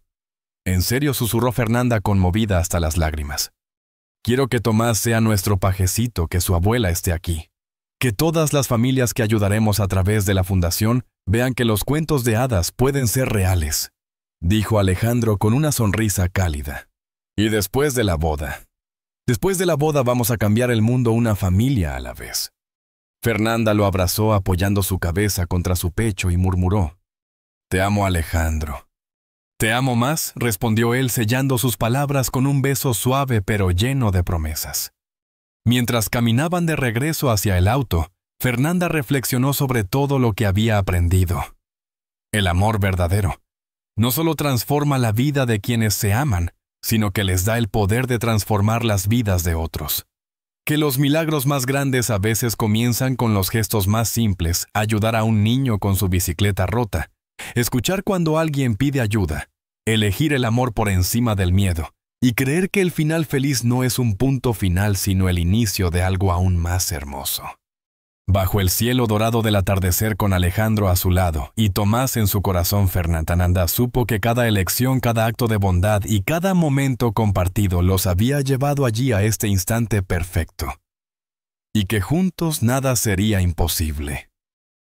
«En serio», susurró Fernanda conmovida hasta las lágrimas. «Quiero que Tomás sea nuestro pajecito, que su abuela esté aquí. Que todas las familias que ayudaremos a través de la fundación vean que los cuentos de hadas pueden ser reales», dijo Alejandro con una sonrisa cálida. «Y después de la boda. Después de la boda vamos a cambiar el mundo una familia a la vez». Fernanda lo abrazó apoyando su cabeza contra su pecho y murmuró: «Te amo, Alejandro». «Te amo más», respondió él sellando sus palabras con un beso suave pero lleno de promesas. Mientras caminaban de regreso hacia el auto, Fernanda reflexionó sobre todo lo que había aprendido. El amor verdadero no solo transforma la vida de quienes se aman, sino que les da el poder de transformar las vidas de otros. Que los milagros más grandes a veces comienzan con los gestos más simples, ayudar a un niño con su bicicleta rota, escuchar cuando alguien pide ayuda, elegir el amor por encima del miedo, y creer que el final feliz no es un punto final sino el inicio de algo aún más hermoso. Bajo el cielo dorado del atardecer con Alejandro a su lado y Tomás en su corazón, Fernanda supo que cada elección, cada acto de bondad y cada momento compartido los había llevado allí a este instante perfecto. Y que juntos nada sería imposible.